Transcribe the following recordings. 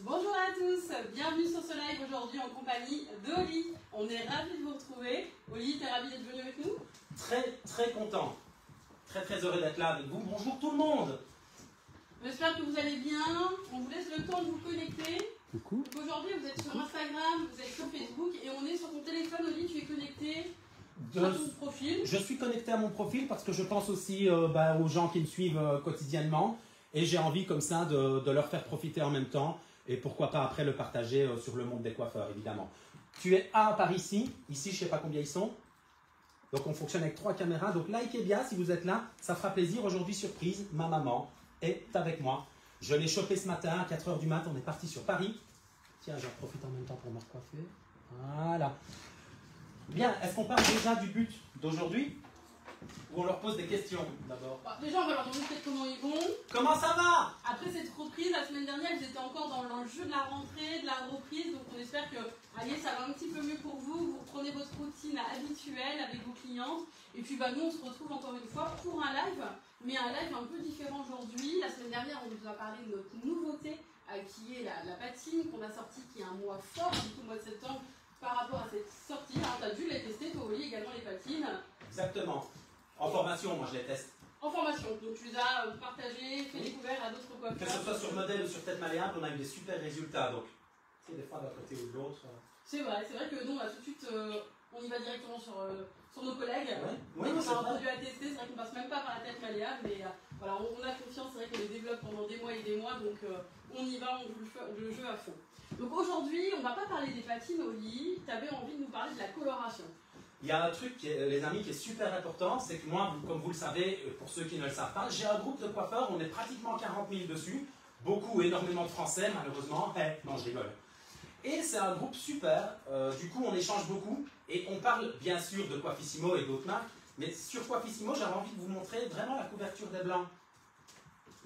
Bonjour à tous, bienvenue sur ce live aujourd'hui en compagnie d'Oli. On est ravis de vous retrouver. Oli, t'es ravi d'être venu avec nous? Très content. Très heureux d'être là avec vous. Bonjour tout le monde. J'espère que vous allez bien. On vous laisse le temps de vous connecter. Coucou. Aujourd'hui, vous êtes sur Instagram, vous êtes sur Facebook et on est sur ton téléphone. Oli, tu es connecté à ton profil. Je suis connecté à mon profil parce que je pense aussi aux gens qui me suivent quotidiennement et j'ai envie comme ça de leur faire profiter en même temps et pourquoi pas après le partager sur le monde des coiffeurs évidemment. Tu es à par ici, je ne sais pas combien ils sont. Donc on fonctionne avec 3 caméras, donc likez bien si vous êtes là, ça fera plaisir. Aujourd'hui surprise, ma maman est avec moi. Je l'ai chopée ce matin à 4 h du mat, on est parti sur Paris. Tiens, j'en profite en même temps pour me recoiffer. Voilà. Bien, est-ce qu'on parle déjà du but d'aujourd'hui? Ou on leur pose des questions d'abord? Déjà, on va leur demander peut-être comment ils vont. Comment ça va? Après cette reprise, la semaine dernière, ils étaient encore dans le jeu de la rentrée, de la reprise. Donc on espère que, allez, ça va un petit peu mieux pour vous. Vous reprenez votre routine habituelle avec vos clientes. Et puis nous, on se retrouve encore une fois pour un live. Mais un live un peu différent aujourd'hui. La semaine dernière, on vous a parlé de notre nouveauté qui est la patine qu'on a sortie, qui est un mois fort, du coup, au mois de septembre, par rapport à cette sortie. Alors, tu as dû les tester, toi, Oli, également les patines. Exactement. En formation, moi je les teste. En formation, donc tu les as partagés, fait découvert à d'autres coiffeurs. Que ce soit sur modèle ou sur tête malléable, on a eu des super résultats. Donc, c'est des fois d'un côté ou de l'autre. C'est vrai que nous, on a tout de suite, on y va directement sur nos collègues. Oui, on a un produit à tester, c'est vrai qu'on passe même pas par la tête malléable, mais voilà, on a confiance, c'est vrai qu'on les développe pendant des mois et des mois, donc on y va, on joue le jeu à fond. Donc aujourd'hui, on va pas parler des patines au lit, tu avais envie de nous parler de la coloration. Il y a un truc, les amis, qui est super important, c'est que moi, comme vous le savez, pour ceux qui ne le savent pas, j'ai un groupe de coiffeurs, on est pratiquement 40 000 dessus, énormément de Français, malheureusement. Non, je rigole. Et c'est un groupe super, du coup on échange beaucoup, et on parle bien sûr de Coiffissimo et d'autres marques, mais sur Coiffissimo, j'avais envie de vous montrer vraiment la couverture des blancs.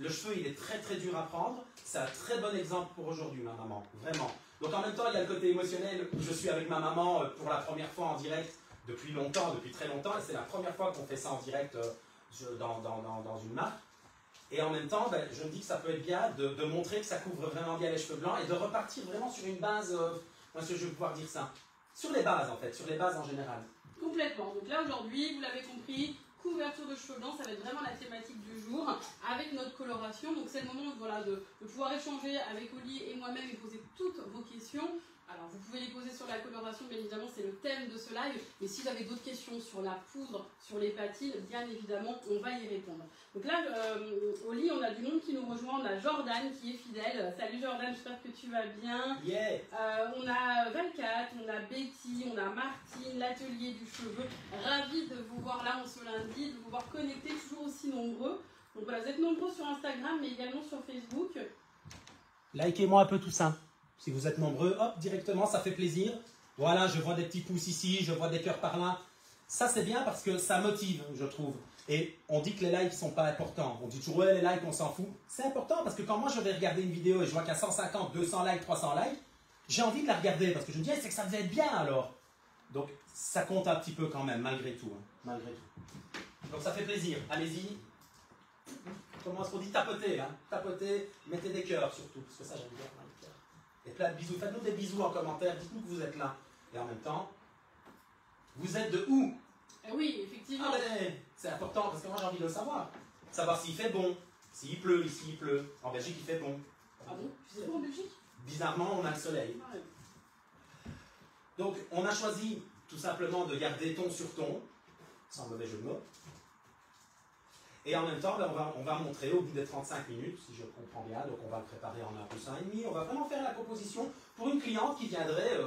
Le cheveu, il est très dur à prendre, c'est un très bon exemple pour aujourd'hui, ma maman, vraiment. Donc en même temps, il y a le côté émotionnel, où je suis avec ma maman pour la première fois en direct, depuis très longtemps, et c'est la première fois qu'on fait ça en direct dans une marque. Et en même temps, je me dis que ça peut être bien de montrer que ça couvre vraiment bien les cheveux blancs et de repartir vraiment sur une base, moi je vais pouvoir dire ça, sur les bases en fait, sur les bases en général. Complètement, donc là aujourd'hui, vous l'avez compris, couverture de cheveux blancs, ça va être vraiment la thématique du jour, avec notre coloration. Donc c'est le moment voilà, de pouvoir échanger avec Oli et moi-même et poser toutes vos questions. Alors vous pouvez les poser sur la coloration, bien évidemment c'est le thème de ce live, mais si vous avez d'autres questions sur la poudre, sur les patines, bien évidemment on va y répondre. Donc là, Oli, on a du monde qui nous rejoint, on a Jordan qui est fidèle. Salut Jordan, j'espère que tu vas bien. Yeah. On a Valcat, on a Betty, on a Martine, l'atelier du cheveu. Ravi de vous voir là en ce lundi, de vous voir connectés, toujours aussi nombreux. Donc voilà, vous êtes nombreux sur Instagram, mais également sur Facebook. Likez-moi un peu tout ça. Si vous êtes nombreux, hop, directement, ça fait plaisir. Voilà, je vois des petits pouces ici, je vois des cœurs par là. Ça, c'est bien parce que ça motive, je trouve. Et on dit que les likes ne sont pas importants. On dit toujours, ouais, les likes, on s'en fout. C'est important parce que quand moi, je vais regarder une vidéo et je vois qu'il y a 150, 200 likes, 300 likes, j'ai envie de la regarder parce que je me dis, hey, c'est que ça devait être bien alors. Donc, ça compte un petit peu quand même, malgré tout. Malgré tout. Donc, ça fait plaisir. Allez-y. Comment est-ce qu'on dit tapoter, hein? Tapoter, mettez des cœurs surtout, parce que ça, j'aime bien. Et plein de bisous. Faites-nous des bisous en commentaire. Dites-nous que vous êtes là. Et en même temps, vous êtes de où? Oui, effectivement. Ah ben, c'est important parce que moi j'ai envie de le savoir. Savoir s'il fait bon. S'il pleut, ici il pleut. En Belgique il fait bon. Ah bon? Tu sais pas en Belgique? Bizarrement, on a le soleil. Ouais. Donc, on a choisi tout simplement de garder ton sur ton, sans mauvais jeu de mots. Et en même temps, on va montrer au bout des 35 minutes, si je comprends bien, donc on va le préparer en 1 plus 1,5. On va vraiment faire la composition pour une cliente qui viendrait,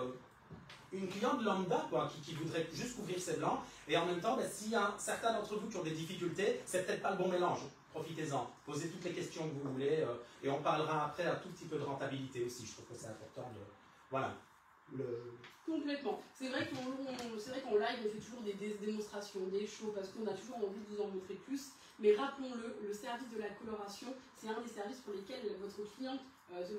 une cliente lambda, quoi, qui voudrait juste couvrir ses blancs. Et en même temps, s'il y a certains d'entre vous qui ont des difficultés, c'est peut-être pas le bon mélange. Profitez-en, posez toutes les questions que vous voulez. Et on parlera après un tout petit peu de rentabilité aussi. Je trouve que c'est important de... Voilà. Complètement. C'est vrai qu'en live, on fait toujours des démonstrations, des shows, parce qu'on a toujours envie de vous en montrer plus. Mais rappelons-le, le service de la coloration, c'est un des services pour lesquels votre cliente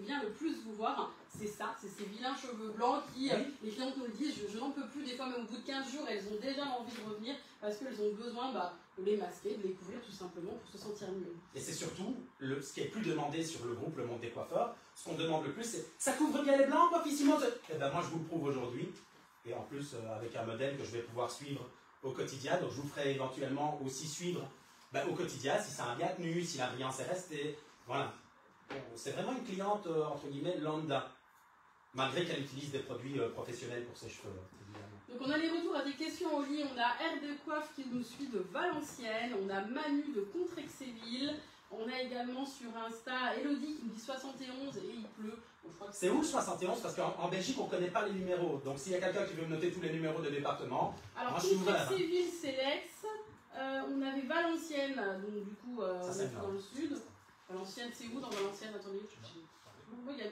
vient le plus vous voir. C'est ça, c'est ces vilains cheveux blancs qui, les clientes nous le disent, je n'en peux plus, des fois même au bout de 15 jours, elles ont déjà envie de revenir parce qu'elles ont besoin les masquer, de les couvrir tout simplement pour se sentir mieux. Et c'est surtout ce qui est plus demandé sur le groupe Le Monde des Coiffeurs. Ce qu'on demande le plus, c'est ça couvre bien les blancs, coiffissimo. Eh ben moi, je vous le prouve aujourd'hui. Et en plus, avec un modèle que je vais pouvoir suivre au quotidien. Donc, je vous ferai éventuellement aussi suivre au quotidien si ça a bien tenu, si la brillance est restée. Voilà. Bon, c'est vraiment une cliente, entre guillemets, lambda. Malgré qu'elle utilise des produits professionnels pour ses cheveux, évidemment. Donc on a les retours à des questions au lit, on a R de Coiffe qui nous suit de Valenciennes, on a Manu de Contrexéville, on a également sur Insta Elodie qui nous dit 71 et il pleut. Bon, c'est où le 71? Parce qu'en Belgique on ne connaît pas les numéros, donc s'il y a quelqu'un qui veut me noter tous les numéros de département, alors moi je suis ouvert. Contrexéville c'est l'ex, on avait Valenciennes, donc du coup on est dans le sud. Valenciennes c'est où dans Valenciennes? Attendez.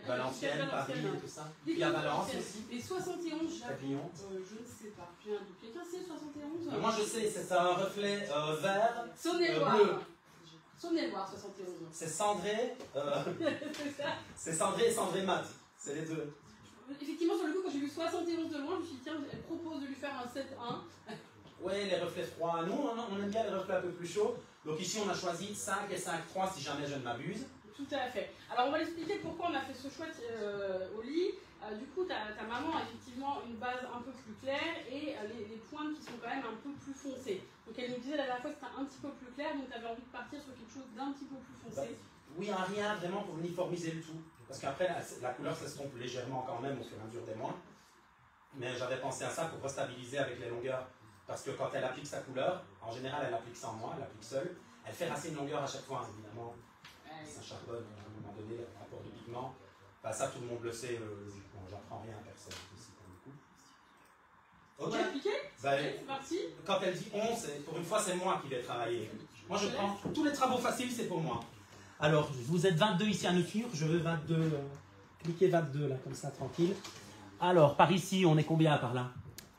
Valenciennes, Paris, tout ça. Il y a Valence aussi. Et 71, je ne sais pas. J'ai un doute. Quelqu'un sait 71? Moi je sais, c'est un reflet vert, bleu. Saône-et-Loire, 71. C'est cendré. C'est ça. C'est cendré et cendré mat. C'est les deux. Effectivement, sur le coup, quand j'ai vu 71 de loin, je me suis dit, tiens, elle propose de lui faire un 7-1. Oui, les reflets froids. Nous, on aime bien les reflets un peu plus chauds. Donc ici, on a choisi 5 et 5-3 si jamais je ne m'abuse. Tout à fait. Alors on va l'expliquer pourquoi on a fait ce choix au lit. Du coup, ta maman a effectivement une base un peu plus claire et les pointes qui sont quand même un peu plus foncées. Donc elle nous disait la dernière fois que c'était un petit peu plus clair, donc tu avais envie de partir sur quelque chose d'un petit peu plus foncé. Oui, un rien vraiment pour uniformiser le tout. Parce qu'après, la couleur s'estompe légèrement quand même au fur et à mesure des mois. Mais j'avais pensé à ça pour restabiliser avec les longueurs. Parce que quand elle applique sa couleur, en général elle applique sans moi, elle applique seule. Elle fait assez une longueur à chaque fois, évidemment. Ça charbonne à un moment donné, le rapport de pigment. Bah, ça, tout le monde le sait, logiquement. J'apprends rien à personne ici pour le coup. Ok. On va appliquer c'est parti. Quand elle dit on, pour une fois, c'est moi qui vais travailler. Moi, je prends tous les travaux faciles, c'est pour moi. Alors, vous êtes 22 ici à nous suivre. Je veux 22. Cliquez 22, là, comme ça, tranquille. Alors, par ici, on est combien par là?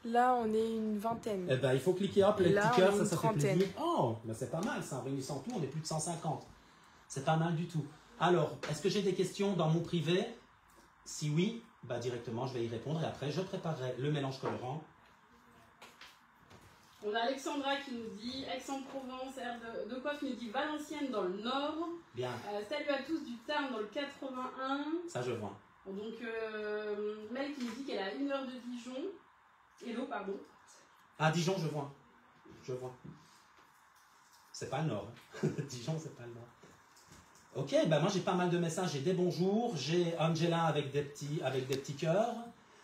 Là, on est une vingtaine. Eh ben, il faut cliquer, hop, les là, petits cœurs, ça fait trentaine. plaisir. Oh, ben c'est pas mal, ça, en réunissant tout, on est plus de 150. C'est pas mal du tout. Alors, est-ce que j'ai des questions dans mon privé? Si oui, bah directement, je vais y répondre et après, je préparerai le mélange colorant. On a Alexandra qui nous dit Aix-en-Provence, R de Coiffe qui nous dit Valenciennes dans le Nord. Bien. Salut à tous du Tarn dans le 81. Ça, je vois. Donc, Mel qui nous dit qu'elle a 1 heure de Dijon. Hello, pardon. Ah, Dijon, je vois. Je vois. C'est pas le Nord. Hein. Dijon, c'est pas le Nord. Ok, ben moi j'ai pas mal de messages. J'ai des bonjours, j'ai Angela avec des petits cœurs.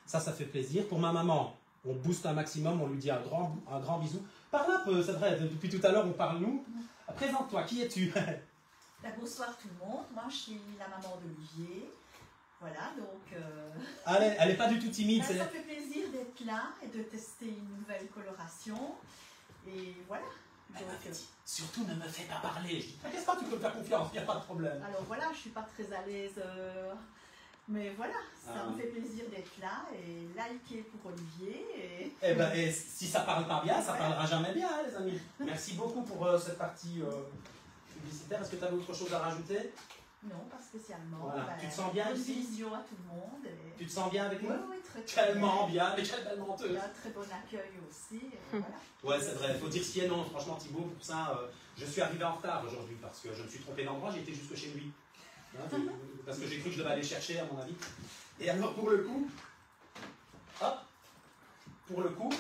Ça fait plaisir. Pour ma maman, on booste un maximum, on lui dit un grand bisou. Parle un peu, c'est vrai, depuis tout à l'heure on parle nous. Présente-toi, qui es-tu? Bonsoir tout le monde, moi je suis la maman d'Olivier. Voilà, donc... Elle n'est pas du tout timide. Ça fait plaisir d'être là et de tester une nouvelle coloration. Et voilà. Donc, surtout ne me fais pas parler. Qu'est-ce que tu peux me faire confiance, il n'y a pas de problème. Alors voilà, je ne suis pas très à l'aise. Mais voilà, ça me fait plaisir d'être là et liker pour Olivier. Et si ça parle pas bien, ça parlera jamais bien, hein, les amis. Merci beaucoup pour cette partie publicitaire. Est-ce que tu avais autre chose à rajouter? Non, pas spécialement. Voilà. Tu te sens bien ici? Bonne vision à tout le monde. Tu te sens bien avec nous? Oui, très tellement bien, mais quelle belle menteuse. Il y a un très bon accueil aussi. Voilà. Ouais, c'est vrai, il faut dire ce qui est non. Franchement, Thibaut, pour ça, je suis arrivé en retard aujourd'hui parce que je me suis trompé d'endroit, j'ai été jusque chez lui. Hein, parce que j'ai cru que je devais aller chercher, à mon avis. Et alors, pour le coup,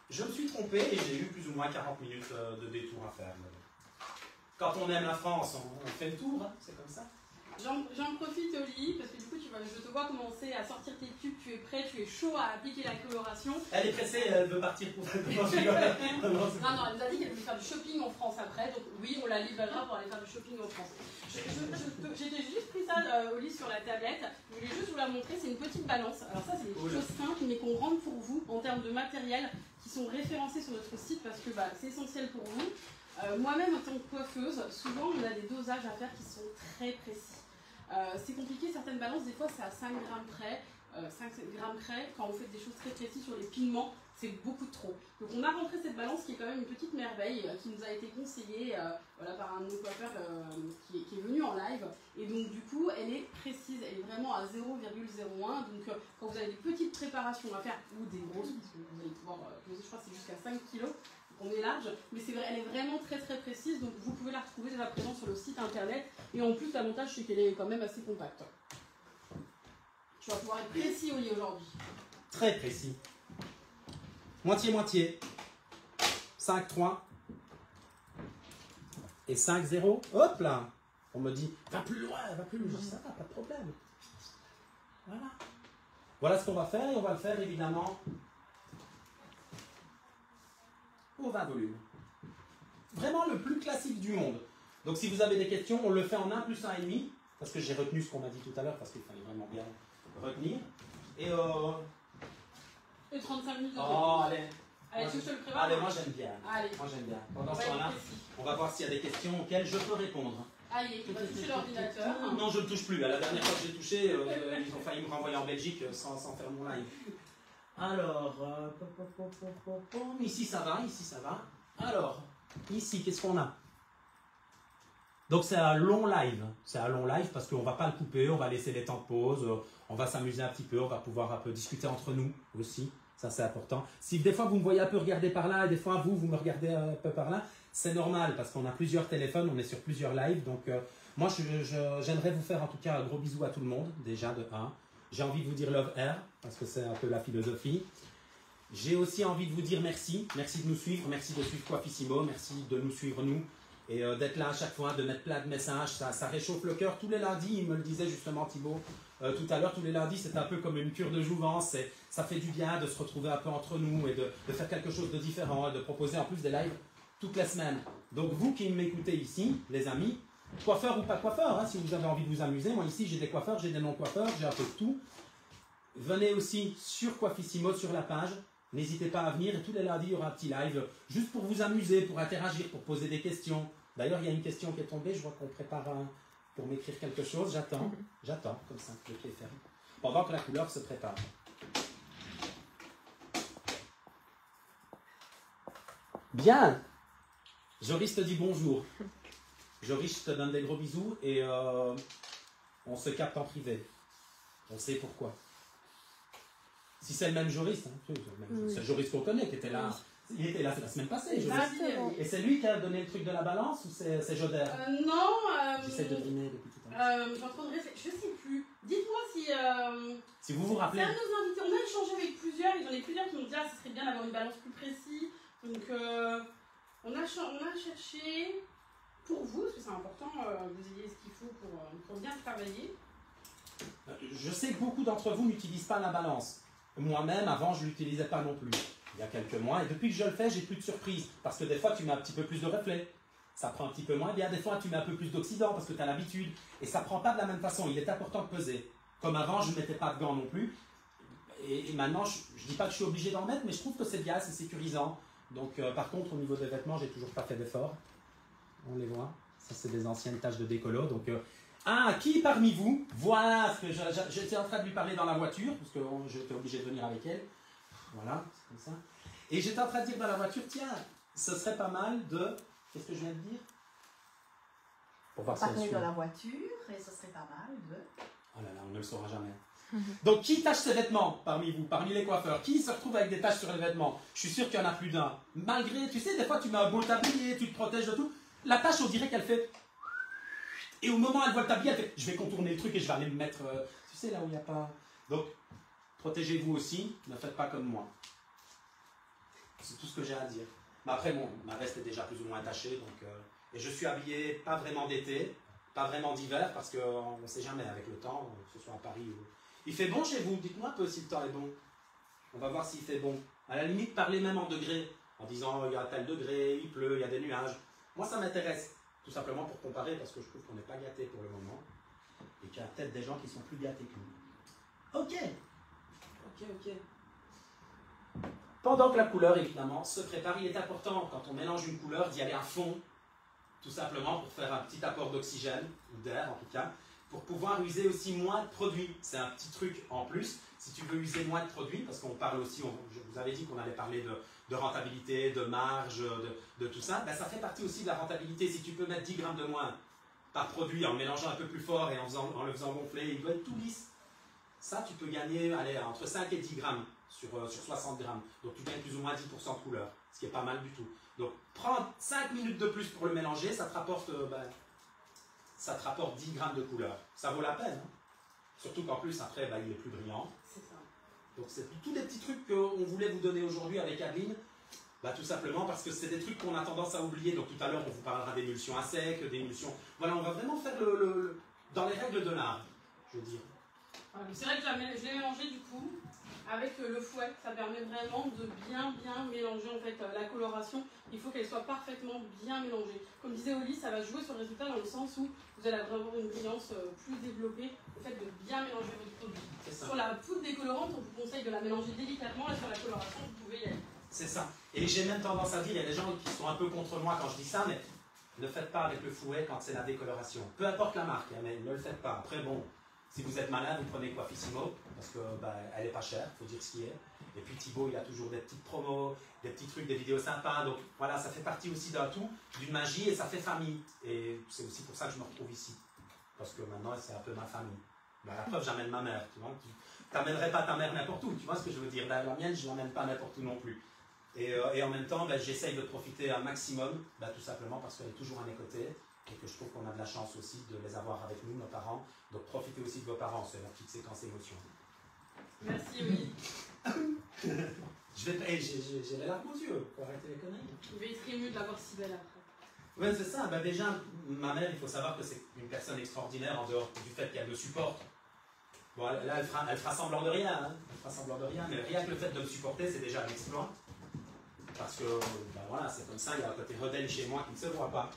je me suis trompé et j'ai eu plus ou moins 40 minutes de détour à faire. Quand on aime la France, on fait le tour, hein, c'est comme ça. J'en profite au lit parce que du coup je te vois commencer à sortir tes tubes, tu es prêt, tu es chaud à appliquer la coloration. Elle est pressée, elle veut partir pour... Non, elle nous a dit qu'elle voulait faire du shopping en France après, donc oui, on la libérera pour aller faire du shopping en France. J'étais juste pris ça au lit sur la tablette, je voulais juste vous la montrer, c'est une petite balance. Alors ça c'est des choses simples mais qu'on rentre pour vous en termes de matériel qui sont référencés sur notre site parce que c'est essentiel pour vous. Moi-même en tant que coiffeuse, souvent on a des dosages à faire qui sont très précis. C'est compliqué, certaines balances, des fois c'est à 5 grammes près, 5 grammes près, quand on fait des choses très précises sur les pigments, c'est beaucoup trop. Donc on a rentré cette balance qui est quand même une petite merveille, qui nous a été conseillée par un de nos coiffeurs qui est venu en live. Et donc du coup, elle est précise, elle est vraiment à 0,01. Donc quand vous avez des petites préparations à faire, ou des grosses, parce que vous allez pouvoir poser, je crois que c'est jusqu'à 5 kg, donc on est large, mais c'est vrai, elle est vraiment très très précise, donc vous pouvez la retrouver déjà présente sur le site internet, et en plus l'avantage c'est qu'elle est quand même assez compacte. Tu vas pouvoir être précis au lit aujourd'hui. Très précis. Moitié-moitié. 5-3. Et 5-0. Hop là. On me dit, va plus loin, va plus loin. Ça va, pas de problème. Voilà. Voilà ce qu'on va faire, et on va le faire évidemment au 20 volumes. Vraiment le plus classique du monde. Donc si vous avez des questions, on le fait en 1 plus 1,5, parce que j'ai retenu ce qu'on m'a dit tout à l'heure, parce qu'il fallait vraiment bien retenir. Et 35 minutes de oh, allez. Allez, tu te le prépares. Allez, moi j'aime bien. Allez. Moi j'aime bien. Pendant ce temps-là, on va voir s'il y a des questions auxquelles je peux répondre. Allez, tu vas toucher l'ordinateur. Non, je ne le touche plus. À la dernière fois que j'ai touché, ils ont failli me renvoyer en Belgique sans faire mon live. Alors, ici ça va, ici ça va. Alors, ici, qu'est-ce qu'on a? Donc c'est un long live. C'est un long live parce qu'on ne va pas le couper, on va laisser les temps de pause, on va s'amuser un petit peu, on va pouvoir un peu discuter entre nous aussi. Ça c'est important. Si des fois vous me voyez un peu regarder par là et des fois vous me regardez un peu par là, c'est normal parce qu'on a plusieurs téléphones, on est sur plusieurs lives. Donc moi j'aimerais vous faire en tout cas un gros bisou à tout le monde, déjà de 1. J'ai envie de vous dire Love Air parce que c'est un peu la philosophie. J'ai aussi envie de vous dire merci. Merci de nous suivre, merci de suivre Coiffissimo, merci de nous suivre nous. Et d'être là à chaque fois, de mettre plein de messages, ça réchauffe le cœur. Tous les lundis, il me le disait justement Thibaut tout à l'heure, tous les lundis c'est un peu comme une cure de jouvence. Ça fait du bien de se retrouver un peu entre nous et de faire quelque chose de différent, et de proposer en plus des lives toutes les semaines. Donc vous qui m'écoutez ici, les amis, coiffeur ou pas coiffeur, hein, si vous avez envie de vous amuser, moi ici j'ai des coiffeurs, j'ai des non-coiffeurs, j'ai un peu de tout. Venez aussi sur Coiffissimo, sur la page. N'hésitez pas à venir, et tous les lundis, il y aura un petit live, juste pour vous amuser, pour interagir, pour poser des questions. D'ailleurs, il y a une question qui est tombée, je vois qu'on prépare pour m'écrire quelque chose, j'attends, comme ça, le pied ferme, pendant que la couleur se prépare. Bien, Joris te dit bonjour. Joris, je te donne des gros bisous, et on se capte en privé. On sait pourquoi. Si c'est le même Joris, hein, c'est le Joris qu'on connaît qui était là. Il était là la semaine passée. Exactement. Et c'est lui qui a donné le truc de la balance ou c'est Joder? Non. J'essaie de deviner depuis tout à l'heure. Je suis en train de réfléchir. Je sais plus. Dites-moi si. Si vous vous rappelez. C'est un de nos invités. On a échangé avec plusieurs. J'en ai plusieurs qui m'ont dit ce serait bien d'avoir une balance plus précise. Donc on a cherché pour vous, parce que c'est important, vous ayez ce qu'il faut pour bien travailler. Je sais que beaucoup d'entre vous n'utilisent pas la balance. Moi-même, avant, je ne l'utilisais pas non plus. Il y a quelques mois. Et depuis que je le fais, j'ai plus de surprises. Parce que des fois, tu mets un petit peu plus de reflets. Ça prend un petit peu moins bien. Des fois, tu mets un peu plus d'oxydant parce que tu as l'habitude. Et ça ne prend pas de la même façon. Il est important de peser. Comme avant, je ne mettais pas de gants non plus. Et maintenant, je ne dis pas que je suis obligé d'en mettre, mais je trouve que c'est bien, c'est sécurisant. Donc, par contre, au niveau des vêtements, j'ai toujours pas fait d'effort. On les voit. Ça, c'est des anciennes taches de décollo. Donc, qui parmi vous, voilà ce que j'étais en train de lui parler dans la voiture, parce que j'étais obligé de venir avec elle. Voilà, c'est comme ça. Et j'étais en train de dire dans la voiture, tiens, ce serait pas mal de... Qu'est-ce que je viens de dire? Pour voir si parler dans la voiture, et ce serait pas mal de... Oh là là, on ne le saura jamais. Donc, qui tâche ses vêtements parmi vous, parmi les coiffeurs? Qui se retrouve avec des taches sur les vêtements? Je suis sûr qu'il y en a plus d'un. Malgré, tu sais, des fois, tu mets un beau tablier, tu te protèges de tout. La tache, on dirait qu'elle fait... Et au moment où elle voit le tablier, elle fait, je vais contourner le truc et je vais aller me mettre, tu sais, là où il n'y a pas... Donc, protégez-vous aussi, ne faites pas comme moi. C'est tout ce que j'ai à dire. Mais après, bon, ma veste est déjà plus ou moins attachée, donc... et je suis habillé, pas vraiment d'été, pas vraiment d'hiver, parce qu'on ne sait jamais avec le temps, que ce soit à Paris ou... Il fait bon chez vous? Dites-moi un peu si le temps est bon. On va voir s'il fait bon. À la limite, parlez même en degrés, en disant, il y a tel degré, il pleut, il y a des nuages. Moi, ça m'intéresse. Tout simplement pour comparer, parce que je trouve qu'on n'est pas gâté pour le moment. Et qu'il y a peut-être des gens qui sont plus gâtés que nous. Ok. Pendant que la couleur, évidemment, se prépare, il est important, quand on mélange une couleur, d'y aller à fond. Tout simplement pour faire un petit apport d'oxygène, ou d'air en tout cas, pour pouvoir user aussi moins de produits. C'est un petit truc en plus. Si tu veux user moins de produits, parce qu'on parle aussi, je vous avais dit qu'on allait parler de rentabilité, de marge, de tout ça, ben ça fait partie aussi de la rentabilité. Si tu peux mettre 10 grammes de moins par produit en mélangeant un peu plus fort et en le faisant gonfler, il doit être tout lisse. Ça, tu peux gagner entre 5 et 10 grammes sur 60 grammes. Donc tu gagnes plus ou moins 10% de couleur. ce qui est pas mal du tout. Donc prendre 5 minutes de plus pour le mélanger, ça te rapporte 10 grammes de couleur. Ça vaut la peine, hein. Surtout qu'en plus après il est plus brillant. C'est ça. Donc c'est tous des petits trucs qu'on voulait vous donner aujourd'hui avec Adeline. Tout simplement parce que c'est des trucs qu'on a tendance à oublier. Donc tout à l'heure on vous parlera d'émulsion à sec, d'émulsion... Voilà, on va vraiment faire dans les règles de l'art, je veux dire. Voilà, c'est vrai que je l'ai mélangé du coup avec le fouet. Ça permet vraiment de bien mélanger en fait la coloration. Il faut qu'elle soit parfaitement bien mélangée. Comme disait Oli, ça va jouer sur le résultat dans le sens où vous allez avoir une brillance plus développée. Le fait de bien mélanger votre produit. Sur la poudre décolorante, on vous conseille de la mélanger délicatement. Là sur la coloration, vous pouvez y aller. C'est ça. Et j'ai même tendance à dire, il y a des gens qui sont un peu contre moi quand je dis ça, mais ne faites pas avec le fouet quand c'est la décoloration. Peu importe la marque, mais ne le faites pas. Après, bon, si vous êtes malade, vous prenez Coiffissimo, parce que elle est pas chère, il faut dire ce qui est. Et puis Thibaut, il a toujours des petites promos, des petits trucs, des vidéos sympas. Donc voilà, ça fait partie aussi d'un tout, d'une magie, et ça fait famille. Et c'est aussi pour ça que je me retrouve ici. Parce que maintenant, c'est un peu ma famille. La preuve, j'amène ma mère, tu vois. Tu n'amènerais pas ta mère n'importe où, tu vois ce que je veux dire. La mienne, je ne l'amène pas n'importe où non plus. Et en même temps, j'essaye de profiter un maximum, tout simplement parce qu'elle est toujours à mes côtés et que je trouve qu'on a de la chance aussi de les avoir avec nous, nos parents. Donc profitez aussi de vos parents, c'est la petite séquence émotion. Merci, oui. J'ai les larmes aux yeux, pour arrêter les conneries. Je vais être ému de l'avoir si belle après. Oui, c'est ça. Déjà, ma mère, il faut savoir que c'est une personne extraordinaire en dehors du fait qu'elle me supporte. Bon, là, elle fera semblant de rien, hein. Elle fera semblant de rien, mais rien que le fait de me supporter, c'est déjà un exploit. Parce que, voilà, c'est comme ça, il y a un côté rebelle chez moi qui ne se voit pas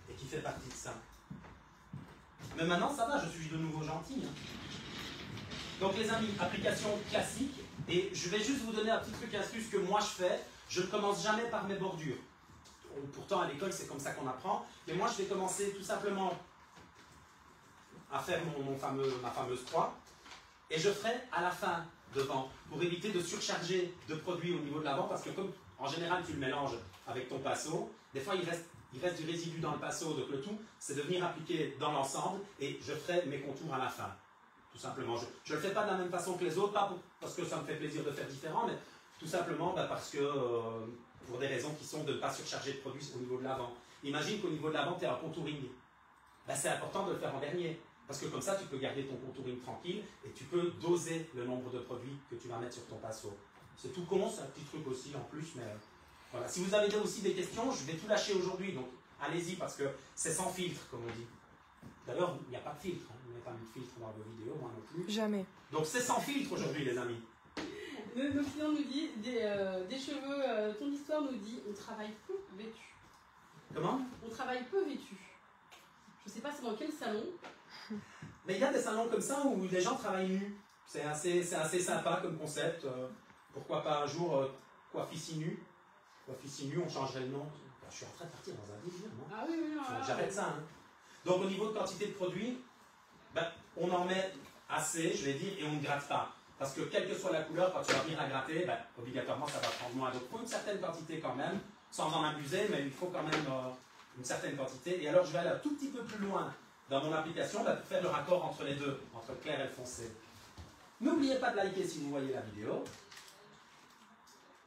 et qui fait partie de ça. Mais maintenant, ça va, je suis de nouveau gentil. Hein. Donc, les amis, application classique. Et je vais juste vous donner un petit truc astuce que moi je fais. Je ne commence jamais par mes bordures. Pourtant, à l'école, c'est comme ça qu'on apprend. Mais moi, je vais commencer tout simplement à faire ma fameuse croix. Et je ferai à la fin devant, pour éviter de surcharger de produits au niveau de l'avant, parce que comme en général tu le mélanges avec ton pinceau, des fois il reste du résidu dans le pinceau, donc le tout c'est de venir appliquer dans l'ensemble et je ferai mes contours à la fin, tout simplement. Je ne le fais pas de la même façon que les autres, pas parce que ça me fait plaisir de faire différent, mais tout simplement parce que pour des raisons qui sont de ne pas surcharger de produits au niveau de l'avant. Imagine qu'au niveau de l'avant tu es en contouring, c'est important de le faire en dernier. Parce que comme ça, tu peux garder ton contouring tranquille et tu peux doser le nombre de produits que tu vas mettre sur ton pinceau. C'est tout con, c'est un petit truc aussi en plus, mais voilà. Si vous avez aussi des questions, je vais tout lâcher aujourd'hui, donc allez-y parce que c'est sans filtre, comme on dit. D'ailleurs, il n'y a pas de filtre, hein. Vous n'avez pas mis de filtre dans vos vidéos, moi non plus. Jamais. Donc c'est sans filtre aujourd'hui, les amis. Nos clients nous disent, des cheveux, ton histoire nous dit, on travaille peu vêtu. Comment? On travaille peu vêtu. Je ne sais pas c'est dans quel salon. Mais il y a des salons comme ça où les gens travaillent nus. C'est assez sympa comme concept. Pourquoi pas un jour Coiffici nu. Coiffici nu, on changerait le nom. Je suis en train de partir dans un délire, non? Ah oui, oui, voilà. J'arrête ça. Hein. Donc au niveau de quantité de produits, on en met assez, je vais dire, et on ne gratte pas. Parce que quelle que soit la couleur, quand tu vas venir la gratter, obligatoirement ça va prendre moins. Donc il faut une certaine quantité quand même, sans en abuser, mais il faut quand même une certaine quantité. Et alors je vais aller un tout petit peu plus loin dans mon application pour faire le raccord entre les deux, entre le clair et le foncé. N'oubliez pas de liker si vous voyez la vidéo.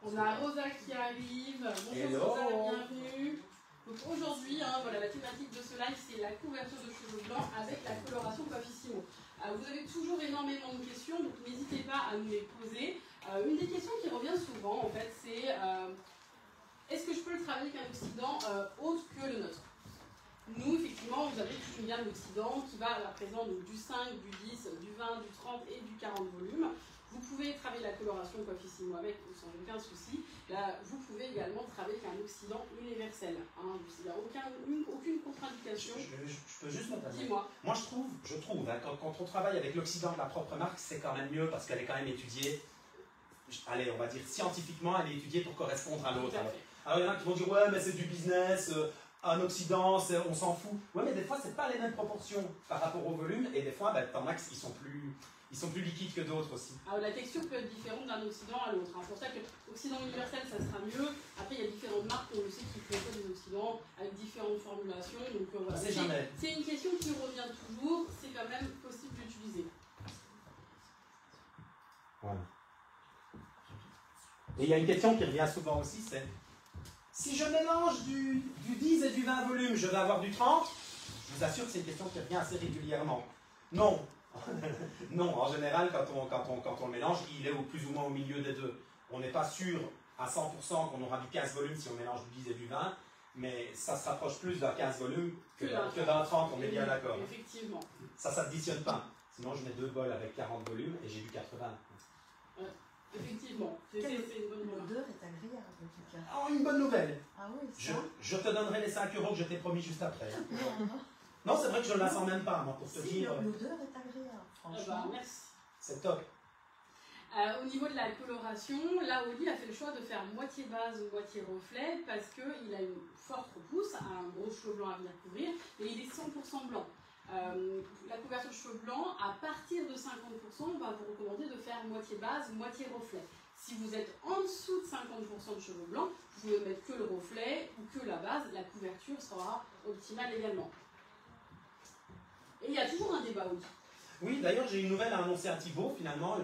On a Rosa qui arrive. Bonjour Rosa, bienvenue. Donc aujourd'hui, voilà, la thématique de ce live, c'est la couverture de cheveux blancs avec la coloration Coiffissimo. Vous avez toujours énormément de questions, donc n'hésitez pas à nous les poser. Une des questions qui revient souvent, en fait, c'est est-ce que je peux le travailler avec un oxydant autre que le nôtre? Nous, effectivement, vous avez toute une gamme d'oxydants qui va à présent donc, du 5, du 10, du 20, du 30 et du 40 volumes. Vous pouvez travailler la coloration Coiffissimo avec sans aucun souci. Là, vous pouvez également travailler avec un oxydant universel. Il n'y a aucune contre-indication. Je peux juste m'interrompre. Dis-moi. Moi, je trouve quand on travaille avec l'oxydant de la propre marque, c'est quand même mieux parce qu'elle est quand même étudiée. Allez, on va dire scientifiquement, elle est étudiée pour correspondre à l'autre. Alors, il y en a qui vont dire, ouais, mais c'est du business. Un oxydant, on s'en fout. Ouais, mais des fois, c'est pas les mêmes proportions par rapport au volume, et des fois, t'en as qui sont plus liquides que d'autres aussi. Alors, la texture peut être différente d'un oxydant à l'autre. C'est pour ça que l'oxydant universel, ça sera mieux. Après, il y a différentes marques, on le sait, qui font des oxydants avec différentes formulations. Donc, voilà. C'est une question qui revient toujours. C'est quand même possible d'utiliser. Voilà. Et il y a une question qui revient souvent aussi, c'est si je mélange du 10 et du 20 volumes, je vais avoir du 30? Je vous assure que c'est une question qui revient assez régulièrement. Non. Non, en général, quand on le mélange, il est plus ou moins au milieu des deux. On n'est pas sûr à 100% qu'on aura du 15 volumes si on mélange du 10 et du 20, mais ça se rapproche plus d'un 15 volumes que d'un 30, on est bien d'accord. Effectivement. Ça s'additionne pas. Sinon, je mets 2 bols avec 40 volumes et j'ai du 80. Effectivement. C'est Quelle une bonne remarque. L'odeur est agréable en tout cas. Oh, une bonne nouvelle. Ah oui, ça. Je te donnerai les 5 € que je t'ai promis juste après. Non, non. Non, c'est vrai que je ne la sens même pas, moi, pour te Si, dire. l'odeur est agréable, franchement. Merci. C'est top. Au niveau de la coloration, là, Oli a fait le choix de faire moitié base ou moitié reflet parce qu'il a une forte repousse, un gros cheveu blanc à venir couvrir, et il est 100% blanc. La couverture de cheveux blancs, à partir de 50%, on va vous recommander de faire moitié base, moitié reflet. Si vous êtes en dessous de 50% de cheveux blancs, vous pouvez mettre que le reflet ou que la base, la couverture sera optimale également. Et il y a toujours un débat, oui. Oui, d'ailleurs, j'ai une nouvelle à annoncer à Thibaut, finalement,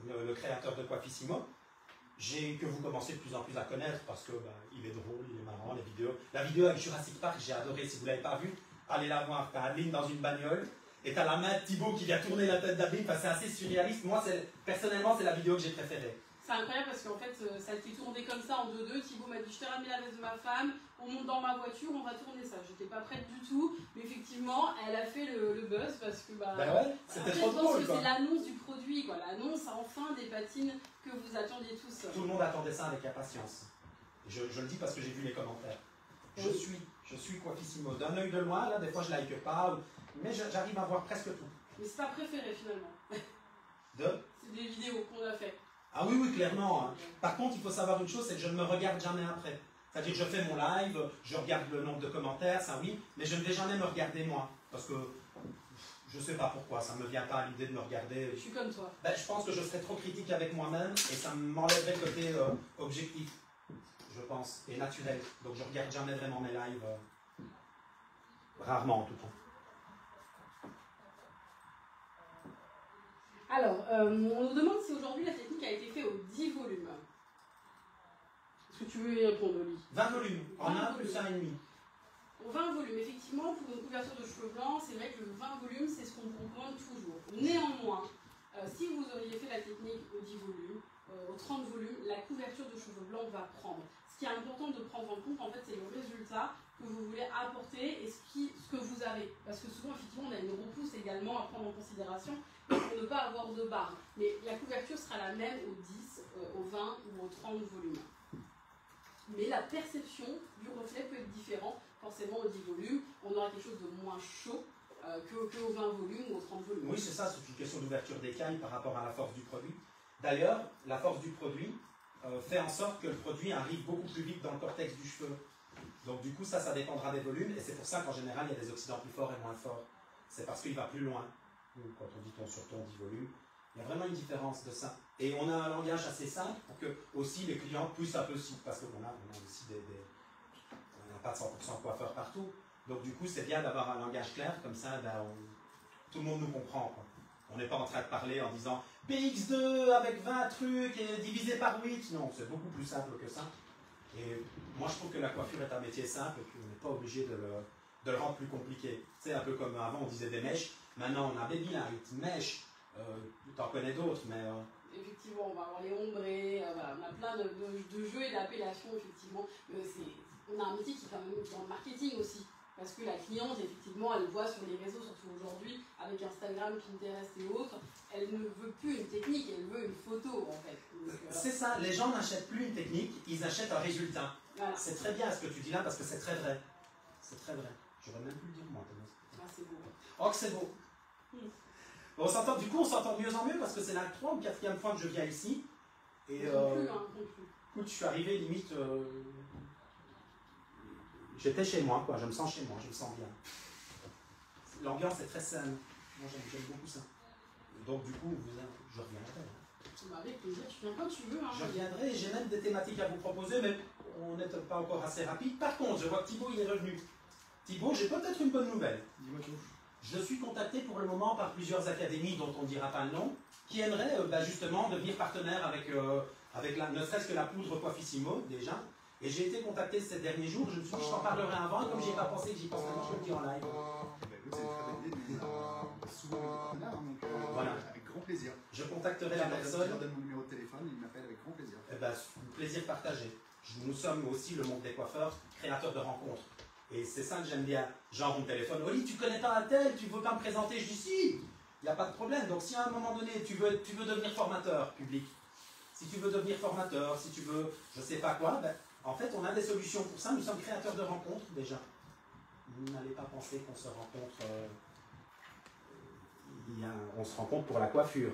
le créateur de Coiffissimo, que vous commencez de plus en plus à connaître parce que il est drôle, il est marrant, les vidéos. La vidéo avec Jurassic Park, j'ai adoré. Si vous ne l'avez pas vue, allez la voir. T'as Adeline dans une bagnole et t'as la main de Thibaut qui vient tourner la tête d'Adeline. Enfin, c'est assez surréaliste. Moi, personnellement, c'est la vidéo que j'ai préférée. C'est incroyable parce qu'en fait, ça a été tourné comme ça en 2-2. Thibaut m'a dit, je t'ai ramené la veste de ma femme, on monte dans ma voiture, on va tourner ça. J'étais pas prête du tout, mais effectivement, elle a fait le buzz parce que ouais, c'était trop je pense drôle. que c'est l'annonce du produit, quoi. L'annonce enfin des patines que vous attendiez tous. Tout le monde attendait ça avec impatience. Je le dis parce que j'ai vu les commentaires. Je suis Coiffissimo. D'un œil de loin, là, des fois je like pas, mais j'arrive à voir presque tout. Mais c'est pas préféré finalement. C'est des vidéos qu'on a fait. Ah oui, clairement. Hein. Par contre, il faut savoir une chose, c'est que je ne me regarde jamais après. C'est-à-dire que je fais mon live, je regarde le nombre de commentaires, ça oui, mais je ne vais jamais me regarder moi. Parce que je ne sais pas pourquoi, ça ne me vient pas à l'idée de me regarder. Je suis comme toi. Je pense que je serais trop critique avec moi-même et ça m'enlèverait le côté objectif, je pense, et naturel. Donc je ne regarde jamais vraiment mes lives, rarement en tout cas. Alors, on nous demande si aujourd'hui la technique a été faite aux 10 volumes. Est-ce que tu veux y répondre, Oli? 20 volumes, en 1 plus 1,5. Au 20 volumes, effectivement, pour une couverture de cheveux blancs, c'est vrai que le 20 volumes, c'est ce qu'on vous recommande toujours. Néanmoins, si vous auriez fait la technique aux 10 volumes, aux 30 volumes, la couverture de cheveux blancs va prendre. Ce qui est important de prendre en compte, en fait, c'est le résultat que vous voulez apporter et ce que vous avez. Parce que souvent, effectivement, on a une repousse également à prendre en considération pour ne pas avoir de barre. Mais la couverture sera la même aux 10, aux 20 ou aux 30 volumes. Mais la perception du reflet peut être différente. Forcément, aux 10 volumes, on aura quelque chose de moins chaud qu'aux 20 volumes ou aux 30 volumes. Oui, c'est ça, c'est une question d'ouverture d'écaille par rapport à la force du produit. D'ailleurs, la force du produit fait en sorte que le produit arrive beaucoup plus vite dans le cortex du cheveu. Donc du coup, ça dépendra des volumes, et c'est pour ça qu'en général, il y a des oxydants plus forts et moins forts. C'est parce qu'il va plus loin. Quand on dit ton sur ton 10 volumes, il y a vraiment une différence de ça. Et on a un langage assez simple pour que aussi les clients puissent un peu aussi, parce qu'on a aussi on n'a pas de 100% coiffeurs partout. Donc du coup, c'est bien d'avoir un langage clair, comme ça, tout le monde nous comprend, quoi. On n'est pas en train de parler en disant PX2 avec 20 trucs et divisé par 8. Non, c'est beaucoup plus simple que ça. Et moi, je trouve que la coiffure est un métier simple et qu'on n'est pas obligé de le rendre plus compliqué. C'est un peu comme avant, on disait des mèches. Maintenant, on a Babylight, mèches. T'en connais d'autres, mais... Effectivement, on va avoir les ombrés, voilà, on a plein de jeux et d'appellations, effectivement. On a un métier qui est quand même dans le marketing aussi. Parce que la cliente, effectivement, elle voit sur les réseaux, surtout aujourd'hui, avec Instagram, Pinterest et autres, elle ne veut plus une technique, elle veut une photo, en fait. C'est ça, les gens n'achètent plus une technique, ils achètent un résultat. Voilà. C'est très bien ce que tu dis là, parce que c'est très vrai. C'est très vrai. J'aurais même pu le dire, moi. Ah, c'est beau. Oh, que c'est beau. On s'entend, du coup, on s'entend de mieux en mieux, parce que c'est la 3e ou 4e fois que je viens ici. Et écoute, je suis arrivé limite... J'étais chez moi, quoi. Je me sens chez moi, je me sens bien. L'ambiance est très saine. Moi, j'aime beaucoup ça. Donc, du coup, je reviendrai. Avec plaisir, tu viens quand tu veux. Hein, je reviendrai, j'ai même des thématiques à vous proposer, mais on n'est pas encore assez rapide. Par contre, je vois que Thibaut, il est revenu. Thibaut, j'ai peut-être une bonne nouvelle. Dis-moi tout. Je suis contacté pour le moment par plusieurs académies dont on ne dira pas le nom, qui aimeraient justement devenir partenaires avec ne serait-ce que la poudre Coiffissimo déjà. Et j'ai été contacté ces derniers jours, je me suis dit je t'en parlerai avant, et comme j'y ai pas pensé que j'y pense maintenant, je le dis en live. C'est une très bonne idée, mais on a souvent des partenaires, hein, donc Voilà. avec grand plaisir. Je contacterai la Je personne. leur donne mon numéro de téléphone, il m'appelle avec grand plaisir. Eh ben, plaisir partagé. Nous sommes aussi, le monde des coiffeurs, créateurs de rencontres. Et c'est ça que j'aime bien. Genre, on me téléphone, Oli, tu connais pas un tel, tu veux pas me présenter? Je dis si, il n'y a pas de problème. Donc si à un moment donné, tu veux devenir formateur public, si tu veux devenir formateur, si tu veux, je sais pas quoi, ben, en fait, on a des solutions pour ça. Nous sommes créateurs de rencontres déjà. Vous n'allez pas penser qu'on se rencontre, on se rencontre pour la coiffure.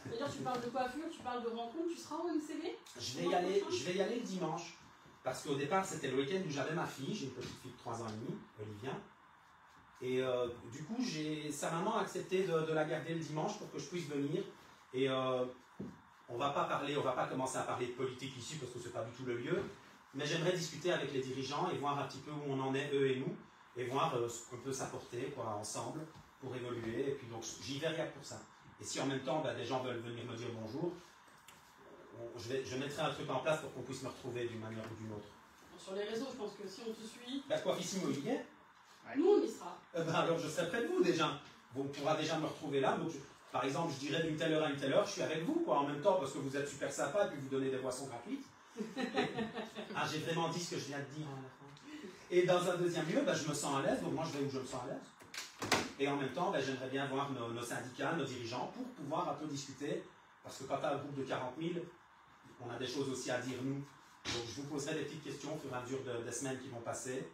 C'est-à-dire, tu parles de coiffure, tu parles de rencontre, tu seras au MCV? Je vais y aller le dimanche. Parce qu'au départ, c'était le week-end où j'avais ma fille. J'ai une petite fille de 3 ans et demi, Olivia. Et du coup, sa maman a accepté de la garder le dimanche pour que je puisse venir. Et on va pas commencer à parler de politique ici parce que c'est pas du tout le lieu. Mais j'aimerais discuter avec les dirigeants et voir un petit peu où on en est, eux et nous. Et voir ce qu'on peut s'apporter ensemble pour évoluer. Et puis donc, j'y vais rien que pour ça. Et si en même temps, des gens veulent venir me dire bonjour, je mettrai un truc en place pour qu'on puisse me retrouver d'une manière ou d'une autre. Sur les réseaux, je pense que si on te suit... Coiffissimo, il y est. Nous, on y sera. Alors, je serai près de vous déjà. Vous pourrez déjà me retrouver là. Donc, par exemple, je dirais d'une telle heure à une telle heure, je suis avec vous, en même temps, parce que vous êtes super sympa et puis vous donnez des boissons gratuites. J'ai vraiment dit ce que je viens de dire à la fin. Et dans un deuxième lieu, je me sens à l'aise, donc moi je vais où je me sens à l'aise. Et en même temps, j'aimerais bien voir nos syndicats, nos dirigeants, pour pouvoir un peu discuter. Parce que quand tu as un groupe de 40 000, on a des choses aussi à dire nous. Donc je vous poserai des petites questions au fur et à mesure des semaines qui vont passer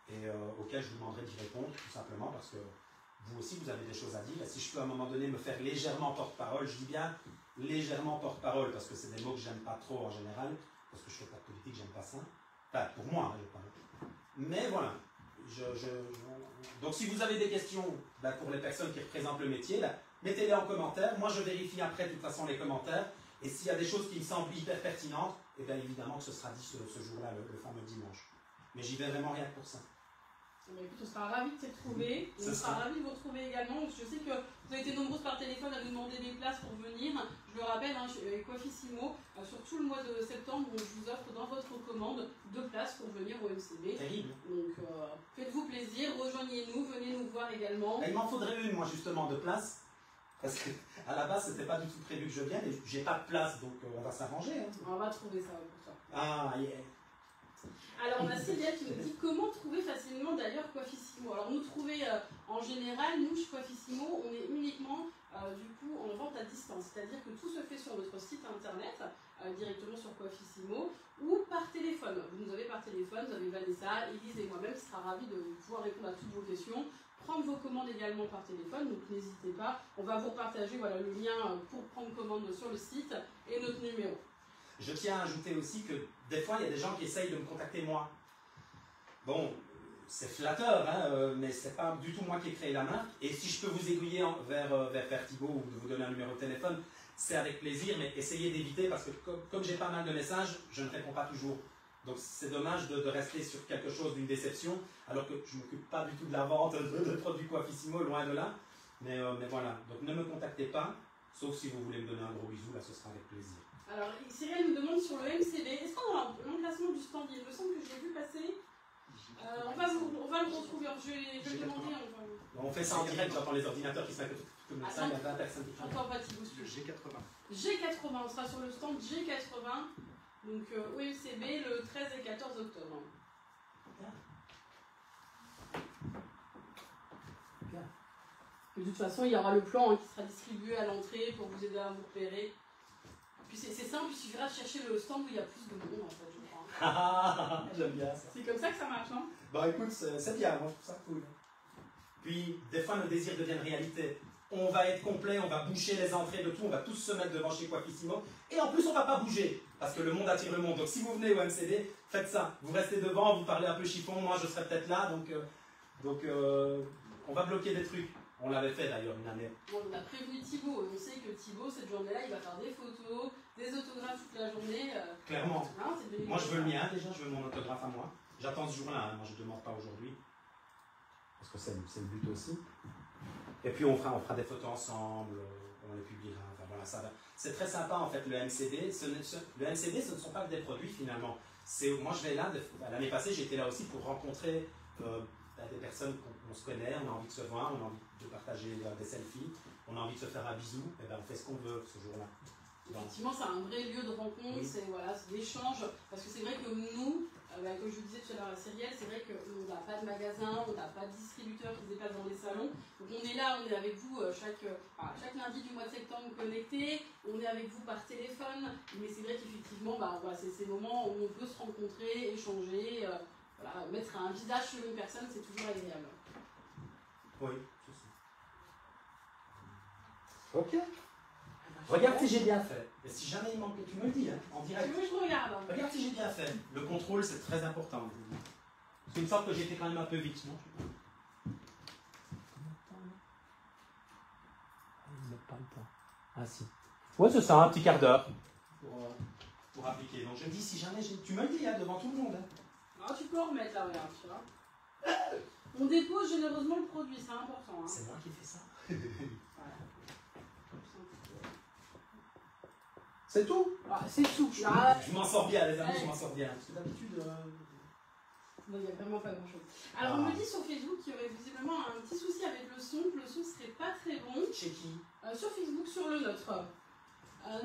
et auxquelles je vous demanderai d'y répondre tout simplement parce que vous aussi vous avez des choses à dire. Et si je peux à un moment donné me faire légèrement porte-parole, je dis bien légèrement porte-parole parce que c'est des mots que j'aime pas trop en général, parce que je fais pas de politique, j'aime pas ça. Enfin, pour moi, je parle. Mais voilà. Donc si vous avez des questions pour les personnes qui représentent le métier, mettez-les en commentaire. Moi je vérifie après de toute façon les commentaires. Et s'il y a des choses qui me semblent hyper pertinentes, et bien évidemment que ce sera dit ce jour-là, le fameux dimanche. Mais j'y vais vraiment rien que pour ça. Écoute, on sera ravis de te retrouver. On sera ravis de vous retrouver également. Je sais que vous avez été nombreuses par téléphone à nous demander des places pour venir. Je le rappelle, Coiffissimo, sur tout le mois de septembre, je vous offre dans votre commande 2 places pour venir au MCV. Terrible. Donc faites-vous plaisir, rejoignez-nous, venez nous voir également. Et il m'en faudrait une, moi justement, de place. Parce qu'à la base, c'était pas du tout prévu que je vienne et j'ai pas de place, donc on va s'arranger. Hein. On va trouver ça pour toi. Ah, yeah. Alors on a Célia qui nous dit comment trouver facilement d'ailleurs Coiffissimo. Alors nous trouver en général, nous chez Coiffissimo, on est uniquement du coup en vente à distance. C'est-à-dire que tout se fait sur notre site internet, directement sur Coiffissimo, ou par téléphone. Vous nous avez par téléphone, vous avez Vanessa, Elise et moi-même, qui sera ravis de pouvoir répondre à toutes vos questions. Prendre vos commandes également par téléphone, donc n'hésitez pas. On va vous partager le lien pour prendre commande sur le site et notre numéro. Je tiens à ajouter aussi que des fois, il y a des gens qui essayent de me contacter moi. Bon, c'est flatteur, hein, mais c'est pas du tout moi qui ai créé la marque. Et si je peux vous aiguiller vers Thibaut ou de vous donner un numéro de téléphone, c'est avec plaisir, mais essayez d'éviter parce que comme j'ai pas mal de messages, je ne réponds pas toujours. Donc c'est dommage de rester sur quelque chose d'une déception, alors que je ne m'occupe pas du tout de la vente de produits Coiffissimo, loin de là. Mais voilà, donc ne me contactez pas, sauf si vous voulez me donner un gros bisou, là ce sera avec plaisir. Alors Cyril nous demande sur le MCV, est-ce qu'on a l'emplacement du stand? Il me semble que je l'ai vu passer. On va le retrouver, je vais demander. On fait ça en direct, j'entends les ordinateurs qui s'appellent comme ça, il y a 20 personnes qui font. Attends, pas Thibaut. G80. G80, on sera sur le stand G80, donc au MCV le 13 et 14 octobre. De toute façon, il y aura le plan qui sera distribué à l'entrée pour vous aider à vous repérer. Puis c'est simple, il suffira de chercher le stand où il y a plus de monde en fait, je crois. Ah, j'aime bien ça. C'est comme ça que ça marche, non? Bah écoute, c'est bien, moi je trouve ça cool. Puis, des fois, nos désirs deviennent réalité. On va être complet, on va boucher les entrées de tout, on va tous se mettre devant chez Coiffissimo. Et en plus, on va pas bouger, parce que le monde attire le monde. Donc si vous venez au MCD, faites ça. Vous restez devant, vous parlez un peu chiffon, moi je serai peut-être là, donc on va bloquer des trucs. On l'avait fait d'ailleurs une année. Bon, on a prévenu Thibaut, on sait que Thibaut, cette journée-là, il va faire des photos, des autographes toute la journée. Clairement. Hein, moi je veux le mien déjà, je veux mon autographe à moi. J'attends ce jour-là, hein. Moi je ne demande pas aujourd'hui. Parce que c'est le but aussi. Et puis on fera des photos ensemble, on les publiera. Enfin, voilà, ça va. C'est très sympa en fait le MCD. Le MCD, ce ne sont pas que des produits finalement. Moi je vais là, l'année passée j'étais là aussi pour rencontrer des personnes qu'on se connaît, on a envie de se voir, on a envie de partager des selfies, on a envie de se faire un bisou, et ben on fait ce qu'on veut ce jour-là. Effectivement, c'est un vrai lieu de rencontre, Oui. c'est d'échange, parce que c'est vrai que nous, comme je vous disais tout à l'heure à Cyrielle, c'est vrai qu'on n'a pas de magasin, on n'a pas de distributeur qui se déplace dans les salons, donc on est là, on est avec vous chaque lundi du mois de septembre connecté, on est avec vous par téléphone, mais c'est vrai qu'effectivement, c'est ces moments où on peut se rencontrer, échanger, mettre un visage sur une personne, c'est toujours agréable. Oui, c'est ça. Ok. Regarde si j'ai bien fait. Et si jamais il manque, tu me le dis, hein, en direct. Oui, je regarde. Regarde si j'ai bien fait. Le contrôle, c'est très important. Parce qu'il me semble que j'étais quand même un peu vite, non? Il ne pas le temps. Ah si. Ouais, c'est ça, un petit quart d'heure pour appliquer. Donc je me dis, si jamais tu me le dis, hein, devant tout le monde. Hein. Alors tu peux en remettre là, regarde, tu vois. On dépose généreusement le produit, c'est important. Hein. C'est moi qui fais ça. Voilà. C'est tout. C'est tout. Je m'en sors bien, les amis, je m'en sors bien. Parce que d'habitude... Non, il n'y a vraiment pas grand chose. Alors, on me dit sur Facebook qu'il y aurait visiblement un petit souci avec le son, que le son serait pas très bon. Chez qui? Sur Facebook, sur le nôtre.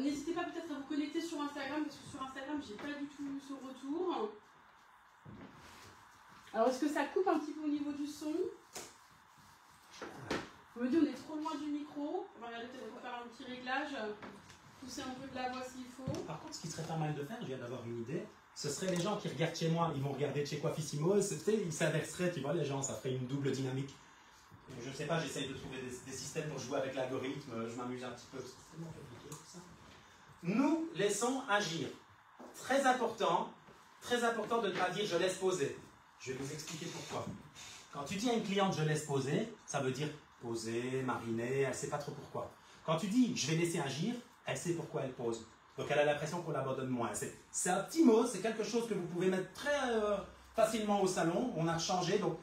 N'hésitez pas peut-être à vous connecter sur Instagram, parce que sur Instagram, j'ai pas du tout ce retour. Alors, est-ce que ça coupe un petit peu au niveau du son? On me dit on est trop loin du micro. On va regarder peut-être pour faire un petit réglage. Pousser un peu de la voix s'il faut. Par contre, ce qui serait pas mal de faire, je viens d'avoir une idée, ce serait les gens qui regardent chez moi, ils vont regarder chez Coiffissimo, ils s'inverseraient, tu vois, les gens, ça ferait une double dynamique. Et je sais pas, j'essaye de trouver des systèmes pour jouer avec l'algorithme, je m'amuse un petit peu, c'est tellement compliqué tout ça. Nous laissons agir. Très important de ne pas dire je laisse poser. Je vais vous expliquer pourquoi. Quand tu dis à une cliente je laisse poser, ça veut dire poser, mariner, elle ne sait pas trop pourquoi. Quand tu dis je vais laisser agir, elle sait pourquoi elle pose. Donc elle a l'impression qu'on l'abandonne moins. C'est un petit mot, c'est quelque chose que vous pouvez mettre très facilement au salon. On a changé, donc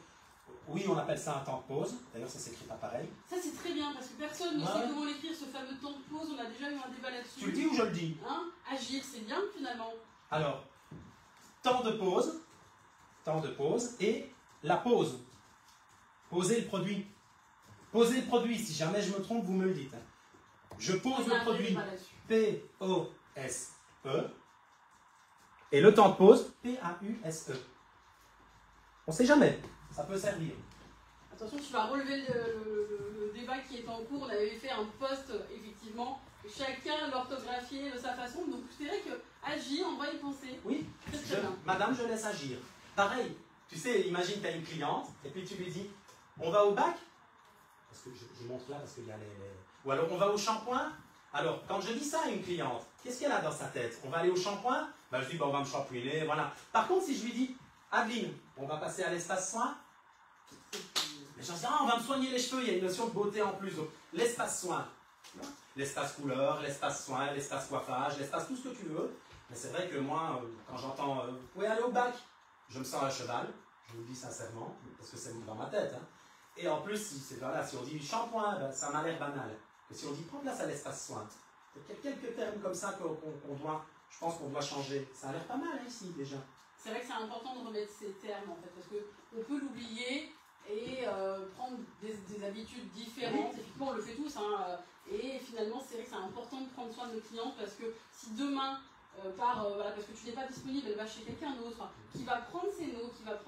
oui, on appelle ça un temps de pause. D'ailleurs, ça s'écrit pas pareil. Ça c'est très bien parce que personne ne sait comment l'écrire ce fameux temps de pause. On a déjà eu un débat là-dessus. Tu le dis ou je le dis? Hein? Agir, c'est bien finalement. Alors, temps de pause et la pause. Poser le produit. Poser le produit, si jamais je me trompe, vous me le dites. Je pose le produit P-O-S-E et le temps de pause P-A-U-S-E. On sait jamais, ça peut servir. Attention, tu vas relever le débat qui est en cours. On avait fait un post, effectivement, chacun l'orthographier de sa façon. Donc c'est vrai que agir, on va y penser. Oui, très bien. Madame, je laisse agir. Pareil, tu sais, imagine tu as une cliente et puis tu lui dis, on va au bac? Parce que je montre là parce qu'il y a les... Ou alors on va au shampoing. Alors, quand je dis ça à une cliente, qu'est-ce qu'elle a dans sa tête? On va aller au shampoing? Ben, je dis, on va me shampouiner, voilà. Par contre, si je lui dis, Adeline, on va passer à l'espace soin, les gens disent, on va me soigner les cheveux, il y a une notion de beauté en plus. Donc, l'espace soin, l'espace couleur, l'espace soin, l'espace coiffage, l'espace tout ce que tu veux. Mais c'est vrai que moi, quand j'entends, vous pouvez aller au bac, je me sens à cheval, je vous le dis sincèrement, parce que c'est dans ma tête. Hein. Et en plus, si on dit shampoing, ben, ça m'a l'air banal. Et si on dit prends place à l'espace soin, il y a quelques termes comme ça je pense qu'on doit changer. Ça a l'air pas mal ici déjà. C'est vrai que c'est important de remettre ces termes en fait, parce qu'on peut l'oublier et prendre des habitudes différentes. Oui. Effectivement, on le fait tous. Hein, et finalement, c'est vrai que c'est important de prendre soin de nos clientes parce que si demain, parce que tu n'es pas disponible, elle va chez quelqu'un d'autre qui va prendre ses mots, qui va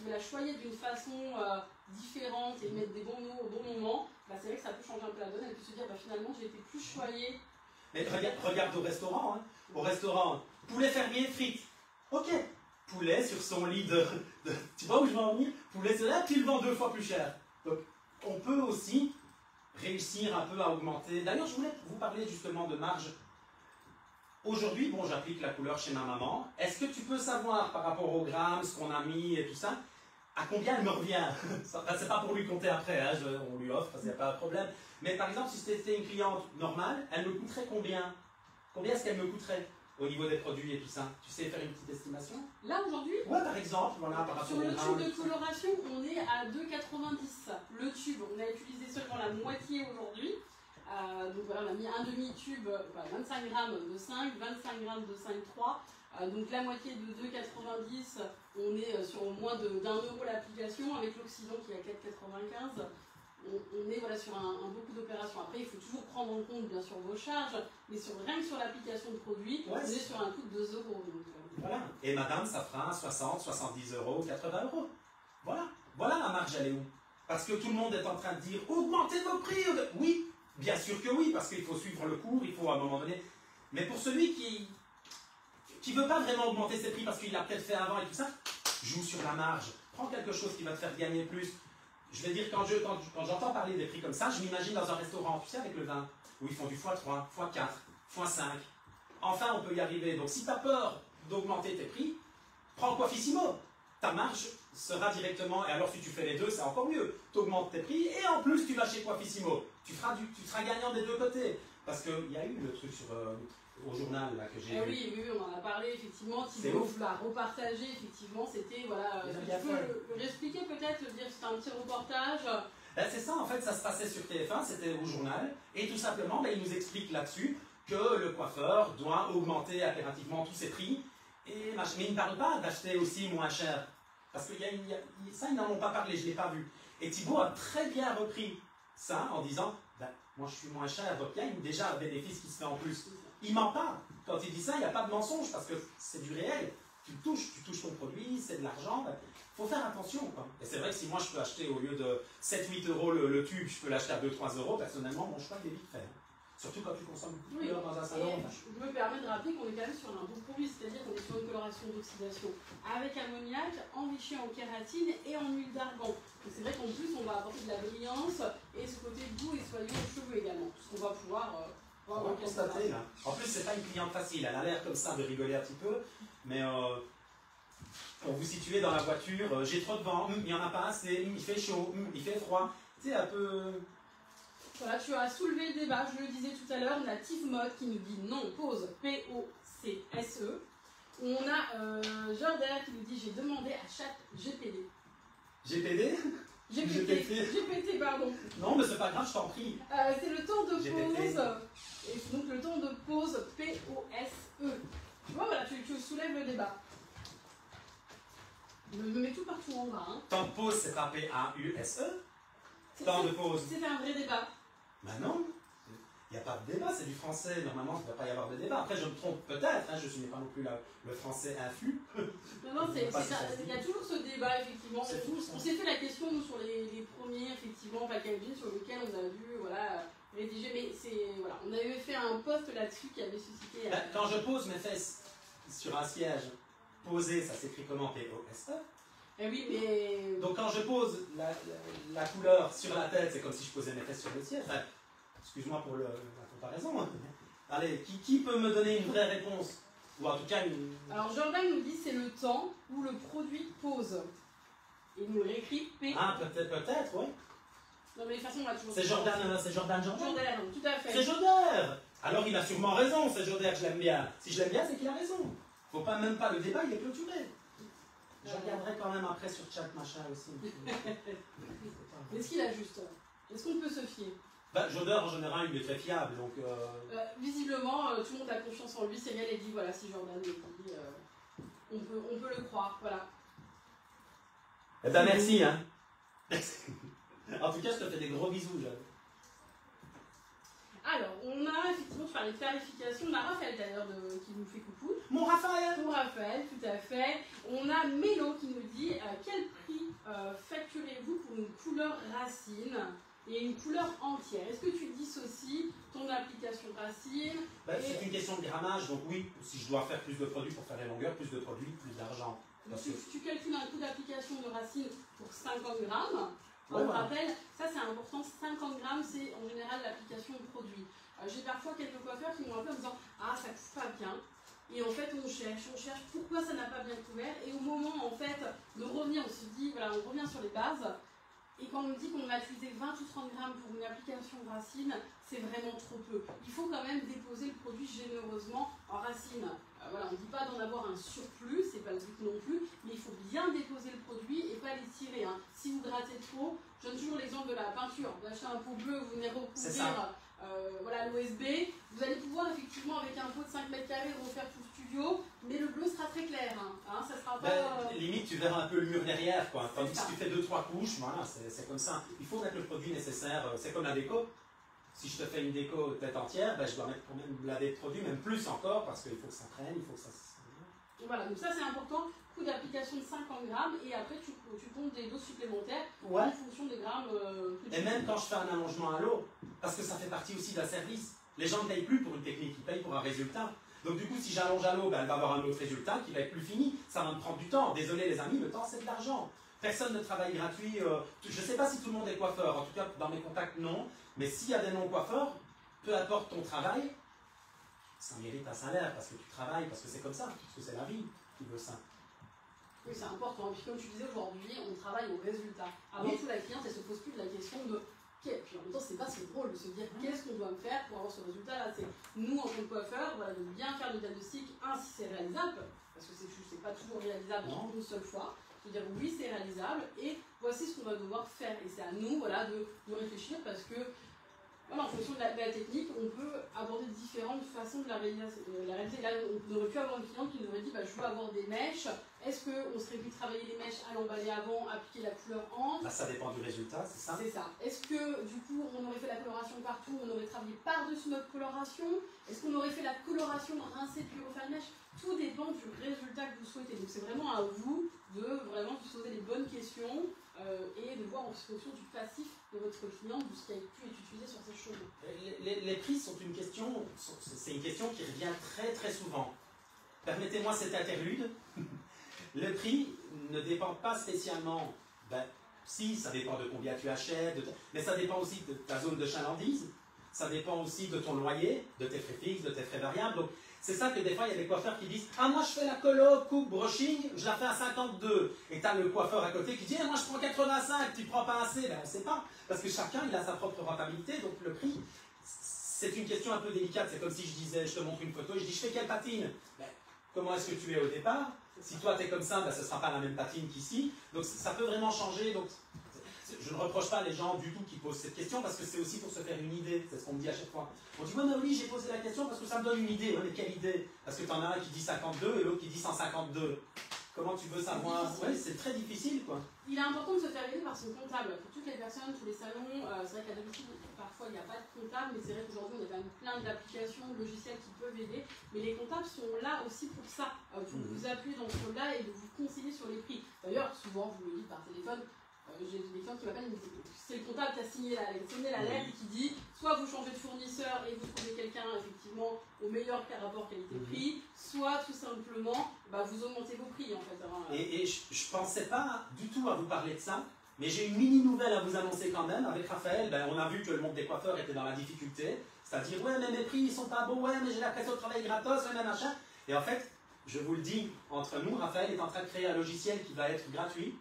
la choyer d'une façon différente et mettre des bons mots au bon moment, c'est vrai que ça peut changer un peu la donne. Elle peut se dire finalement j'ai été plus choyée. Mais regarde au restaurant. Hein. Au restaurant, poulet fermier frites. Ok. Poulet sur son lit de tu vois où je veux en venir? Poulet sur là, tu le vends 2 fois plus cher. Donc on peut aussi réussir un peu à augmenter. D'ailleurs, je voulais vous parler justement de marge. Aujourd'hui, bon, j'applique la couleur chez ma maman. Est-ce que tu peux savoir par rapport au gramme, ce qu'on a mis et tout ça, à combien elle me revient? C'est pas pour lui compter après, hein, on lui offre, il n'y a pas de problème. Mais par exemple, si c'était une cliente normale, elle me coûterait combien? Combien est-ce qu'elle me coûterait au niveau des produits et tout ça? Tu sais faire une petite estimation? Là aujourd'hui, ouais, par exemple, voilà, par rapport sur au le gramme, tube de coloration, on est à 2,90. Le tube, on a utilisé seulement la moitié aujourd'hui. Donc Donc voilà, on a mis un demi-tube, 25 grammes de 5, 25 grammes de 5,3. Donc la moitié de 2,90, on est sur moins d'1 € l'application, avec l'Oxydant qui est à 4,95. On est voilà, sur beaucoup d'opérations. Après, il faut toujours prendre en compte bien sûr vos charges, mais rien que sur l'application de produit, Ouais, on est sur un coût de 2 €. Donc, voilà. Et madame, ça fera 60, 70 €, 80 €. Voilà. Voilà la marge, elle est où? Parce que tout le monde est en train de dire augmentez vos prix. Oui, bien sûr que oui, parce qu'il faut suivre le cours, il faut à un moment donné. Mais pour celui qui ne veut pas vraiment augmenter ses prix parce qu'il l'a peut-être fait avant et tout ça, joue sur la marge. Prends quelque chose qui va te faire gagner plus. Je vais dire, quand j'entends parler des prix comme ça, je m'imagine dans un restaurant, tu sais, avec le vin, où ils font du x3, x4, x5. Enfin, on peut y arriver. Donc, si tu as peur d'augmenter tes prix, prends Coiffissimo. Ta marge sera directement, et alors si tu fais les deux, c'est encore mieux. Tu augmentes tes prix, et en plus, tu vas chez Coiffissimo. Tu seras gagnant des deux côtés. Parce qu'il y a eu le truc au journal là, que j'ai vu. Oui, on en a parlé, effectivement. Thibaut l'a repartagé, effectivement. C'était, voilà. Tu peux le réexpliquer peut-être, le dire que c'était un petit reportage. Ben, c'est ça, en fait, ça se passait sur TF1, c'était au journal. Et tout simplement, ben, il nous explique là-dessus que le coiffeur doit augmenter impérativement tous ses prix. Mais il ne parle pas d'acheter aussi moins cher. Parce que ça, ils n'en ont pas parlé, je ne l'ai pas vu. Et Thibaut a très bien repris ça en disant ben, moi je suis moins cher, donc il y a déjà un bénéfice qui se fait en plus. Il ment pas. Quand il dit ça, il n'y a pas de mensonge parce que c'est du réel. Tu touches ton produit, c'est de l'argent. Ben, faut faire attention. Quoi. Et c'est vrai que si moi je peux acheter au lieu de 7-8 € le tube, je peux l'acheter à 2-3 €, personnellement, mon choix est vite fait. Surtout quand tu consommes beaucoup d'heures dans un salon. Je me permets de rappeler qu'on est quand même sur un bon produit, c'est-à-dire qu'on est sur une coloration d'oxydation avec ammoniac, enrichi en kératine et en huile d'argan. C'est vrai qu'en plus on va apporter de la brillance et ce côté doux et soyeux aux cheveux également. Tout ce qu'on va pouvoir on va constater là. En plus, c'est pas une cliente facile, elle a l'air comme ça de rigoler un petit peu, mais pour vous situer dans la voiture, j'ai trop de vent, il n'y en a pas assez, il fait chaud, il fait froid. Tu sais, un peu. Voilà, tu as soulevé le débat, je le disais tout à l'heure, Native Mode qui nous dit non, pause, P-O-C-S-E. On a Jordan qui nous dit j'ai demandé à Chat GPD. GPD? GPT, pardon. Non, mais c'est pas grave, je t'en prie. C'est le temps de GPT. pause. Et donc le temps de pause, P-O-S-E. Tu vois, voilà, tu soulèves le débat. Je me mets tout partout en bas. Hein. Temps de pause, c'est pas P-A-U-S-E? Temps de pause. C'est un vrai débat. Ben non, il n'y a pas de débat, c'est du français. Normalement, il ne doit pas y avoir de débat. Après, je me trompe peut-être, hein, je ne suis pas non plus le français influx. Non, il y a toujours ce débat, effectivement. On s'est fait la question, nous, sur les premiers, effectivement, packaging, sur lesquels on a dû rédiger. Mais voilà, on avait fait un post là-dessus qui avait suscité. Quand je pose mes fesses sur un siège, poser, ça s'écrit comment? P-O-S-E. Eh oui, mais. Donc quand je pose la couleur sur la tête, c'est comme si je posais mes fesses sur le siège. Enfin, excuse-moi pour la comparaison. Allez, qui peut me donner une vraie réponse? Ou en tout cas une... Alors Jordan nous dit c'est le temps où le produit pose. Il nous réécrit P. Ah, peut-être, oui. Non mais de toute façon on va toujours... C'est Jordan. Jordan, tout à fait. C'est Joder. Alors il a sûrement raison, c'est Joder, je l'aime bien. Si je l'aime bien, c'est qu'il a raison. Faut pas, même pas, le débat, il est clôturé. Je regarderai quand même après sur chat machin aussi. Est-ce qu'il a juste? Est-ce qu'on peut se fier? Ben, Joder, en général, il est très fiable, donc... visiblement, tout le monde a confiance en lui. Céline a dit, voilà, si Jordan le dit, on peut le croire, voilà. Eh ben, merci, hein. En tout cas, je te fais des gros bisous, Jeanne. Alors, on a effectivement, tu parlais de clarification, on a Raphaël d'ailleurs qui nous fait coucou. Mon Raphaël! Mon Raphaël, tout à fait. On a Mélo qui nous dit quel prix facturez-vous pour une couleur racine et une couleur entière? Est-ce que tu dissocies ton application racine? Ben, c'est une question de grammage, donc oui, si je dois faire plus de produits pour faire les longueurs, plus de produits, plus d'argent. Tu calcules un coût d'application de racine pour 50 grammes. Ouais, on rappelle, ça c'est important, 50 grammes c'est en général l'application de produit. J'ai parfois quelques coiffeurs qui m'ont appelé en me disant ah ça couvre pas bien. Et en fait on cherche pourquoi ça n'a pas bien couvert. Et au moment en fait de revenir, on se dit voilà, on revient sur les bases. Et quand on me dit qu'on va utiliser 20 ou 30 grammes pour une application racine, c'est vraiment trop peu. Il faut quand même déposer le produit généreusement en racine. Voilà, on ne dit pas d'en avoir un surplus, c'est pas le but non plus, mais il faut bien déposer le produit et pas l'étirer. Hein. Si vous grattez trop, je donne toujours l'exemple de la peinture. Vous achetez un pot bleu, vous venez recouvrir voilà, l'OSB, vous allez pouvoir effectivement avec un pot de 5 mètres carrés refaire tout le studio, mais le bleu sera très clair, ça sera pas... Limite tu verras un peu le mur derrière, quoi. Tandis que ça. si tu fais 2-3 couches, voilà, c'est comme ça. Il faut mettre le produit nécessaire, c'est comme la déco. Si je te fais une déco tête entière, ben, je dois mettre quand même laver le produit, même plus encore, parce qu'il faut que ça prenne, il faut que ça... Voilà, donc ça c'est important, coût d'application de 50 grammes, et après tu comptes des doses supplémentaires Ouais. en fonction des grammes que tu Et même quand je fais un allongement à l'eau, parce que ça fait partie aussi d'un service. Les gens ne payent plus pour une technique, ils payent pour un résultat. Donc du coup, si j'allonge à l'eau, ben, elle va avoir un autre résultat qui va être plus fini. Ça va me prendre du temps. Désolé les amis, le temps c'est de l'argent. Personne ne travaille gratuit. Je ne sais pas si tout le monde est coiffeur. En tout cas, dans mes contacts, non. Mais s'il y a des non-coiffeurs, peu importe ton travail, ça mérite un salaire parce que tu travailles, parce que c'est comme ça, parce que c'est la vie qui veut ça. Oui, c'est important. Et puis comme tu disais, aujourd'hui, on travaille au résultat. Avant tout, la cliente, elle se pose plus de la question de... Puis en même temps, c'est pas son rôle de se dire qu'est-ce qu'on doit me faire pour avoir ce résultat-là. C'est nous, en tant que coiffeur, voilà, de bien faire le diagnostic, si c'est réalisable, parce que c'est pas toujours réalisable en une seule fois. Se dire oui, c'est réalisable, et voici ce qu'on va devoir faire. Et c'est à nous, voilà, de réfléchir, parce que voilà, en fonction de la technique, on peut aborder différentes façons de la réaliser. Là, on aurait pu avoir une cliente qui nous aurait dit je veux avoir des mèches. Est-ce qu'on serait venu travailler les mèches à l'emballer avant, appliquer la couleur entre? Là, ça dépend du résultat, c'est ça? C'est ça. Est-ce que du coup, on aurait fait la coloration partout, on aurait travaillé par-dessus notre coloration? Est-ce qu'on aurait fait la coloration rincée puis refaire une mèche? Tout dépend du résultat que vous souhaitez. Donc c'est vraiment à vous de vraiment vous poser les bonnes questions et de voir en fonction du passif de votre client, de ce qui a pu être utilisé sur ces cheveux. Les prix sont une question, c'est une question qui revient très très souvent. Permettez-moi cet interlude. Le prix ne dépend pas spécialement, si, ça dépend de combien tu achètes, mais ça dépend aussi de ta zone de chalandise, ça dépend aussi de ton loyer, de tes frais fixes, de tes frais variables. Donc, c'est ça que des fois, il y a des coiffeurs qui disent « Ah, moi, je fais la colo, coupe, brushing, je la fais à 52. » Et tu as le coiffeur à côté qui dit « Moi, je prends 85, tu prends pas assez. » Ben, on ne sait pas, parce que chacun, il a sa propre rentabilité, donc le prix, c'est une question un peu délicate. C'est comme si je disais, je te montre une photo, et je dis « Je fais quelle patine ?» Ben, comment est-ce que tu es au départ? Si toi, tu es comme ça, ben, ce ne sera pas la même patine qu'ici. Donc, ça peut vraiment changer. Donc, je ne reproche pas les gens du tout qui posent cette question, parce que c'est aussi pour se faire une idée. C'est ce qu'on me dit à chaque fois. On dit, ouais, mais oui, j'ai posé la question parce que ça me donne une idée. Ouais, mais quelle idée? Parce que tu en as un qui dit 52 et l'autre qui dit 152. Comment tu veux savoir? Ouais, c'est très difficile, quoi. Il est important de se faire aider par son comptable. Pour toutes les personnes, tous les salons, c'est vrai qu'à domicile, parfois il n'y a pas de comptable, mais c'est vrai qu'aujourd'hui on a quand même plein d'applications, logiciels qui peuvent aider. Mais les comptables sont là aussi pour ça, pour vous appuyer dans ce rôle-là et de vous conseiller sur les prix. D'ailleurs, souvent, vous me dites par téléphone, j'ai des clients qui m'appellent, c'est le comptable qui a signé la lettre qui dit soit vous changez de fournisseur et vous trouvez quelqu'un effectivement au meilleur rapport qualité-prix, soit tout simplement vous augmentez vos prix en fait. Et je ne pensais pas du tout à vous parler de ça, mais j'ai une mini nouvelle à vous annoncer quand même. Avec Raphaël, on a vu que le monde des coiffeurs était dans la difficulté, c'est-à-dire ouais mais mes prix ils sont pas beaux, ouais mais j'ai l'impression de travailler gratos, ouais mais machin. Et en fait, je vous le dis entre nous, Raphaël est en train de créer un logiciel qui va être gratuit,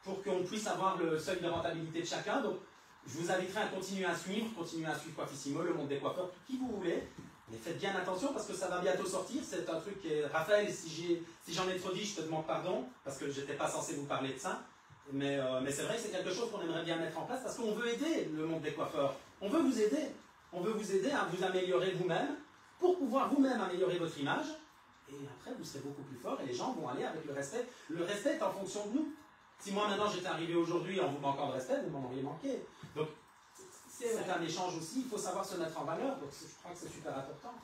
pour qu'on puisse avoir le seuil de rentabilité de chacun. Donc, je vous inviterai à continuer à suivre Coiffissimo, le monde des coiffeurs, tout qui vous voulez. Mais faites bien attention parce que ça va bientôt sortir. C'est un truc qui est... Raphaël, si j'en ai trop dit, je te demande pardon, parce que je n'étais pas censé vous parler de ça. Mais c'est vrai que c'est quelque chose qu'on aimerait bien mettre en place parce qu'on veut aider le monde des coiffeurs. On veut vous aider. On veut vous aider à vous améliorer vous-même pour pouvoir vous-même améliorer votre image. Et après, vous serez beaucoup plus fort et les gens vont aller avec le respect. Le respect est en fonction de nous. Si moi maintenant j'étais arrivé aujourd'hui en vous manquant de respect, vous m'en auriez manqué. Donc c'est un échange aussi, il faut savoir se mettre en valeur, donc je crois que c'est super important.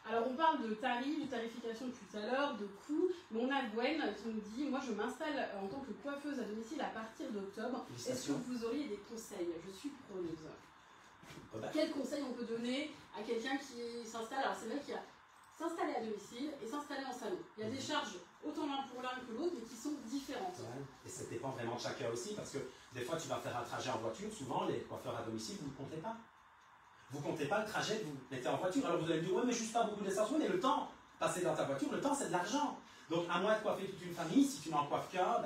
Alors on parle de tarifs, de tarification depuis tout à l'heure, de coûts, mais on a Gwen qui nous dit, moi je m'installe en tant que coiffeuse à domicile à partir d'octobre, est-ce que vous auriez des conseils? Je suis preneuse. Quels conseils on peut donner à quelqu'un qui s'installe? Alors c'est vrai qu'il y a s'installer à domicile et s'installer en salon. Il y a des charges autant l'un pour l'un que l'autre, mais qui sont différentes. Ouais. Et ça dépend vraiment de chacun aussi, parce que des fois tu vas faire un trajet en voiture, souvent les coiffeurs à domicile, vous ne comptez pas. Vous ne comptez pas le trajet que vous mettez en voiture. Alors vous allez me dire, ouais mais juste pas beaucoup d'essence, mais le temps passé dans ta voiture, le temps c'est de l'argent. Donc à moins de coiffer toute une famille, si tu n'en coiffes qu'un,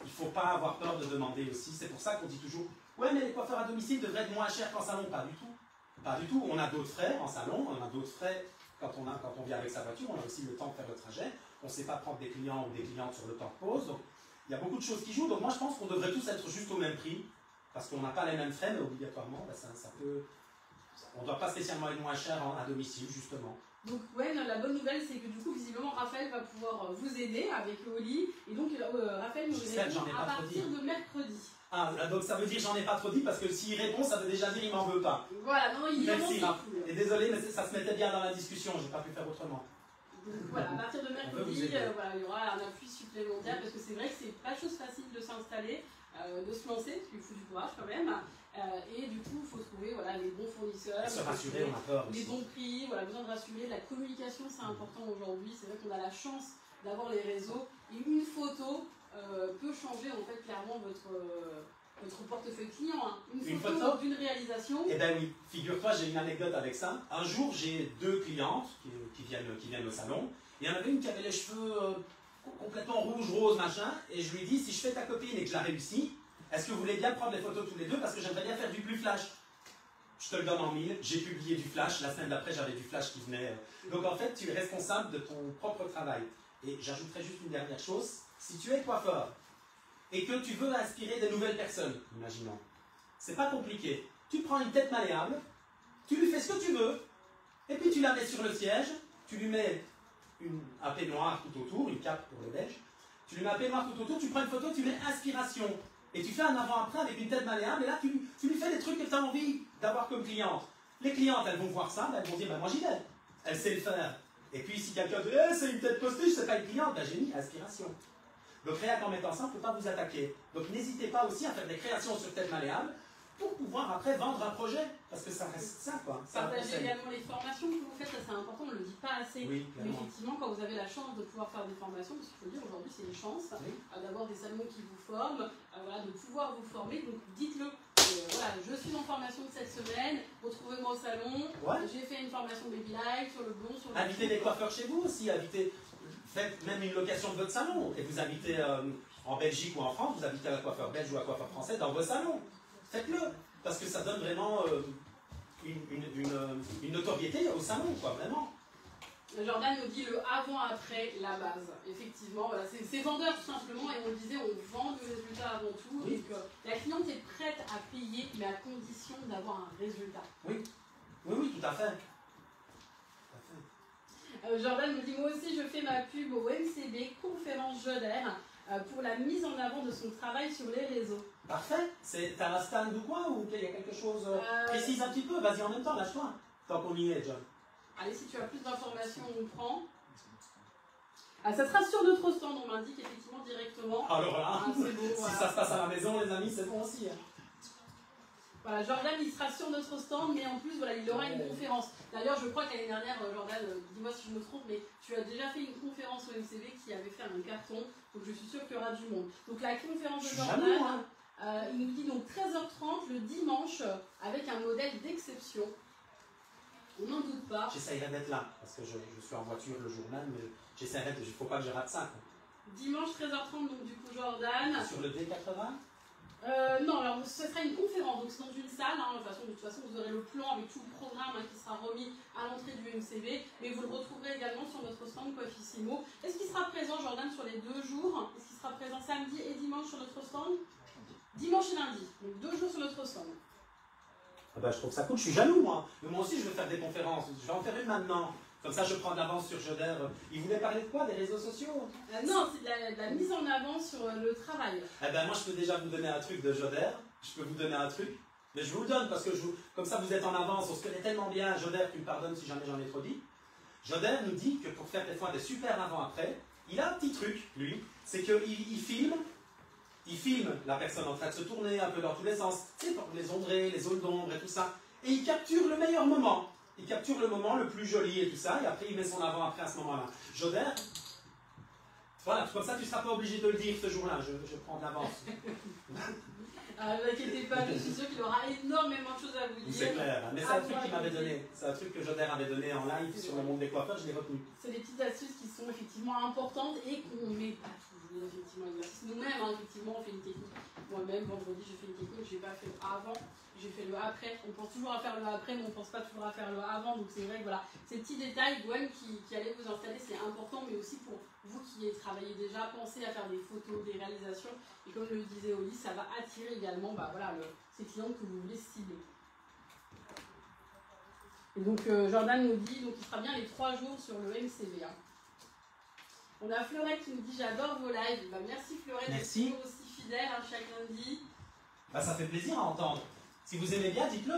il ne faut pas avoir peur de demander aussi. C'est pour ça qu'on dit toujours, ouais mais les coiffeurs à domicile devraient être moins chers qu'en salon. Pas du tout. Pas du tout. On a d'autres frais en salon, on a d'autres frais. Quand on vient avec sa voiture, on a aussi le temps de faire le trajet. On ne sait pas prendre des clients ou des clientes sur le temps de pause. Donc, il y a beaucoup de choses qui jouent. Donc moi, je pense qu'on devrait tous être juste au même prix. Parce qu'on n'a pas les mêmes frais, mais obligatoirement, ça peut on ne doit pas spécialement être moins cher à domicile, justement. Donc ouais, la bonne nouvelle c'est que du coup visiblement Raphaël va pouvoir vous aider avec Oli et donc Raphaël nous répond à partir de mercredi. Ah, donc ça veut dire j'en ai pas trop dit parce que s'il répond ça veut déjà dire il m'en veut pas. Voilà, non, il Merci, et désolé mais ça se mettait bien dans la discussion, j'ai pas pu faire autrement. Donc voilà, à partir de mercredi, voilà, il y aura un appui supplémentaire parce que c'est vrai que c'est pas chose facile de s'installer, de se lancer, parce qu'il faut du courage quand même. Et du coup, il faut trouver voilà, les bons fournisseurs, se rassurer, on a peur les aussi. bons prix, voilà, besoin de rassurer. La communication, c'est important aujourd'hui. C'est vrai qu'on a la chance d'avoir les réseaux. Et une photo peut changer en fait clairement votre portefeuille client. Hein. Une photo d'une réalisation. Eh bien oui, figure-toi, j'ai une anecdote avec ça. Un jour, j'ai 2 clientes qui viennent au salon. Et il y en avait une qui avait les cheveux complètement rouges, roses, machin. Et je lui dis, si je fais ta copine et que je la réussis, est-ce que vous voulez bien prendre les photos tous les deux parce que j'aimerais bien faire du plus flash. Je te le donne en 1000, j'ai publié du flash, la semaine d'après j'avais du flash qui venait. Donc en fait tu es responsable de ton propre travail. Et j'ajouterai juste une dernière chose, si tu es coiffeur et que tu veux inspirer des nouvelles personnes, imaginons, c'est pas compliqué. Tu prends une tête malléable, tu lui fais ce que tu veux, et puis tu la mets sur le siège, tu lui mets un peignoir tout autour, une cape pour les Belges, tu lui mets un peignoir tout autour, tu prends une photo, tu mets inspiration. Et tu fais un avant-après avec une tête malléable, et là tu lui fais des trucs que tu as envie d'avoir comme cliente. Les clientes, elles vont voir ça, elles vont dire, ben moi j'y vais. Elle sait le faire. Et puis si quelqu'un dit, c'est une tête postiche, c'est pas une cliente, ben j'ai mis inspiration. Donc rien qu'en mettant ça, on ne peut pas vous attaquer. Donc n'hésitez pas aussi à faire des créations sur tête malléable pour pouvoir après vendre un projet. Parce que ça reste ça, quoi. Partagez également les formations que vous faites, ça c'est important, on ne le dit pas assez. Oui, mais effectivement, quand vous avez la chance de pouvoir faire des formations, parce qu'il faut dire aujourd'hui c'est une chance d'avoir des salons qui vous forment, voilà, de pouvoir vous former, donc dites-le. Voilà, je suis en formation de cette semaine, retrouvez-moi au salon, j'ai fait une formation Baby Life sur le blond, sur le... Invitez des coiffeurs chez vous aussi, faites même une location de votre salon, et vous habitez en Belgique ou en France, vous habitez à la coiffeur belge ou à la coiffeur français dans vos salons. Faites-le, parce que ça donne vraiment une notoriété au salon, quoi, vraiment. Jordan nous dit le avant-après, la base. Effectivement, voilà, c'est vendeur tout simplement, et on le disait, on vend le résultat avant tout. Oui. Donc la cliente est prête à payer, mais à condition d'avoir un résultat. Oui, tout à fait. Jordan nous dit, moi aussi je fais ma pub au MCB, conférence Joder, pour la mise en avant de son travail sur les réseaux. Parfait. T'as un stand ou quoi, ou il y a quelque chose précise un petit peu, vas-y en même temps, lâche-toi. Tant qu'on y est, John. Allez, si tu as plus d'informations, on prend. Ah, ça sera sur notre stand, on m'indique effectivement directement. Alors là, c'est beau, si ça se passe à la maison, les amis, c'est bon aussi. Hein. Voilà, Jordan, il sera sur notre stand, mais en plus, voilà, il aura une conférence. D'ailleurs, je crois que l'année dernière, Jordan, dis-moi si je me trompe, mais tu as déjà fait une conférence au MCB qui avait fait un carton, donc je suis sûre qu'il y aura du monde. Donc la conférence de Jordan, il nous dit donc 13h30 le dimanche, avec un modèle d'exception. On n'en doute pas. J'essaierai d'être là, parce que je suis en voiture le jour même, mais j'essaierai, il ne faut pas que je rate ça. Quoi. Dimanche 13h30, donc du coup Jordan. Sur le D80 non, alors ce sera une conférence, donc c'est dans une salle, hein, de toute façon vous aurez le plan avec tout le programme qui sera remis à l'entrée du MCB, mais vous le retrouverez également sur notre stand Coiffissimo. Est-ce qu'il sera présent Jordan sur les 2 jours? Est-ce qu'il sera présent samedi et dimanche sur notre stand? Dimanche et lundi, donc 2 jours sur notre stand. Ah ben, je trouve ça cool, je suis jaloux moi, mais moi aussi je vais faire des conférences, je vais en faire une maintenant. Comme ça, je prends de l'avance sur Joder. Il voulait parler de quoi? Des réseaux sociaux? Non, c'est de la mise en avant sur le travail. Eh ben, moi, je peux déjà vous donner un truc de Joder. Je peux vous donner un truc. Mais je vous le donne parce que comme ça, vous êtes en avance. On se connaît tellement bien. Joder, tu me pardonnes si jamais j'en ai trop dit. Joder nous dit que pour faire des fois des super avant-après, il a un petit truc, lui. C'est qu'il filme. Il filme la personne en train de se tourner un peu dans tous les sens. Tu sais, les ombrés, les zones d'ombre et tout ça. Et il capture le meilleur moment. Il capture le moment le plus joli et tout ça, et après il met son avant-après à ce moment-là. Joder, voilà, comme ça tu ne seras pas obligé de le dire ce jour-là, je prends de l'avance. Ne vous inquiétez pas, je suis sûre qu'il aura énormément de choses à vous dire. C'est clair, mais c'est un truc qu'il m'avait donné, c'est un truc que Joder avait donné en live sur le monde des coiffeurs, je l'ai retenu. C'est des petites astuces qui sont effectivement importantes et qu'on ne met pas toujours effectivement exercice. Nous-mêmes, effectivement, on fait une technique. Moi-même, vendredi, j'ai fait une technique, je n'ai pas fait le avant. J'ai fait le après, on pense toujours à faire le après, mais on ne pense pas toujours à faire le avant, donc c'est vrai que voilà, ces petits détails, Gwen, qui allez vous installer, c'est important, mais aussi pour vous qui y travaillez déjà, pensez à faire des photos, des réalisations, et comme le disait Oli, ça va attirer également voilà, ces clients que vous voulez cibler. Et donc Jordan nous dit, donc il sera bien les 3 jours sur le MCV. Hein. On a Fleurette qui nous dit j'adore vos lives. Bah, merci Fleurette, Merci. d'être aussi fidèle hein, chaque lundi. Bah, ça fait plaisir à entendre. Si vous aimez bien, dites-le.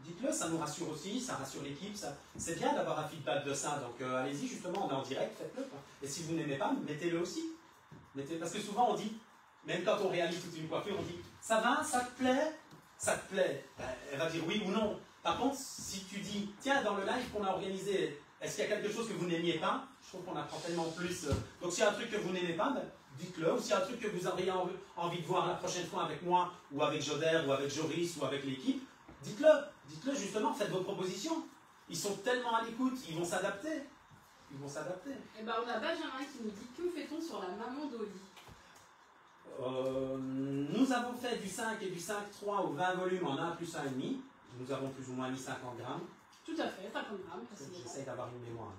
Dites-le, ça nous rassure aussi, ça rassure l'équipe. C'est bien d'avoir un feedback de ça. Donc allez-y, justement, on est en direct, faites-le. Et si vous n'aimez pas, mettez-le aussi. Parce que souvent on dit, même quand on réalise toute une coiffure, on dit ça va, ça te plaît? Ça te plaît? Elle va dire oui ou non. Par contre, si tu dis tiens, dans le live qu'on a organisé, est-ce qu'il y a quelque chose que vous n'aimiez pas? Je trouve qu'on apprend tellement plus. Donc s'il y a un truc que vous n'aimez pas, ben, dites-le. Ou s'il y a un truc que vous auriez envie de voir la prochaine fois avec moi, ou avec Joder, ou avec Joris, ou avec l'équipe, dites-le. Dites-le justement, faites vos propositions. Ils sont tellement à l'écoute, ils vont s'adapter. Ils vont s'adapter. Et ben on a Benjamin qui nous dit que fait-on sur la maman d'Oli? Nous avons fait du 5 et du 5,3 au 20 volumes en 1 plus 1,5. Nous avons plus ou moins mis 50 grammes. Tout à fait, 50 grammes. J'essaye d'avoir une mémoire.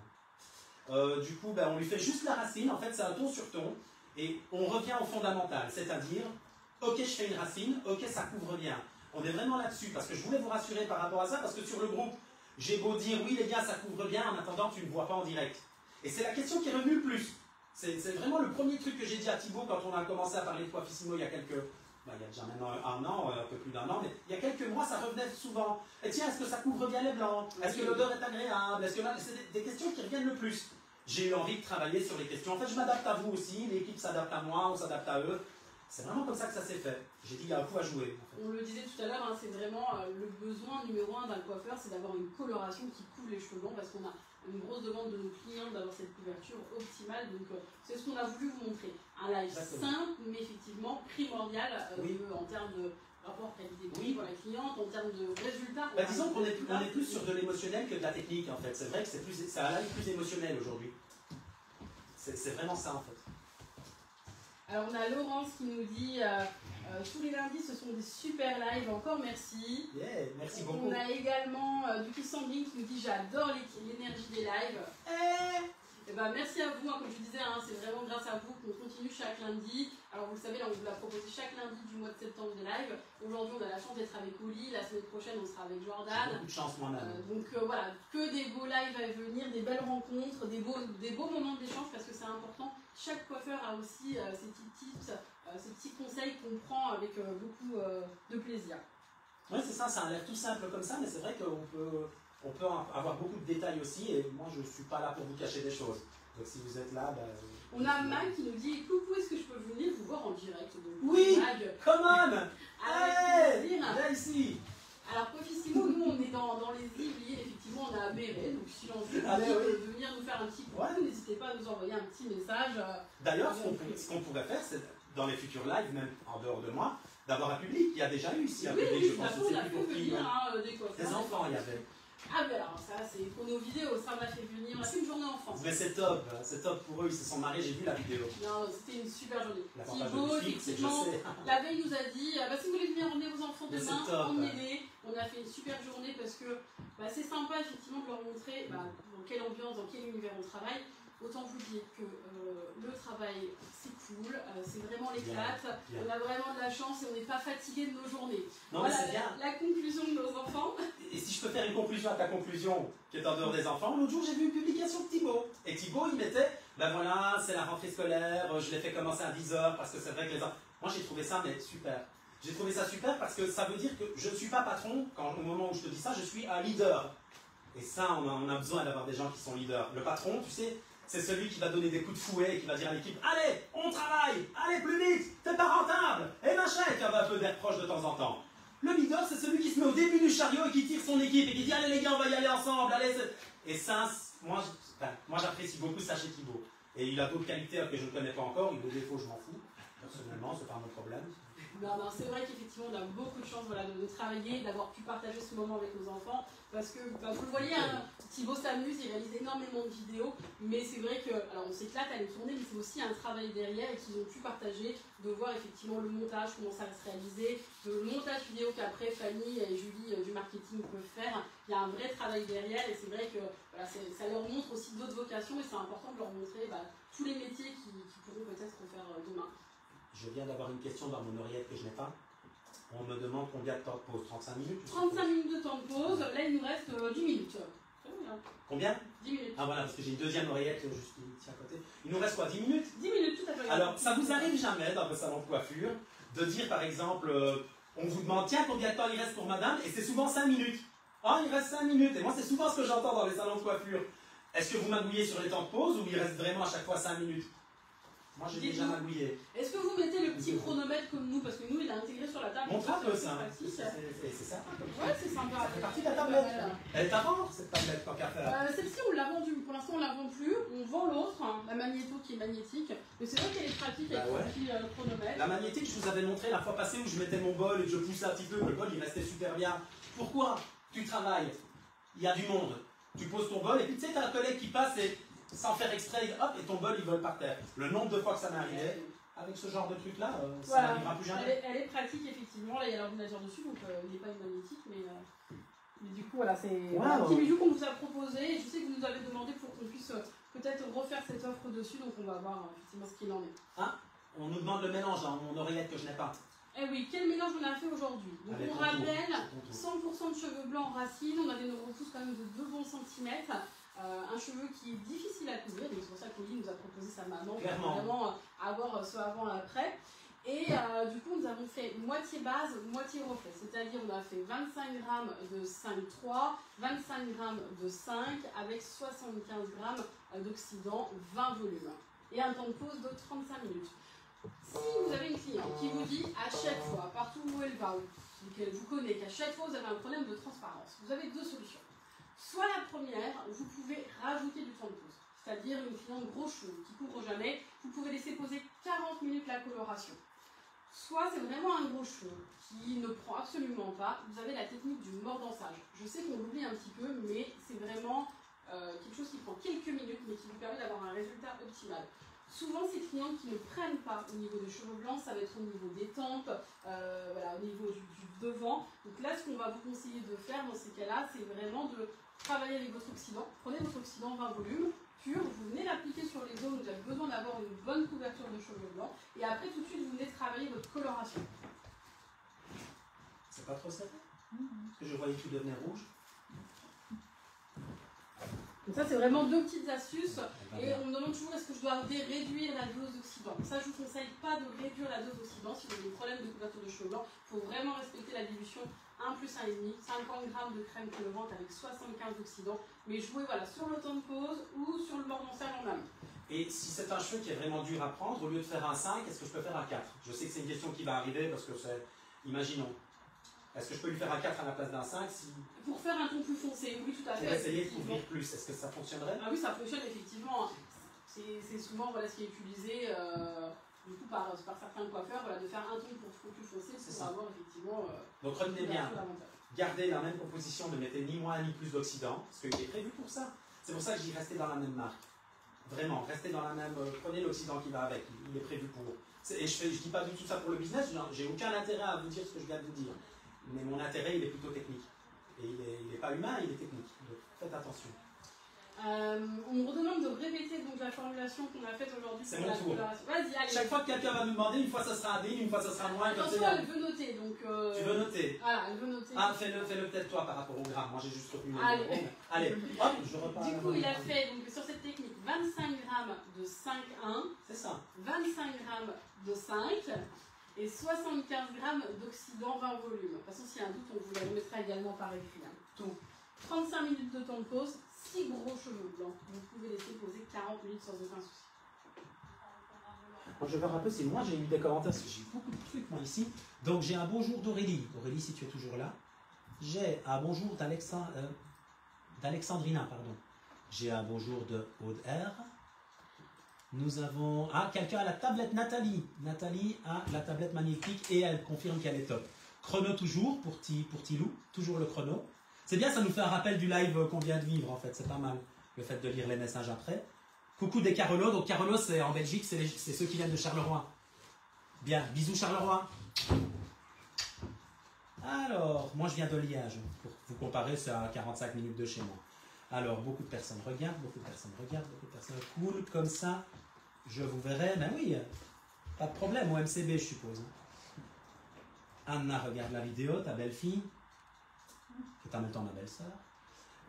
Du coup, ben, on lui fait juste la racine. En fait, c'est un ton sur ton. Et on revient au fondamental. C'est-à-dire, ok, je fais une racine. Ok, ça couvre bien. On est vraiment là-dessus. Parce que je voulais vous rassurer par rapport à ça. Parce que sur le groupe, j'ai beau dire, oui, les gars, ça couvre bien. En attendant, tu ne vois pas en direct. Et c'est la question qui est revenue le plus. C'est vraiment le premier truc que j'ai dit à Thibaut quand on a commencé à parler de Coiffissimo il y a quelques... Ben, il y a déjà maintenant un an, un peu plus d'un an, mais il y a quelques mois, ça revenait souvent. Et tiens, est-ce que ça couvre bien les blancs? Est-ce que l'odeur est agréable? C'est des questions qui reviennent le plus. J'ai eu envie de travailler sur les questions. En fait, je m'adapte à vous aussi, l'équipe s'adapte à moi, on s'adapte à eux. C'est vraiment comme ça que ça s'est fait. J'ai dit, il y a un coup à jouer. En fait. On le disait tout à l'heure, hein, c'est vraiment le besoin numéro 1 d'un coiffeur, c'est d'avoir une coloration qui couvre les cheveux longs, parce qu'on a une grosse demande de nos clients d'avoir cette couverture optimale. Donc c'est ce qu'on a voulu vous montrer. Un live simple, mais effectivement primordial en termes de rapport qualité-prix pour la cliente, en termes de résultats. Bah, disons qu'on est plus sur de l'émotionnel que de la technique en fait. C'est vrai que c'est un live plus émotionnel aujourd'hui. C'est vraiment ça en fait. Alors on a Laurence qui nous dit tous les lundis ce sont des super lives, encore merci. Yeah, merci beaucoup. On a également Duki Sanguine qui nous dit j'adore l'énergie des lives. Et ben, merci à vous, hein, comme je disais, hein, c'est vraiment grâce à vous qu'on continue chaque lundi. Alors vous le savez, là on vous l'a proposé chaque lundi du mois de septembre des lives. Aujourd'hui on a la chance d'être avec Oli, la semaine prochaine on sera avec Jordan. J'ai beaucoup de chance moi-même. Donc voilà, que des beaux lives à venir, des belles rencontres, des beaux moments d'échange parce que c'est important. Chaque coiffeur a aussi ses petits tips, ses petits conseils qu'on prend avec beaucoup de plaisir. Oui c'est ça, ça a l'air tout simple comme ça, mais c'est vrai qu'on peut avoir beaucoup de détails aussi, et moi je ne suis pas là pour vous cacher des choses. Donc si vous êtes là, ben, on a Mag qui nous dit coucou, est-ce que je peux venir vous voir en direct? Donc, oui, Mag, come on, avec plaisir. Viens ici. Alors Coiffissimo, nous on est dans les îles, effectivement on a Béret, donc si l'on veut de venir nous faire un petit coucou, n'hésitez pas à nous envoyer un petit message. D'ailleurs, ce qu'on pourrait faire, c'est dans les futurs lives, même en dehors de moi, d'avoir un public. Il y a déjà eu ici un public, je pense que c'est plus pour qui. Des enfants, il y avait. Ah ben alors ça c'est pour nos vidéos, ça on a fait venir, on a fait une journée enfant. Mais c'est top pour eux, ils se sont mariés, j'ai vu la vidéo. Non, c'était une super journée. Thibaut, effectivement, la veille nous a dit, si vous voulez venir emmener vos enfants demain, emmenez-les. On a fait une super journée parce que c'est sympa effectivement de leur montrer dans quelle ambiance, dans quel univers on travaille. Autant vous dire que le travail c'est cool, c'est vraiment l'éclate, on a vraiment de la chance et on n'est pas fatigué de nos journées. Non, voilà c'est bien. La conclusion de nos enfants. Et si je peux faire une conclusion à ta conclusion qui est en dehors des enfants, l'autre jour j'ai vu une publication de Thibaut. Et Thibaut il mettait, voilà, c'est la rentrée scolaire, je l'ai fait commencer à 10h parce que c'est vrai que les enfants. Moi j'ai trouvé ça mais super. J'ai trouvé ça super parce que ça veut dire que je ne suis pas patron, au moment où je te dis ça, je suis un leader. Et ça, on a besoin d'avoir des gens qui sont leaders. Le patron, tu sais, c'est celui qui va donner des coups de fouet et qui va dire à l'équipe, allez, on travaille, allez plus vite, t'es pas rentable, et machin, et qui a un peu d'air proche de temps en temps. Le leader, c'est celui qui se met au début du chariot et qui tire son équipe et qui dit, allez les gars, on va y aller ensemble, allez. Et ça, moi j'apprécie beaucoup ça chez Thibaut. Et il a d'autres qualités que je ne connais pas encore, il a des défauts, je m'en fous. Personnellement, c'est pas mon problème. Non, c'est vrai qu'effectivement, on a beaucoup de chance de travailler, d'avoir pu partager ce moment avec nos enfants. Parce que, vous le voyez, hein, Thibaut s'amuse, il réalise énormément de vidéos. Mais c'est vrai que, alors on s'éclate à les tourner, mais c'est aussi un travail derrière et qu'ils ont pu partager, de voir effectivement le montage, comment ça va se réaliser, le montage vidéo qu'après Fanny et Julie du marketing peuvent faire. Il y a un vrai travail derrière et c'est vrai que ça leur montre aussi d'autres vocations et c'est important de leur montrer tous les métiers qu'ils pourront peut-être faire demain. Je viens d'avoir une question dans mon oreillette que je n'ai pas. On me demande combien de temps de pause? 35 minutes? 35 minutes de temps de pause, là il nous reste 10 minutes. Oui, hein. Combien? 10 minutes. Ah voilà, parce que j'ai une deuxième oreillette juste ici à côté. Il nous reste quoi, 10 minutes? 10 minutes, tout à fait. Alors, ça vous arrive jamais dans vos salons de coiffure de dire par exemple, on vous demande, tiens, combien de temps il reste pour madame? Et c'est souvent 5 minutes. Ah, il reste 5 minutes. Et moi, c'est souvent ce que j'entends dans les salons de coiffure. Est-ce que vous magouillez sur les temps de pause ou il reste vraiment à chaque fois 5 minutes? Moi, j'ai déjà magouillé. Est-ce que vous mettez le petit chronomètre comme nous? Parce que nous, il est intégré sur la table. Montre un peu ça. C'est sympa. Ouais, c'est sympa. Ça fait partie de la tablette. Elle est à vendre, cette tablette, tant qu'à faire. Celle-ci, on l'a vendue. Pour l'instant, on la vend plus. On vend l'autre, hein, la Magnéto qui est magnétique. Mais c'est vrai qu'elle est pratique avec le petit chronomètre. La magnétique, je vous avais montré la fois passée où je mettais mon bol et que je poussais un petit peu. Le bol, il restait super bien. Pourquoi? Tu travailles. Il y a du monde. Tu poses ton bol et puis tu sais, tu as un collègue qui passe et sans faire exprès, hop, et ton bol il vole par terre. Le nombre de fois que ça m'est arrivé, avec ce genre de truc-là, ça n'arrivera plus jamais. Elle est pratique, effectivement. Là, il y a l'ordinateur dessus, donc il n'est pas une magnétique, mais du coup, voilà, c'est un petit bijou qu'on vous a proposé. Et je sais que vous nous avez demandé pour qu'on puisse peut-être refaire cette offre dessus, donc on va voir effectivement ce qu'il en est. Ah, on nous demande le mélange dans mon oreillette que je n'ai pas. Eh oui, quel mélange on a fait aujourd'hui? Donc Allez, on rappelle, 100% de cheveux blancs en racines, on a des neuropousses quand même de 2 bons centimètres. Un cheveu qui est difficile à couvrir, donc c'est pour ça qu'Oli nous a proposé sa maman pour vraiment avoir ce avant-après. Et du coup, nous avons fait moitié base, moitié reflet, c'est-à-dire on a fait 25 g de 5,3, 25 g de 5 avec 75 g d'oxydant, 20 volumes. Et un temps de pause de 35 minutes. Si vous avez une cliente qui vous dit à chaque fois, partout où elle va, ou qu'elle vous connaît, qu'à chaque fois vous avez un problème de transparence, vous avez deux solutions. Soit la première, vous pouvez rajouter du temps de pause, c'est-à-dire une cliente gros cheveux qui couvre jamais, vous pouvez laisser poser 40 minutes la coloration. Soit c'est vraiment un gros cheveu qui ne prend absolument pas, vous avez la technique du mordançage. Je sais qu'on l'oublie un petit peu, mais c'est vraiment quelque chose qui prend quelques minutes, mais qui vous permet d'avoir un résultat optimal. Souvent, ces clientes qui ne prennent pas au niveau des cheveux blancs, ça va être au niveau des tempes, voilà, au niveau du devant. Donc là, ce qu'on va vous conseiller de faire dans ces cas-là, c'est vraiment de travailler avec votre oxydant. Prenez votre oxydant 20 volumes, pur, vous venez l'appliquer sur les zones où vous avez besoin d'avoir une bonne couverture de cheveux blancs. Et après, tout de suite, vous venez travailler votre coloration. C'est pas trop serré? Parce que je voyais tout devenir rouge. Donc ça, c'est vraiment deux petites astuces. Et on me demande toujours, est-ce que je dois réduire la dose d'oxydant? Ça, je vous conseille pas de réduire la dose d'oxydant. Si vous avez des problèmes de couverture de cheveux blancs, il faut vraiment respecter la dilution 1 plus 1,5, 50 g de crème colorante avec 75 d'oxydant. Mais jouez voilà, sur le temps de pause ou sur le mordançage en amont. Et si c'est un cheveu qui est vraiment dur à prendre, au lieu de faire un 5, est-ce que je peux faire un 4? Je sais que c'est une question qui va arriver parce que c'est... Imaginons. Est-ce que je peux lui faire un 4 à la place d'un 5 si... Pour faire un ton plus foncé, oui, tout à fait. Pour essayer de couvrir plus, est-ce que ça fonctionnerait? Ah oui, ça fonctionne effectivement. C'est souvent voilà, ce qui est utilisé du coup, par certains coiffeurs, voilà, de faire un ton pour plus foncé pour avoir effectivement. Donc retenez bien, gardez la même composition, ne mettez ni moins ni plus d'oxydant, parce qu'il est prévu pour ça. C'est pour ça que je dis restez dans la même marque. Vraiment, restez dans la même. Prenez l'oxydant qui va avec, il est prévu pour. Et je dis pas du tout ça pour le business, j'ai aucun intérêt à vous dire ce que je viens de vous dire. Mais mon intérêt, il est plutôt technique. Et il n'est pas humain, il est technique. Donc faites attention. On me redemande de répéter donc, la formulation qu'on a faite aujourd'hui. C'est mon tour. Vas-y, allez. Chaque fois que quelqu'un va nous demander, une fois ça sera un dé, une fois ça sera moins. Attention, elle veut noter. Donc, tu veux noter? Voilà, elle veut noter. Ah, fais-le peut-être toi par rapport au gramme. Moi j'ai juste retenu le Allez. Allez, hop, je repars. Du coup, il a fait donc, sur cette technique 25 g de 5,1. C'est ça. 25 g de 5 et 75 g d'oxydant 20 volumes. De toute façon, s'il y a un doute, on vous la remettra également par écrit. Hein. Donc, 35 minutes de temps de pause, 6 gros cheveux blancs. Vous pouvez laisser poser 40 minutes sans aucun souci. Moi, je vais voir un peu, c'est moi, j'ai eu des commentaires, parce que j'ai beaucoup de trucs, moi, ici. Donc, j'ai un bonjour d'Aurélie. Aurélie, si tu es toujours là. J'ai un bonjour d'Alexandrina, pardon. J'ai un bonjour de Aude R. Nous avons... Ah, quelqu'un a la tablette Nathalie. Nathalie a la tablette magnétique et elle confirme qu'elle est top. Chrono toujours pour Tilou, toujours le chrono. C'est bien, ça nous fait un rappel du live qu'on vient de vivre en fait, c'est pas mal. Le fait de lire les messages après. Coucou des Carolos. Donc Carolos, c'est en Belgique, c'est ceux qui viennent de Charleroi. Bien, bisous Charleroi. Alors, moi je viens de Liège. Pour vous comparer, c'est à 45 minutes de chez moi. Alors, beaucoup de personnes regardent, beaucoup de personnes cool, comme ça, je vous verrai, ben oui, pas de problème, au MCB, je suppose. Anna regarde la vidéo, ta belle-fille, qui est en même temps ma belle-sœur.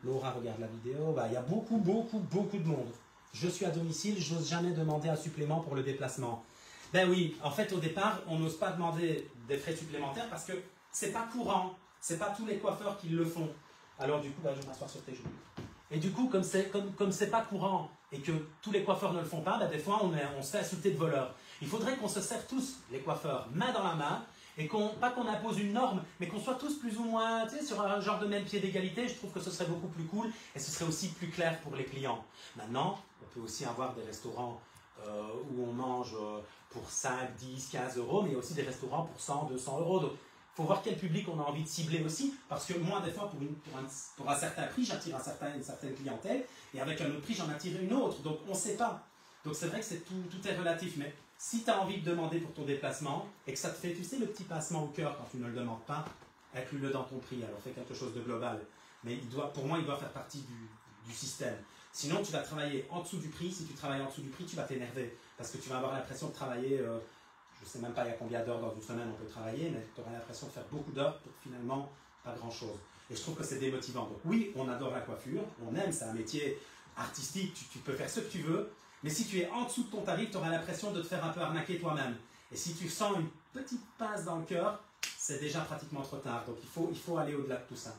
Laura regarde la vidéo. Bah, il y a beaucoup de monde. Je suis à domicile, j'ose jamais demander un supplément pour le déplacement. Ben oui, en fait, au départ, on n'ose pas demander des frais supplémentaires parce que c'est pas courant. C'est pas tous les coiffeurs qui le font. Alors du coup, bah, je vais m'asseoir sur tes genoux. Et du coup, comme c'est pas courant et que tous les coiffeurs ne le font pas, bah, des fois, on se fait insulter de voleurs. Il faudrait qu'on se serre tous, les coiffeurs, main dans la main, et pas qu'on impose une norme, mais qu'on soit tous plus ou moins sur un genre de même pied d'égalité. Je trouve que ce serait beaucoup plus cool et ce serait aussi plus clair pour les clients. Maintenant, on peut aussi avoir des restaurants où on mange pour 5, 10, 15 euros, mais il y a aussi des restaurants pour 100, 200 euros. Donc, il faut voir quel public on a envie de cibler aussi, parce que moi, des fois, pour un certain prix, j'attire une certaine clientèle, et avec un autre prix, j'en attire une autre. Donc, on ne sait pas. Donc, c'est vrai que tout est relatif, mais si tu as envie de demander pour ton déplacement, et que ça te fait, tu sais, le petit passement au cœur quand tu ne le demandes pas, inclus-le dans ton prix, alors fais quelque chose de global. Mais pour moi, il doit faire partie du système. Sinon, tu vas travailler en dessous du prix. Si tu travailles en dessous du prix, tu vas t'énerver, parce que tu vas avoir l'impression de travailler... je ne sais même pas il y a combien d'heures dans une semaine on peut travailler, mais tu auras l'impression de faire beaucoup d'heures pour finalement pas grand-chose. Et je trouve que c'est démotivant. Donc oui, on adore la coiffure, on aime, c'est un métier artistique, tu peux faire ce que tu veux, mais si tu es en dessous de ton tarif, tu auras l'impression de te faire un peu arnaquer toi-même. Et si tu sens une petite pince dans le cœur, c'est déjà pratiquement trop tard. Donc il faut aller au-delà de tout ça.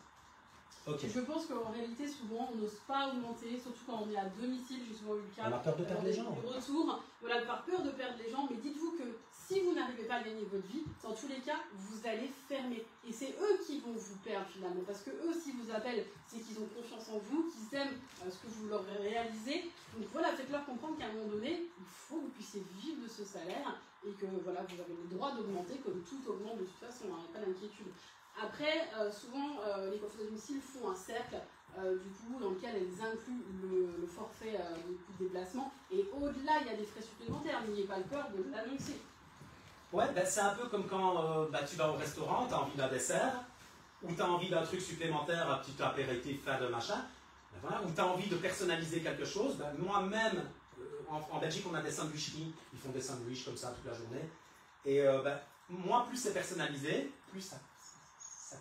Okay. Je pense qu'en réalité, souvent, on n'ose pas augmenter, surtout quand on est à domicile. J'ai souvent eu le cas. On a peur de perdre les gens. Retour, voilà, par peur de perdre les gens. Mais dites-vous que si vous n'arrivez pas à gagner votre vie, dans tous les cas, vous allez fermer. Et c'est eux qui vont vous perdre finalement. Parce que eux, s'ils vous appellent, c'est qu'ils ont confiance en vous, qu'ils aiment ce que vous leur réalisez. Donc voilà, faites-leur comprendre qu'à un moment donné, il faut que vous puissiez vivre de ce salaire et que voilà, vous avez le droit d'augmenter comme tout augmente de toute façon. Il n'y a pas d'inquiétude. Après, souvent, les coiffeurs de domicile font un cercle, du coup, dans lequel elles incluent le forfait de coût de déplacement. Et au-delà, il y a des frais supplémentaires. N'ayez pas peur de l'annoncer. Ouais, ben c'est un peu comme quand tu vas au restaurant, tu as envie d'un dessert, ou tu as envie d'un truc supplémentaire, un petit apéritif, fin de machin, ben voilà, ou tu as envie de personnaliser quelque chose. Ben moi-même, en Belgique, on a des sandwicheries, ils font des sandwichs comme ça toute la journée. Et moi, plus c'est personnalisé, plus ça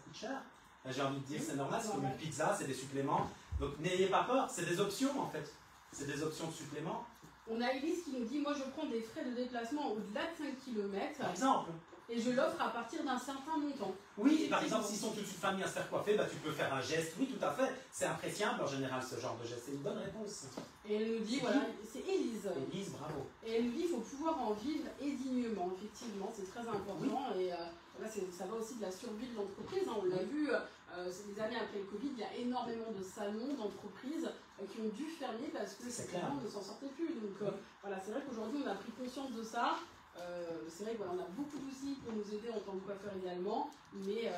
coûte cher. J'ai envie de dire, c'est normal, c'est comme une pizza, c'est des suppléments. Donc n'ayez pas peur, c'est des options en fait. C'est des options de suppléments. On a Elise qui nous dit, moi je prends des frais de déplacement au-delà de 5 km. Par exemple. Et je l'offre à partir d'un certain montant. Oui, par exemple, s'ils sont toute une famille à se faire coiffer, bah, tu peux faire un geste. Oui, tout à fait. C'est appréciable en général ce genre de geste. C'est une bonne réponse. Et elle nous dit, voilà, c'est Élise. Élise, bravo. Et elle nous dit, il faut pouvoir en vivre et dignement. Effectivement, c'est très important. Oui. Et là, ça va aussi de la survie de l'entreprise. Hein. On l'a vu, les années après le Covid, il y a énormément de salons, d'entreprises qui ont dû fermer parce que ces clients ne s'en sortaient plus. Donc voilà, c'est vrai qu'aujourd'hui, on a pris conscience de ça. C'est vrai qu'on a beaucoup d'outils pour nous aider en tant que coiffeur également, mais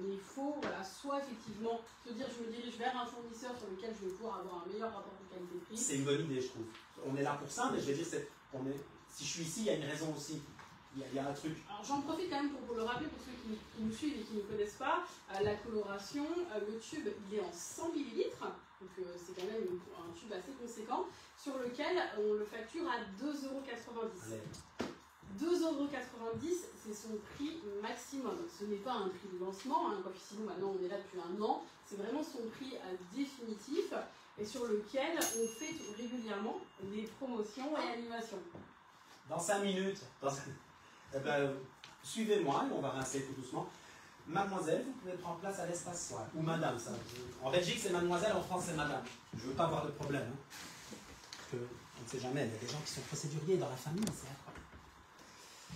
il faut soit effectivement se dire je me dirige vers un fournisseur sur lequel je vais pouvoir avoir un meilleur rapport de qualité-prix. C'est une bonne idée, je trouve. On est là pour ça, mais je vais dire, si je suis ici, il y a une raison aussi. Il y a un truc. Alors j'en profite quand même pour le rappeler pour ceux qui nous suivent et qui ne connaissent pas. La coloration, le tube il est en 100 ml, donc c'est quand même un tube assez conséquent, sur lequel on le facture à 2,90 €. 2,90 €, c'est son prix maximum. Ce n'est pas un prix de lancement, hein, comme sinon maintenant on est là depuis un an. C'est vraiment son prix définitif et sur lequel on fait régulièrement des promotions et animations. Dans 5 minutes, suivez-moi et on va rincer tout doucement. Mademoiselle, vous pouvez prendre place à l'espace soir. Ou madame, ça. En Belgique c'est mademoiselle, en France c'est madame. Je ne veux pas avoir de problème. Hein. Parce que, on ne sait jamais, il y a des gens qui sont procéduriers dans la famille, c'est incroyable.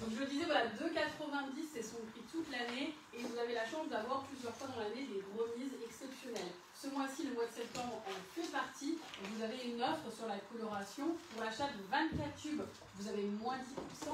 Donc je le disais, voilà, 2,90 € c'est son prix toute l'année et vous avez la chance d'avoir plusieurs fois dans l'année des remises exceptionnelles. Ce mois-ci, le mois de septembre, en fait partie. Vous avez une offre sur la coloration. Pour l'achat de 24 tubes, vous avez moins 10%.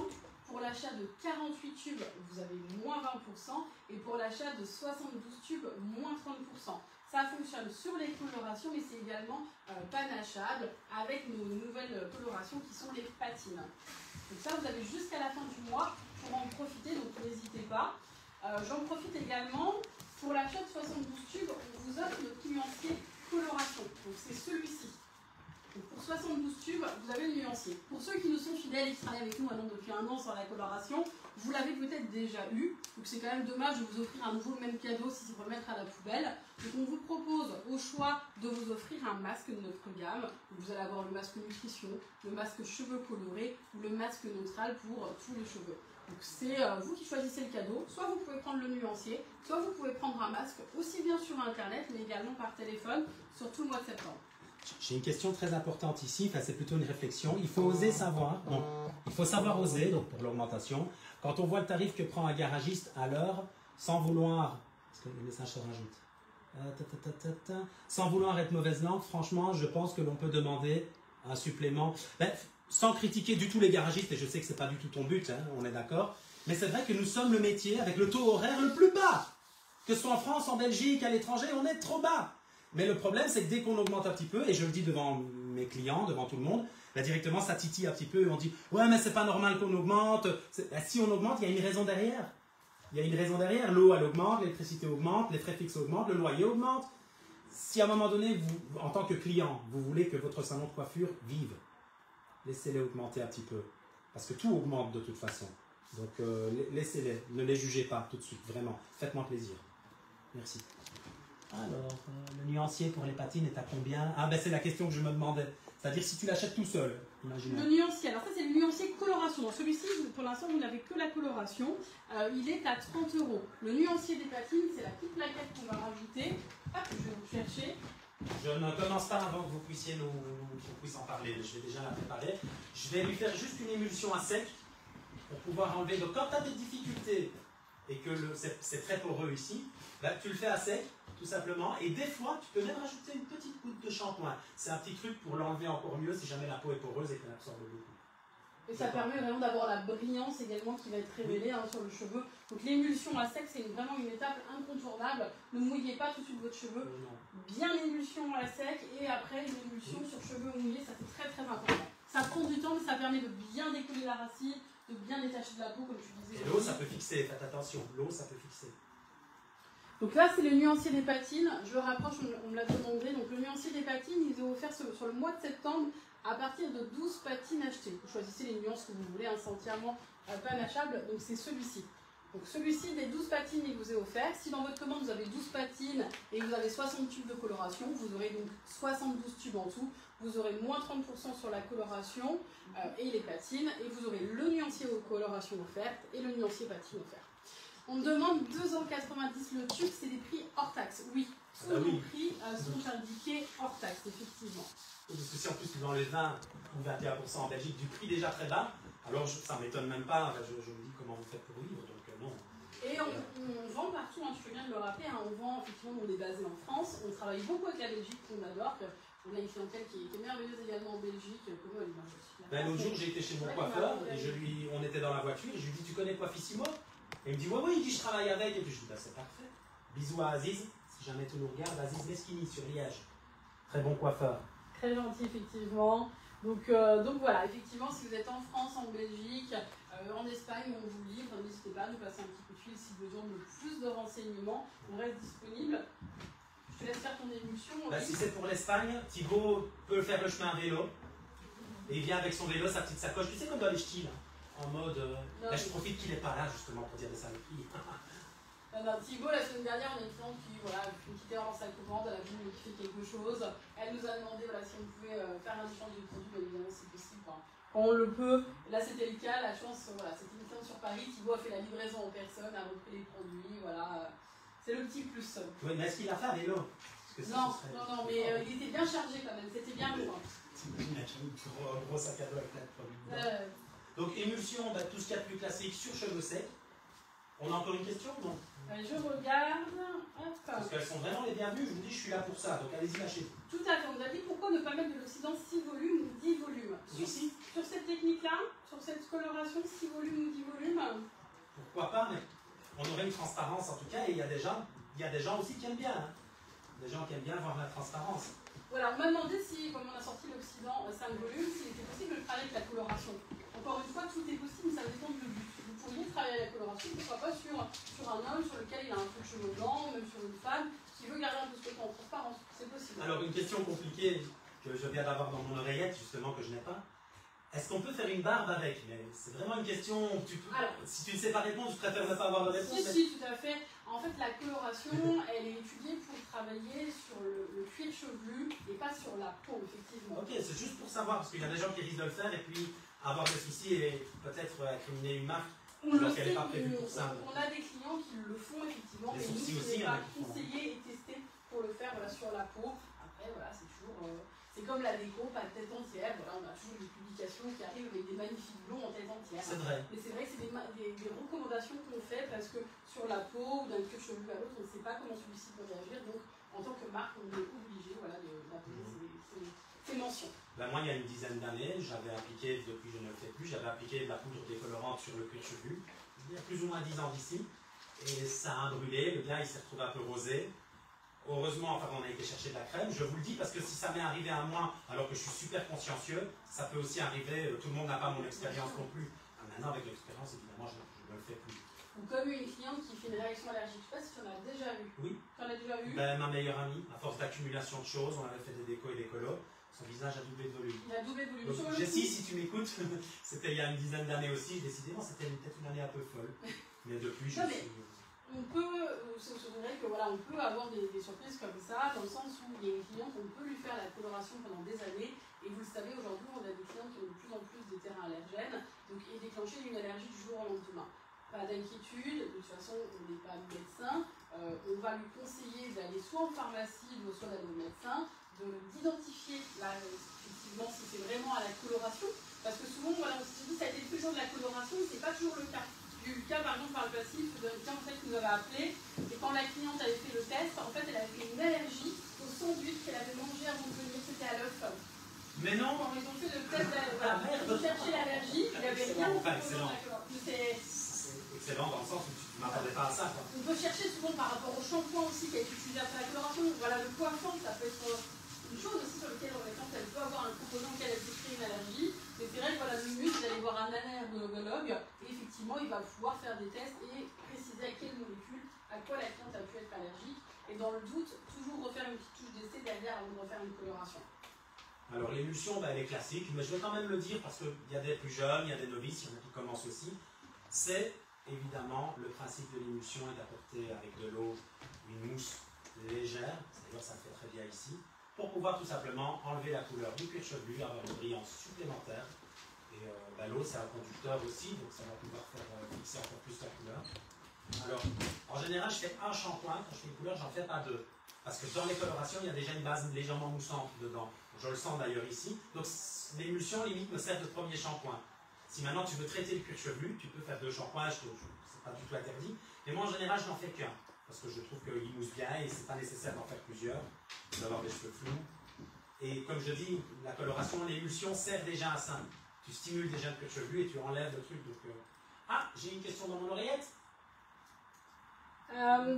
Pour l'achat de 48 tubes, vous avez moins 20%. Et pour l'achat de 72 tubes, moins 30%. Ça fonctionne sur les colorations, mais c'est également panachable avec nos nouvelles colorations qui sont les patines. Donc ça, vous avez jusqu'à la fin du mois pour en profiter, donc n'hésitez pas. J'en profite également, pour l'achat de 72 tubes, on vous offre notre nuancier coloration. Donc c'est celui-ci. Donc pour 72 tubes, vous avez le nuancier. Pour ceux qui nous sont fidèles et qui travaillent avec nous maintenant depuis un an sur la coloration, vous l'avez peut-être déjà eu, donc c'est quand même dommage de vous offrir à nouveau le même cadeau si c'est pour le mettre à la poubelle. Donc on vous propose au choix de vous offrir un masque de notre gamme. Donc vous allez avoir le masque nutrition, le masque cheveux colorés ou le masque neutral pour tous les cheveux. Donc c'est vous qui choisissez le cadeau, soit vous pouvez prendre le nuancier, soit vous pouvez prendre un masque aussi bien sur internet mais également par téléphone, surtout le mois de septembre. J'ai une question très importante ici, enfin c'est plutôt une réflexion. Il faut oser savoir, donc, il faut savoir oser donc pour l'augmentation. Quand on voit le tarif que prend un garagiste à l'heure, sans vouloir, parce que les messages se rajoutent, sans vouloir être mauvaise langue, franchement, je pense que l'on peut demander un supplément. Ben, sans critiquer du tout les garagistes, et je sais que c'est pas du tout ton but, hein, on est d'accord, mais c'est vrai que nous sommes le métier avec le taux horaire le plus bas. Que ce soit en France, en Belgique, à l'étranger, on est trop bas. Mais le problème, c'est que dès qu'on augmente un petit peu, et je le dis devant mes clients, devant tout le monde, ben directement ça titille un petit peu et on dit « Ouais, mais c'est pas normal qu'on augmente. » Ben, si on augmente, il y a une raison derrière. Il y a une raison derrière. L'eau, elle augmente, l'électricité augmente, les frais fixes augmentent, le loyer augmente. Si à un moment donné, vous, en tant que client, vous voulez que votre salon de coiffure vive, laissez-les augmenter un petit peu. Parce que tout augmente de toute façon. Donc laissez-les, ne les jugez pas tout de suite, vraiment. Faites-moi plaisir. Merci. Alors, le nuancier pour les patines est à combien? Ah ben c'est la question que je me demandais. C'est-à-dire si tu l'achètes tout seul, imaginez. Le nuancier, alors ça c'est le nuancier coloration. Dans celui-ci, pour l'instant vous n'avez que la coloration. Il est à 30 €. Le nuancier des patines, c'est la petite plaquette qu'on va rajouter. Hop, je vais vous chercher. Je ne commence pas avant que vous puissiez en parler. Je vais déjà la préparer. Je vais lui faire juste une émulsion à sec pour pouvoir enlever. Donc quand tu as des difficultés et que c'est très poreux ici, là, tu le fais à sec, tout simplement. Et des fois, tu peux même rajouter une petite goutte de shampoing. C'est un petit truc pour l'enlever encore mieux si jamais la peau est poreuse et qu'elle absorbe beaucoup. Et ça permet vraiment d'avoir la brillance également qui va être révélée sur le cheveu. Donc l'émulsion à sec, c'est vraiment une étape incontournable. Ne mouillez pas tout de suite votre cheveu. Bien l'émulsion à sec et après une émulsion sur cheveux mouillés, ça c'est très très important. Ça prend du temps mais ça permet de bien décoller la racine, de bien détacher de la peau comme tu disais. Et l'eau, ça peut fixer, faites attention. L'eau, ça peut fixer. Donc là, c'est le nuancier des patines. Je le rapproche, on me l'a demandé. Donc le nuancier des patines, il est offert sur le mois de septembre à partir de 12 patines achetées. Vous choisissez les nuances que vous voulez, c'est entièrement panachable. Donc c'est celui-ci. Donc celui-ci, des 12 patines, il vous est offert. Si dans votre commande, vous avez 12 patines et vous avez 60 tubes de coloration, vous aurez donc 72 tubes en tout. Vous aurez moins 30% sur la coloration et les patines. Et vous aurez le nuancier aux colorations offertes et le nuancier patine offert. On demande 2,90 € le tube, c'est des prix hors taxe. Oui, tous les prix sont indiqués hors taxe, effectivement. Parce que si en plus dans les 20 ou 21% en Belgique, du prix déjà très bas, alors ça ne m'étonne même pas, je me dis comment vous faites pour vivre, donc non. Et on vend partout, je fais bien de le rappeler, on vend, effectivement, on est basé en France, on travaille beaucoup avec la Belgique, qu'on adore, on a une clientèle qui est merveilleuse également en Belgique, comme elle est l'autre jour, j'ai été chez mon coiffeur, et on était dans la voiture, et je lui dis, tu connais Coiffissimo? Et il me dit, oui, il dit, je travaille avec, et puis je dis, bah, c'est parfait. Bisous à Aziz, si jamais tu nous regardes, Aziz Leskini sur Liège. Très bon coiffeur. Très gentil, effectivement. Donc voilà, effectivement, si vous êtes en France, en Belgique, en Espagne, on vous livre, n'hésitez pas à nous passer un petit coup de fil si besoin de plus de renseignements. On reste disponible. Je te laisse faire ton émulsion. Bah, si c'est pour l'Espagne, Thibaut peut faire le chemin à vélo. Et il vient avec son vélo, sa petite sacoche. Tu sais, comme dans les ch'tis, là. En mode. Là, je profite qu'il n'est pas là, justement, pour dire des saloperies. Thibaut, la semaine dernière, on a une cliente qui, une petite erreur dans sa commande, elle a voulu modifier quelque chose. Elle nous a demandé si on pouvait faire un échange de produits, bien évidemment, c'est possible. Quand on le peut. Là, c'était le cas, la chance, c'était une cliente sur Paris. Thibaut a fait la livraison en personne, a repris les produits, C'est le petit plus. Oui, mais est-ce qu'il a fait à vélo? Non, mais il était bien chargé quand même, c'était bien lourd. Un gros sac à dos avec plein de produits. Donc, émulsion, tout ce qu'il y a de plus classique sur cheveux secs. On a encore une question? Non. Je regarde. Hop. Parce qu'elles sont vraiment les bienvenues, je vous dis, je suis là pour ça, donc allez-y, lâchez-vous. Tout à fait, on vous a dit pourquoi ne pas mettre de l'oxydant 6 volumes ou 10 volumes. Sur cette technique-là, sur cette coloration 6 volumes ou 10 volumes. Pourquoi pas, mais on aurait une transparence en tout cas, et il y a des gens aussi qui aiment bien. Hein. Des gens qui aiment bien voir la transparence. Voilà, on m'a demandé si, comme on a sorti l'oxydant 5 volumes, s'il était possible de travailler avec la coloration. Encore une fois, tout est possible, mais ça dépend du but. Vous pourriez travailler avec la coloration, pourquoi pas sur un homme sur lequel il a un peu de cheveux blancs, même sur une femme qui veut garder un peu ce côté en transparence. C'est possible. Alors, une question compliquée que je viens d'avoir dans mon oreillette, justement, que je n'ai pas. Est-ce qu'on peut faire une barbe avec? Mais c'est vraiment une question. Alors, si tu ne sais pas répondre, je préfère ne pas avoir de réponse. Si, tout à fait. En fait, la coloration, elle est étudiée pour travailler sur le cuir chevelu et pas sur la peau, effectivement. Ok, c'est juste pour savoir, parce qu'il y a des gens qui risquent de le faire et puis avoir des soucis et peut-être incriminer une marque. Alors qu'elle n'est pas prévue pour ça. On a des clients qui le font, effectivement, mais nous, aussi, ce n'est pas conseillé et testé pour le faire sur la peau. Après, voilà, c'est toujours... c'est comme la déco, pas de tête entière. Voilà, on a toujours des publications qui arrivent avec des magnifiques blonds en tête entière. C'est vrai. Mais c'est vrai que c'est des recommandations qu'on fait parce que sur la peau ou d'un cuir chevelu à l'autre, on ne sait pas comment celui-ci peut réagir. Donc, en tant que marque, on est obligé d'appeler ces mentions. Ben moi, il y a une dizaine d'années, j'avais appliqué, depuis je ne le fais plus, j'avais appliqué de la poudre décolorante sur le cuir chevelu. Il y a plus ou moins 10 ans d'ici. Et ça a brûlé. Le gars, il s'est retrouvé un peu rosé. Heureusement, enfin, on a été chercher de la crème. Je vous le dis parce que si ça m'est arrivé à moi, alors que je suis super consciencieux, ça peut aussi arriver. Tout le monde n'a pas mon expérience non plus. Maintenant, avec l'expérience, évidemment, je ne le fais plus. Ou comme une cliente qui fait une réaction allergique. Je ne sais pas si tu en as déjà eu. Oui. Tu en as déjà eu? Ben, ma meilleure amie, à force d'accumulation de choses, on avait fait des décos et des colos. Son visage a doublé de volume. Il a doublé de volume. Jessie, si tu m'écoutes, c'était il y a une dizaine d'années aussi. Décidément, c'était peut-être une année un peu folle. Mais depuis, je suis... On peut, c'est vrai que voilà, on peut avoir des surprises comme ça, dans le sens où il y a une cliente, on peut lui faire la coloration pendant des années, et vous le savez, aujourd'hui, on a des clients qui ont de plus en plus des terrains allergènes, donc et déclencher une allergie du jour au lendemain. Pas d'inquiétude, de toute façon, on n'est pas médecin, on va lui conseiller d'aller soit en pharmacie, soit d'aller au médecin, d'identifier effectivement si c'est vraiment à la coloration, parce que souvent, voilà, on se dit ça a été toujours de la coloration, mais c'est pas toujours le cas. Du cas par exemple par le passif d'un client en fait, qui nous avait appelé, et quand la cliente avait fait le test, en fait elle avait fait une allergie au sandwich qu'elle avait mangé avant de venir, c'était à l'œuf. Mais non. Quand ils ont fait le test, ils ont cherché l'allergie, il n'y avait rien de excellent. C'est excellent dans le sens où tu ne m'attendais pas à ça. Quoi. On peut chercher souvent par rapport au shampoing aussi qui a été utilisé après la coloration. Voilà, le coiffant, ça peut être une chose aussi sur laquelle elle peut avoir un composant auquel elle peut créer une allergie. Mais c'est vrai que voilà, le mieux, c'est d'aller voir un allergologue et effectivement, il va pouvoir faire des tests et préciser à quelle molécule, à quoi la cliente a pu être allergique. Et dans le doute, toujours refaire une petite touche d'essai derrière avant de refaire une coloration. Alors l'émulsion, elle est classique, mais je vais quand même le dire parce qu'il y a des plus jeunes, il y a des novices, il y en a qui commencent aussi. C'est évidemment le principe de l'émulsion est d'apporter avec de l'eau une mousse légère, c'est-à-dire ça fait très bien ici, pour pouvoir tout simplement enlever la couleur du cuir chevelu, avoir une brillance supplémentaire. Et l'eau, c'est un conducteur aussi, donc ça va pouvoir faire fixer encore plus la couleur. Alors, en général, je fais un shampoing. Quand je fais une couleur, j'en fais pas deux. Parce que dans les colorations, il y a déjà une base légèrement moussante dedans. Je le sens d'ailleurs ici. Donc, l'émulsion, limite, me sert de premier shampoing. Si maintenant tu veux traiter le cuir chevelu, tu peux faire deux shampoings, c'est pas du tout interdit. Mais moi, en général, je n'en fais qu'un. Parce que je trouve qu'il mousse bien et c'est pas nécessaire d'en faire plusieurs, d'avoir des cheveux flous. Et comme je dis, la coloration, l'émulsion sert déjà à ça. Tu stimules déjà le cuir chevelu et tu enlèves le truc. Donc, Ah, j'ai une question dans mon oreillette.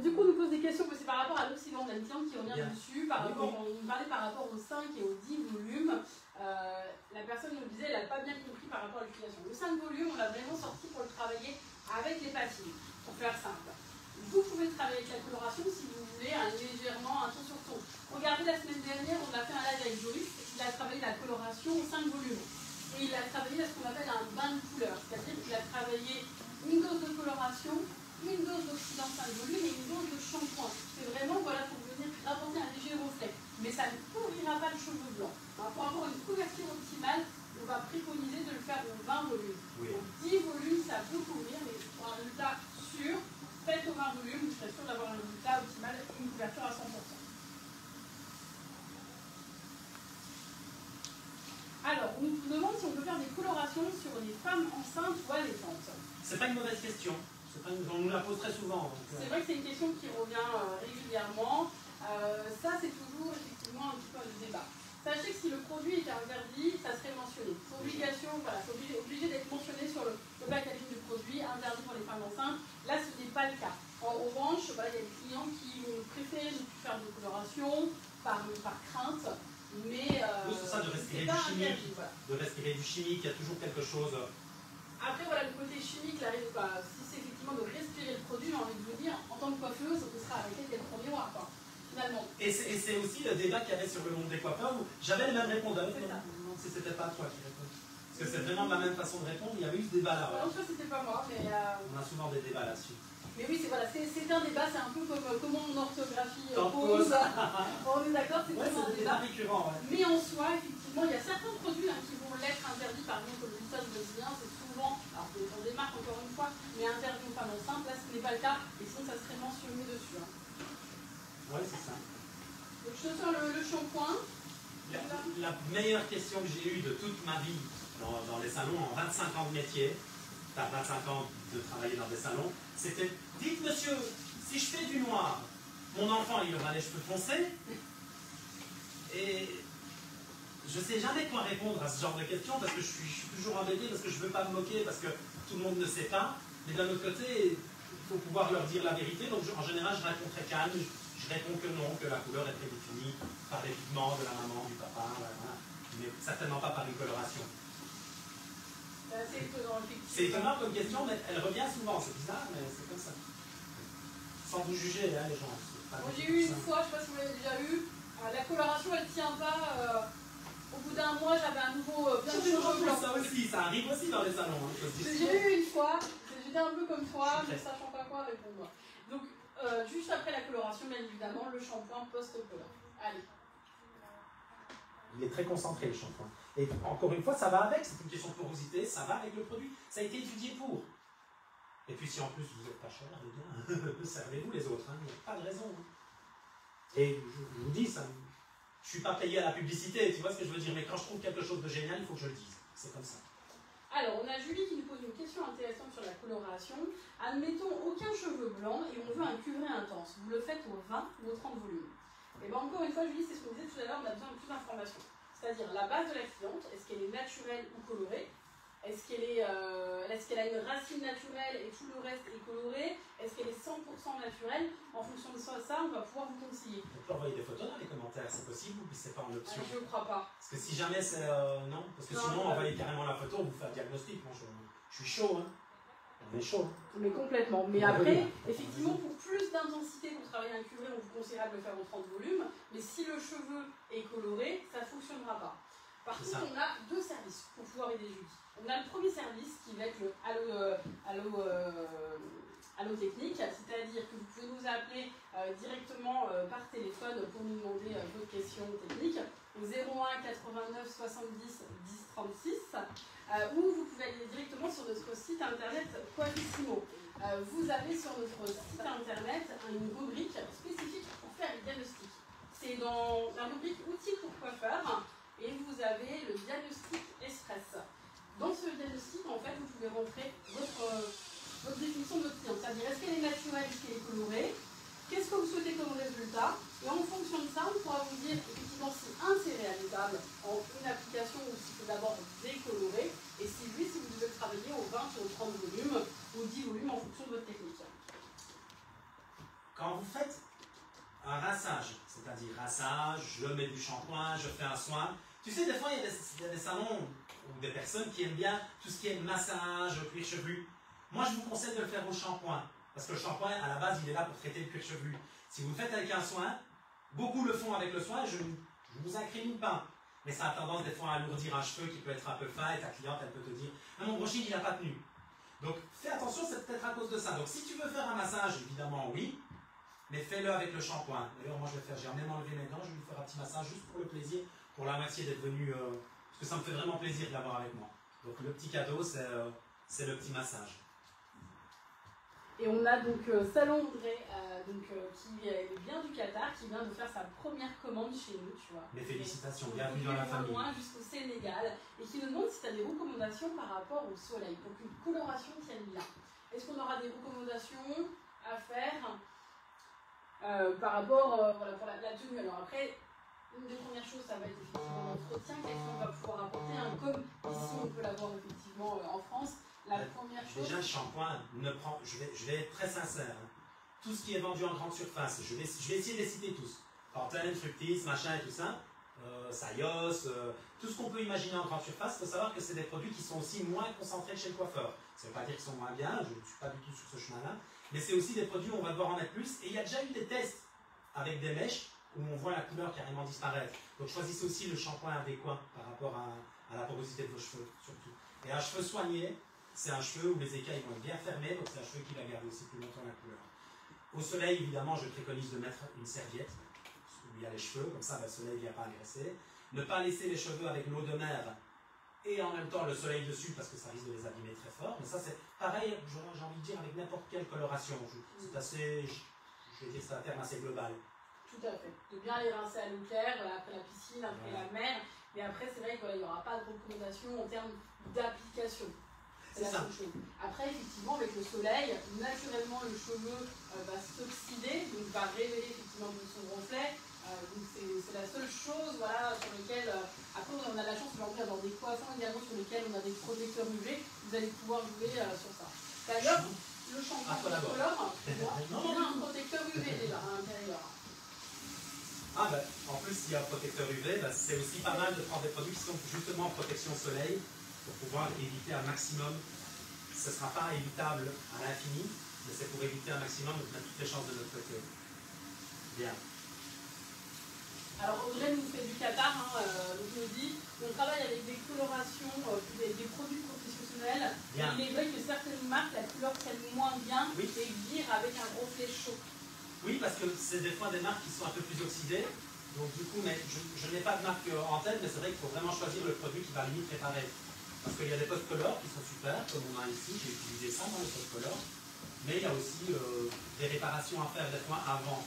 Du coup, on nous pose des questions, c'est par rapport à l'oxydant. On a une cliente qui revient dessus. On nous parlait par rapport aux 5 et aux 10 volumes. La personne nous disait qu'elle n'a pas bien compris par rapport à l'utilisation. Le 5 volumes, on l'a vraiment sorti pour le travailler avec les patines, pour faire simple. Vous pouvez travailler avec la coloration si vous voulez légèrement un ton sur ton. Regardez, la semaine dernière, on a fait un live avec Joris. Il a travaillé la coloration en 5 volumes. Et il a travaillé ce qu'on appelle un bain de couleur. C'est-à-dire qu'il a travaillé une dose de coloration, une dose d'oxydant 5 volumes et une dose de shampoing. C'est vraiment pour venir apporter un léger reflet. Mais ça ne couvrira pas le cheveu blanc. Pour avoir une couverture optimale, on va préconiser de le faire de 20 volumes. Oui. Donc 10 volumes, ça peut couvrir, mais pour un résultat sûr, faites au 20 volumes, vous serez sûr d'avoir un résultat optimal et une couverture à 100%. Alors, on nous demande si on peut faire des colorations sur les femmes enceintes ou allaitantes. C'est pas une mauvaise question. On nous la pose très souvent. C'est vrai que c'est une question qui revient régulièrement. Ça, c'est toujours effectivement un petit peu le débat. Sachez que si le produit était interdit, ça serait mentionné. C'est obligation, voilà, c'est obligé d'être mentionné sur le packaging du produit, interdit pour les femmes enceintes. Là, ce n'est pas le cas. En revanche, il y a des clients qui vont préférer ne plus faire de coloration par crainte. Mais c'est ça, de respirer du chimique. Voilà. De respirer du chimique, il y a toujours quelque chose. Après, voilà, le côté chimique, si c'est effectivement de respirer le produit, j'ai envie de vous dire, en tant que coiffeuse, ce sera arrêté dès le premier mois, quoi, finalement. Et c'est aussi le débat qu'il y avait sur le monde des coiffeurs où j'avais les mêmes répondeurs. Non, si c'était pas toi qui répondais. Parce que c'est vraiment de la même façon de répondre. Il y avait eu ce débat là. Non, ça c'était pas moi, mais. On a souvent des débats là-dessus. Mais oui, c'est un débat, c'est un peu comme comment on orthographie Pose. pose. On est d'accord, c'est Ouais, vraiment c'est un des débat. débats récurrents. Ouais. Mais en soi, effectivement, il y a certains produits qui vont l'être interdits, par exemple, comme l'Utah, je me souviens, c'est souvent, alors ça dépend des marques encore une fois, mais interdit aux femmes enceintes. Là, ce n'est pas le cas, et sinon, ça serait mentionné dessus. Hein. Ouais, c'est ça. Donc, je te sors le shampoing. La meilleure question que j'ai eue de toute ma vie dans les salons, en 25 ans de métier, t'as 25 ans de travailler dans des salons, c'était « Dites monsieur, si je fais du noir, mon enfant il aura les cheveux foncés ?» Et je ne sais jamais quoi répondre à ce genre de questions parce que je suis toujours embêté, parce que je ne veux pas me moquer, parce que tout le monde ne sait pas. Mais d'un autre côté, il faut pouvoir leur dire la vérité. Donc en général, je réponds très calme. Je réponds que non, que la couleur est prédéfinie par les pigments de la maman, du papa, voilà. Mais certainement pas par une coloration. C'est étonnant, effectivement. C'est étonnant comme question, mais elle revient souvent. C'est bizarre, mais c'est comme ça. Sans vous juger, hein, les gens. Moi, j'ai eu une fois, je ne sais pas si vous l'avez déjà eu, la coloration, elle ne tient pas. Au bout d'un mois, j'avais un nouveau plein de cheveux blancs. Ça aussi, ça arrive aussi dans les salons. Hein, j'ai eu une fois, j'étais un peu comme toi, ne sachant pas quoi répondre. Donc, juste après la coloration, bien évidemment, le shampoing post-couleur. Allez. Il est très concentré, le shampoing. Et encore une fois, ça va avec, c'est une question de porosité, ça va avec le produit. Ça a été étudié pour. Et puis si en plus vous n'êtes pas cher, eh bien, servez-vous les autres, hein, il n'y a pas de raison. Hein. Et je vous dis, ça, je ne suis pas payé à la publicité, tu vois ce que je veux dire, mais quand je trouve quelque chose de génial, il faut que je le dise. C'est comme ça. Alors, on a Julie qui nous pose une question intéressante sur la coloration. Admettons aucun cheveu blanc et on veut un cuvré intense. Vous le faites au 20 ou au 30 volumes. Et bien encore une fois, Julie, c'est ce qu'on disait tout à l'heure, on a besoin de plus d'informations. C'est-à-dire la base de la cliente, est-ce qu'elle est naturelle ou colorée? Est-ce qu'elle a une racine naturelle et tout le reste est coloré? Est-ce qu'elle est 100% naturelle? En fonction de ça, on va pouvoir vous conseiller. On peut envoyer des photos dans les commentaires, c'est possible ou c'est pas en option? Je ne crois pas. Parce que si jamais c'est... non, parce que Non, sinon, envoyez carrément la photo, on vous fait un diagnostic. Moi, je suis chaud, hein. On est chaud. Mais complètement. Mais après, effectivement, pour plus d'intensité pour travailler un cuvré, on vous conseillera de le faire au 30 volumes. Mais si le cheveu est coloré, ça ne fonctionnera pas. Par contre, on a deux services pour pouvoir aider Julie. On a le premier service qui va être le Allo Technique, c'est-à-dire que vous pouvez nous appeler directement par téléphone pour nous demander votre question technique au 01 89 70 10 36 ou vous pouvez aller directement sur notre site internet Coiffissimo. Vous avez sur notre site internet une rubrique spécifique pour faire les diagnostics. C'est dans la rubrique outils pour coiffeurs et vous avez le diagnostic Express. Dans ce diagnostic, en fait, vous pouvez rentrer votre définition de votre cliente, c'est-à-dire est-ce qu'elle est naturelle, est-ce qu'elle est colorée, qu'est-ce que vous souhaitez comme résultat, et en fonction de ça, on pourra vous dire effectivement si c'est réalisable en une application ou s'il faut d'abord décolorer, et si oui, si vous devez travailler au 20 ou au 30 volumes ou 10 volumes en fonction de votre technique. Quand vous faites un rinçage, c'est-à-dire rinçage, je mets du shampoing, je fais un soin, tu sais, des fois, il y a des salons ou des personnes qui aiment bien tout ce qui est massage, cuir chevelu. Moi, je vous conseille de le faire au shampoing. Parce que le shampoing, à la base, il est là pour traiter le cuir chevelu. Si vous le faites avec un soin, beaucoup le font avec le soin, je ne vous incrimine pas. Mais ça a tendance des fois à alourdir un cheveu qui peut être un peu fin et ta cliente, elle peut te dire « Ah, mon brushing, il n'a pas tenu ». Donc, fais attention, c'est peut-être à cause de ça. Donc, si tu veux faire un massage, évidemment, oui. Mais fais-le avec le shampoing. D'ailleurs, moi, je vais faire, j'ai même enlevé mes dents, je vais lui faire un petit massage juste pour le plaisir, pour la remercier d'être venu, parce que ça me fait vraiment plaisir de l'avoir avec moi. Donc, le petit cadeau, c'est le petit massage. Et on a donc Salon André, qui vient du Qatar, qui vient de faire sa première commande chez nous, tu vois. Mes félicitations, bienvenue dans la famille. Loin jusqu'au Sénégal, et qui nous demande si tu as des recommandations par rapport au soleil, pour qu'une coloration tienne bien. Est-ce qu'on aura des recommandations à faire par rapport voilà, pour la tenue? Alors après, une des premières choses, ça va être effectivement l'entretien, qu'est-ce qu'on va pouvoir apporter, comme ici on peut l'avoir effectivement en France. La première chose... Déjà, le shampoing, je vais être très sincère. Hein. Tout ce qui est vendu en grande surface, je vais essayer de les citer tous. Pantene, Fructis, machin et tout ça, Sayos, tout ce qu'on peut imaginer en grande surface, il faut savoir que c'est des produits qui sont aussi moins concentrés chez le coiffeur. Ça ne veut pas dire qu'ils sont moins bien, je ne suis pas du tout sur ce chemin-là, mais c'est aussi des produits où on va devoir en mettre plus. Et il y a déjà eu des tests avec des mèches où on voit la couleur carrément disparaître. Donc choisissez aussi le shampoing adéquat par rapport à la porosité de vos cheveux, surtout. Et un cheveu soigné, c'est un cheveu où les écailles vont être bien fermées, donc c'est un cheveu qui va garder aussi plus longtemps la couleur. Au soleil, évidemment, je préconise de mettre une serviette où il y a les cheveux, comme ça le soleil ne vient pas agresser. Ne pas laisser les cheveux avec l'eau de mer et en même temps le soleil dessus parce que ça risque de les abîmer très fort. Mais ça c'est pareil, j'ai envie de dire, avec n'importe quelle coloration. C'est assez, je vais dire, c'est un terme assez global. Tout à fait. De bien les rincer à l'eau claire, après la piscine, après la mer. Mais après, c'est vrai qu'il n'y aura pas de recommandation en termes d'application. C'est la seule chose. Après, effectivement, avec le soleil, naturellement, le cheveu va s'oxyder, donc va révéler effectivement son reflet. Donc c'est la seule chose, voilà, sur laquelle, après on a la chance aujourd'hui d'avoir des coiffants également sur lesquels on a des protecteurs UV, vous allez pouvoir jouer sur ça. D'ailleurs, le shampoing Color, il a un protecteur UV déjà à l'intérieur. Ah ben, en plus, s'il y a un protecteur UV, ben, c'est aussi pas mal de prendre des produits qui sont justement en protection soleil pour pouvoir éviter un maximum. Ce ne sera pas évitable à l'infini, mais c'est pour éviter un maximum de mettre toutes les chances de notre côté. Bien. Alors Audrey nous fait du Qatar, donc nous dit on travaille avec des colorations, des produits professionnels. Il est vrai que certaines marques, la couleur traîne moins bien et vire avec un reflet chaud. Oui, parce que c'est des fois des marques qui sont un peu plus oxydées. Donc du coup, mais je n'ai pas de marque en tête, mais c'est vrai qu'il faut vraiment choisir le produit qui va limite réparer. Parce qu'il y a des post-colors qui sont super, comme on a ici, j'ai utilisé ça dans les post-colors. Mais il y a aussi des réparations à faire des fois avant.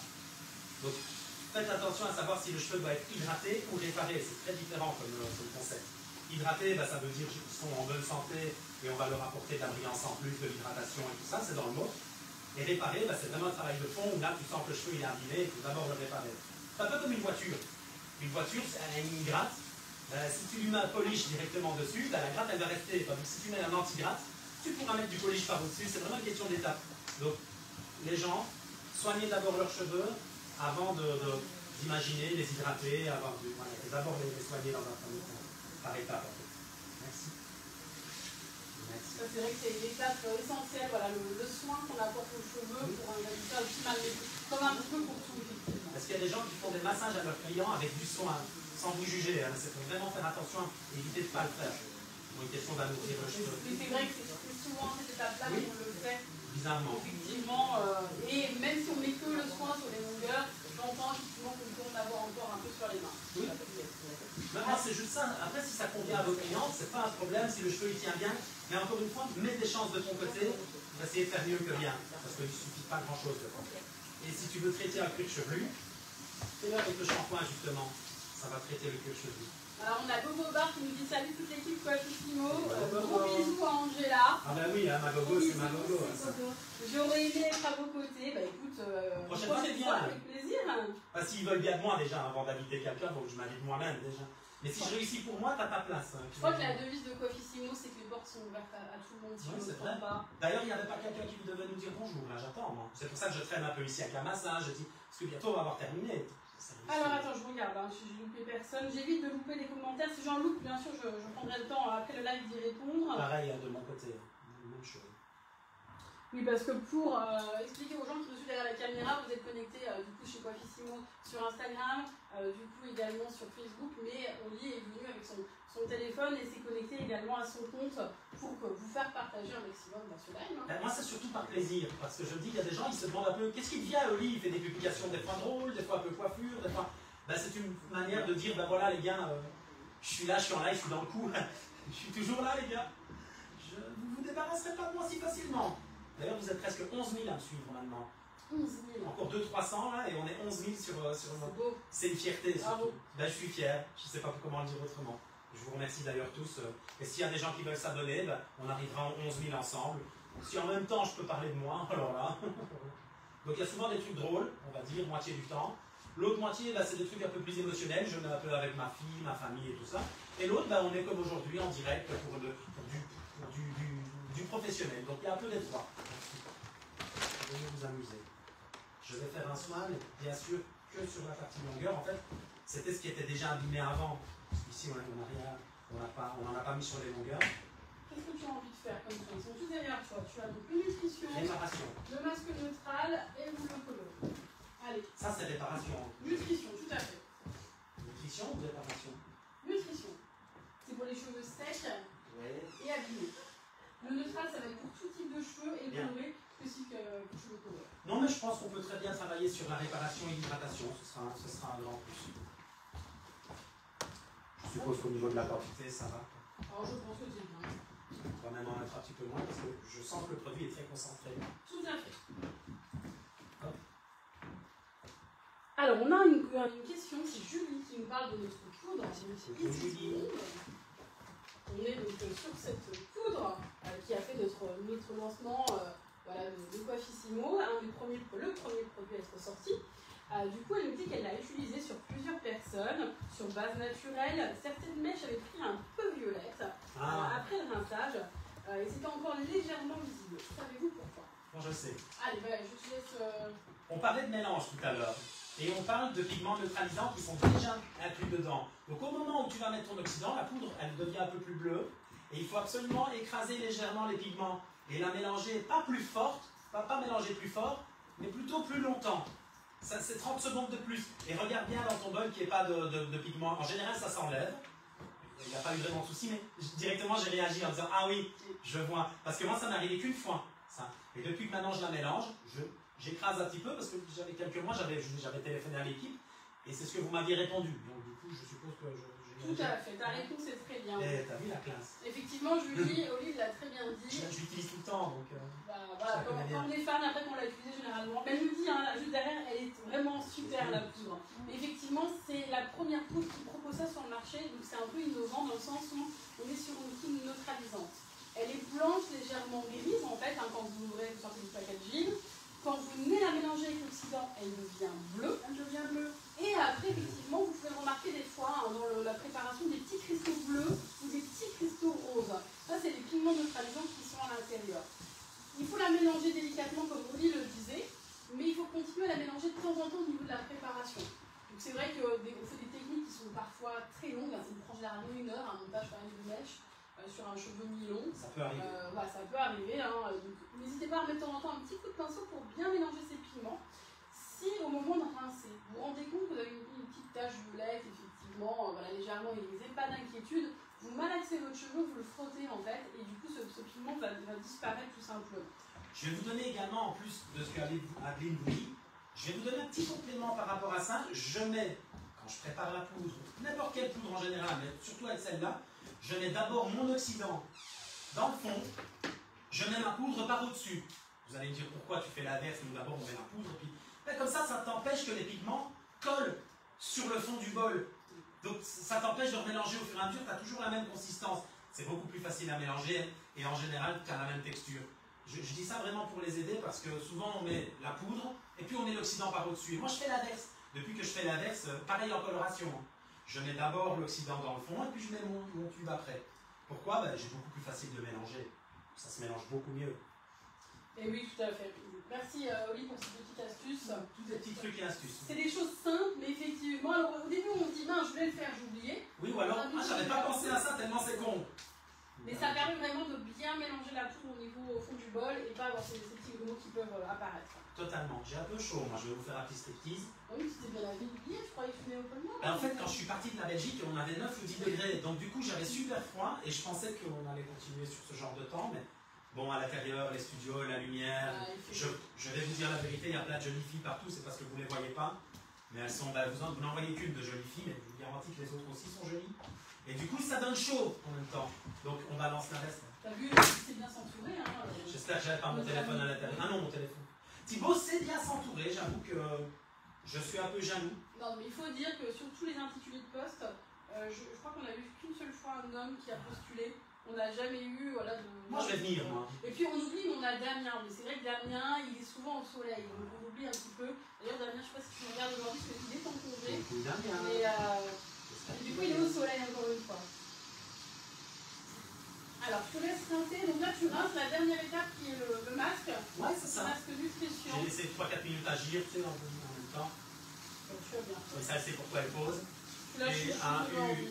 Donc faites attention à savoir si le cheveu doit être hydraté ou réparé. C'est très différent comme concept. Hydraté, ben, ça veut dire qu'ils sont en bonne santé et on va leur apporter de la brillance en plus, de l'hydratation et tout ça, c'est dans le mot. Et réparer, ben, c'est vraiment un travail de fond où là tu sens que le cheveu il est abîmé, il faut d'abord le réparer. C'est un peu comme une voiture. Une voiture, elle a une gratte. Si tu lui mets un polish directement dessus, ben, la gratte elle va rester. Donc si tu mets un anti-gratte, tu pourras mettre du polish par au-dessus. C'est vraiment une question d'étape. Donc les gens, soignez d'abord leurs cheveux avant d'imaginer les hydrater, avant de d'abord les soigner dans un premier temps. Par étape en fait. Merci. C'est vrai que c'est l'étape essentielle, voilà, le soin qu'on apporte aux cheveux pour un résultat optimal, comme un petit peu pour tout, effectivement. Parce qu'il y a des gens qui font des massages à leurs clients avec du soin, sans vous juger. Hein. C'est pour vraiment faire attention, éviter de ne pas le faire. C'est une question d'alourdir le cheveu. Mais c'est vrai que c'est souvent cette étape-là qu'on le fait. Bizarrement. Effectivement, et même si on met que le soin sur les longueurs, j'entends effectivement qu'on peut en avoir encore un peu sur les mains. Oui. Moi, c'est juste ça. Après, si ça convient à vos clients, c'est pas un problème si le cheveu il tient bien. Mais encore une fois, mets des chances de ton côté pour essayer de faire mieux que rien. Parce qu'il ne suffit pas grand-chose de faire. Et si tu veux traiter un cuir chevelu, fais-le avec le shampoing justement. Ça va traiter le cuir chevelu. Alors on a Bobo Bar qui nous dit salut toute l'équipe Coiffissimo, gros bisous à Angela. Ah bah oui, hein, ma gogo c'est ma gogo. J'aurais aimé être à vos côtés, bah écoute, prochaine fois c'est bien. Avec plaisir. Bah, s'ils veulent bien de moi déjà, avant d'inviter quelqu'un, donc je m'invite moi-même déjà. Mais si je réussis pour moi, t'as ta place. Hein, je crois que la devise de Coiffissimo c'est que les portes sont ouvertes à tout le monde si on ne le pas. D'ailleurs il n'y avait pas quelqu'un qui devait nous dire bonjour, là j'attends moi. C'est pour ça que je traîne un peu ici avec un massage, je dis, parce que bientôt on va avoir terminé. Alors attends, je regarde, hein, j'ai loupé personne. J'évite de louper les commentaires. Si j'en loupe, bien sûr, je prendrai le temps après le live d'y répondre. Pareil de mon côté, même chose. Oui, parce que pour expliquer aux gens qui nous suivent derrière la caméra, vous êtes connectés du coup chez Coiffissimo sur Instagram, du coup également sur Facebook, mais Oli est venu avec son téléphone et s'est connecté également à son compte pour vous faire partager un maximum ce live. Hein. Moi, c'est surtout par plaisir, parce que je dis, il y a des gens, ils se demandent un peu, qu'est-ce qu'il devient Oli? Il fait des publications des fois drôles, des fois un peu coiffure, des fois... Ben, c'est une manière de dire, ben voilà les gars, je suis là, je suis en live, je suis dans le coup, je suis toujours là les gars. Vous vous débarrasserez pas de moi si facilement. D'ailleurs, vous êtes presque 11 000 à me suivre maintenant. 11 000. Encore 200-300 là, et on est 11 000 sur beau. C'est une fierté surtout. Bravo. Ben, je suis fier, je ne sais pas comment le dire autrement. Je vous remercie d'ailleurs tous. Et s'il y a des gens qui veulent s'abonner, ben, on arrivera en 11 000 ensemble. Si en même temps je peux parler de moi, alors là. Donc il y a souvent des trucs drôles, on va dire, moitié du temps. L'autre moitié, ben, c'est des trucs un peu plus émotionnels. Je mets un peu avec ma fille, ma famille et tout ça. Et l'autre, ben, on est comme aujourd'hui en direct pour du professionnel. Donc il y a un peu des trois. Veuillez vous amuser. Je vais faire un soin, mais bien sûr que sur la partie longueur. En fait, c'était ce qui était déjà abîmé avant. Ici, on n'en a pas mis sur les longueurs. Qu'est-ce que tu as envie de faire comme ça? Ils sont tous derrière toi. Tu as donc une nutrition, Réparation. le masque neutral et le colo. Allez, Ça, c'est réparation. nutrition, tout à fait. Nutrition ou réparation? Nutrition. C'est pour les cheveux secs Ouais. et abîmés. Le neutral, ça va être pour tout type de cheveux et le Bien. coloré, spécifique pour cheveux colorés. Non, mais je pense qu'on peut très bien travailler sur la réparation et l'hydratation. Ce sera un grand plus. Je suppose qu'au niveau de la quantité, ça va. Alors, je pense que c'est bien. On va même en mettre un petit peu moins parce que je sens que le produit est très concentré. Tout à fait. Hop. Alors, on a une question, c'est Julie qui nous parle de notre poudre. Bonjour, Julie. On est donc sur cette poudre qui a fait notre lancement voilà, de Coiffissimo, le premier produit à être sorti. Du coup, elle nous dit qu'elle l'a utilisé sur plusieurs personnes, sur base naturelle. Certaines mèches avaient pris un peu violette après le rinçage et c'était encore légèrement visible. Savez-vous pourquoi? Bon, je sais. Allez, je te laisse. On parlait de mélange tout à l'heure. Et on parle de pigments neutralisants qui sont déjà inclus dedans. Donc au moment où tu vas mettre ton oxydant, la poudre, elle devient un peu plus bleue. Et il faut absolument écraser légèrement les pigments. Et la mélanger, pas plus forte, pas mélanger plus fort, mais plutôt plus longtemps. Ça, c'est 30 secondes de plus. Et regarde bien dans ton bol qu'il n'y ait pas de pigments. En général, ça s'enlève. Il n'y a pas eu vraiment de souci, mais directement j'ai réagi en disant ah oui, je vois. Parce que moi, ça m'est arrivé qu'une fois. Ça. Et depuis que maintenant je la mélange, j'écrase un petit peu parce que j'avais quelques mois, j'avais téléphoné à l'équipe et c'est ce que vous m'aviez répondu. Donc du coup, je suppose que j'ai Tout à fait, ta réponse est très bien. Et t'as vu la classe? Effectivement, Julie, Olive l'a très bien dit. Je l'utilise tout le temps, donc... Voilà, comme les fans, après qu'on l'a utilisé généralement. Mais elle nous dit, hein, juste derrière, elle est vraiment super la poudre. Mais effectivement, c'est la première poudre qui propose ça sur le marché, donc c'est un peu innovant dans le sens où on est sur une poudre neutralisante. Elle est blanche, légèrement grise en fait, hein, quand vous ouvrez, vous sortez du packaging. Quand vous venez la mélanger avec l'oxydant, elle devient bleue. Elle devient bleue. Et après, effectivement, vous pouvez remarquer des fois hein, dans la préparation des petits cristaux bleus ou des petits cristaux roses. Ça, c'est les pigments neutralisants qui sont à l'intérieur. Il faut la mélanger délicatement, comme Oli le disait, mais il faut continuer à la mélanger de temps en temps au niveau de la préparation. Donc c'est vrai qu'on fait des techniques qui sont parfois très longues. Ça nous prend généralement 1 heure, un montage par exemple de mèche. Sur un cheveu mi-long. Ça peut arriver. Voilà, ça peut arriver. Hein. N'hésitez pas à remettre de temps en temps un petit coup de pinceau pour bien mélanger ces pigments. Si au moment de rincer, vous vous rendez compte que vous avez une petite tache violette, effectivement, voilà, légèrement irisée, pas d'inquiétude, vous malaxez votre cheveu, vous le frottez en fait, et du coup ce pigment va disparaître tout simplement. Je vais vous donner également, en plus de ce qu'Adeline vous dit, je vais vous donner un petit complément par rapport à ça. Je mets, quand je prépare la poudre, n'importe quelle poudre en général, mais surtout avec celle-là, je mets d'abord mon oxydant dans le fond, je mets ma poudre par au-dessus. Vous allez me dire pourquoi tu fais l'inverse, nous d'abord on met la poudre, puis comme ça t'empêche que les pigments collent sur le fond du bol. Donc ça t'empêche de remélanger au fur et à mesure, tu as toujours la même consistance. C'est beaucoup plus facile à mélanger et en général tu as la même texture. Je dis ça vraiment pour les aider parce que souvent on met la poudre et puis on met l'oxydant par au-dessus. Et moi je fais l'inverse. Depuis que je fais l'inverse, pareil en coloration. Je mets d'abord l'oxydant dans le fond et puis je mets mon tube après. Pourquoi? J'ai beaucoup plus facile de mélanger. Ça se mélange beaucoup mieux. Et oui, tout à fait. Merci Oli pour ces petites astuces. Tous des petits trucs et astuces. C'est des choses simples, mais effectivement, alors au début on se dit, je voulais le faire, j'ai oublié. Oui, ou alors, j'avais pas pensé à ça tellement c'est con. Mais ça permet vraiment de bien mélanger la poudre au fond du bol et pas avoir ces petits grumeaux qui peuvent apparaître. Totalement. J'ai un peu chaud, moi je vais vous faire un petit striptease. Oui, c'était bien la vie oublié, je croyais que tu venais au pôle Nord. En fait, quand je suis parti de la Belgique, on avait 9 ou 10 degrés. Donc du coup, j'avais super froid et je pensais qu'on allait continuer sur ce genre de temps. Mais bon, à l'intérieur, les studios, la lumière. Je vais vous dire la vérité, il y a plein de jolies filles partout, c'est parce que vous ne les voyez pas. Mais elles sont, vous n'en voyez qu'une de jolies filles, mais je vous garantis que les autres aussi sont jolies. Et du coup, ça donne chaud en même temps. Donc on balance la reste. T'as vu, c'est bien s'entourer. Hein, J'espère que j'avais pas mon téléphone à l'intérieur. Ah non, mon téléphone. Thibaut sait bien s'entourer, j'avoue que je suis un peu jaloux. Non, mais il faut dire que sur tous les intitulés de poste, je crois qu'on a eu qu'une seule fois un homme qui a postulé. On n'a jamais eu, voilà, de... Moi, je vais venir, moi. Et puis on oublie, mais on a Damien. Mais c'est vrai que Damien, il est souvent au soleil. Donc on oublie un petit peu. D'ailleurs, Damien, je ne sais pas si tu me regardes aujourd'hui, parce qu'il est en congé. Damien. Et du coup, il est au soleil encore une fois. Alors, je te laisse rincer. Donc là, tu rinces la dernière étape qui est le masque. Ouais, c'est ça. Le masque nutrition. J'ai laissé 3-4 minutes agir, tu sais, en même temps. Donc, tu as bien. Mais ça, c'est pourquoi elle pose.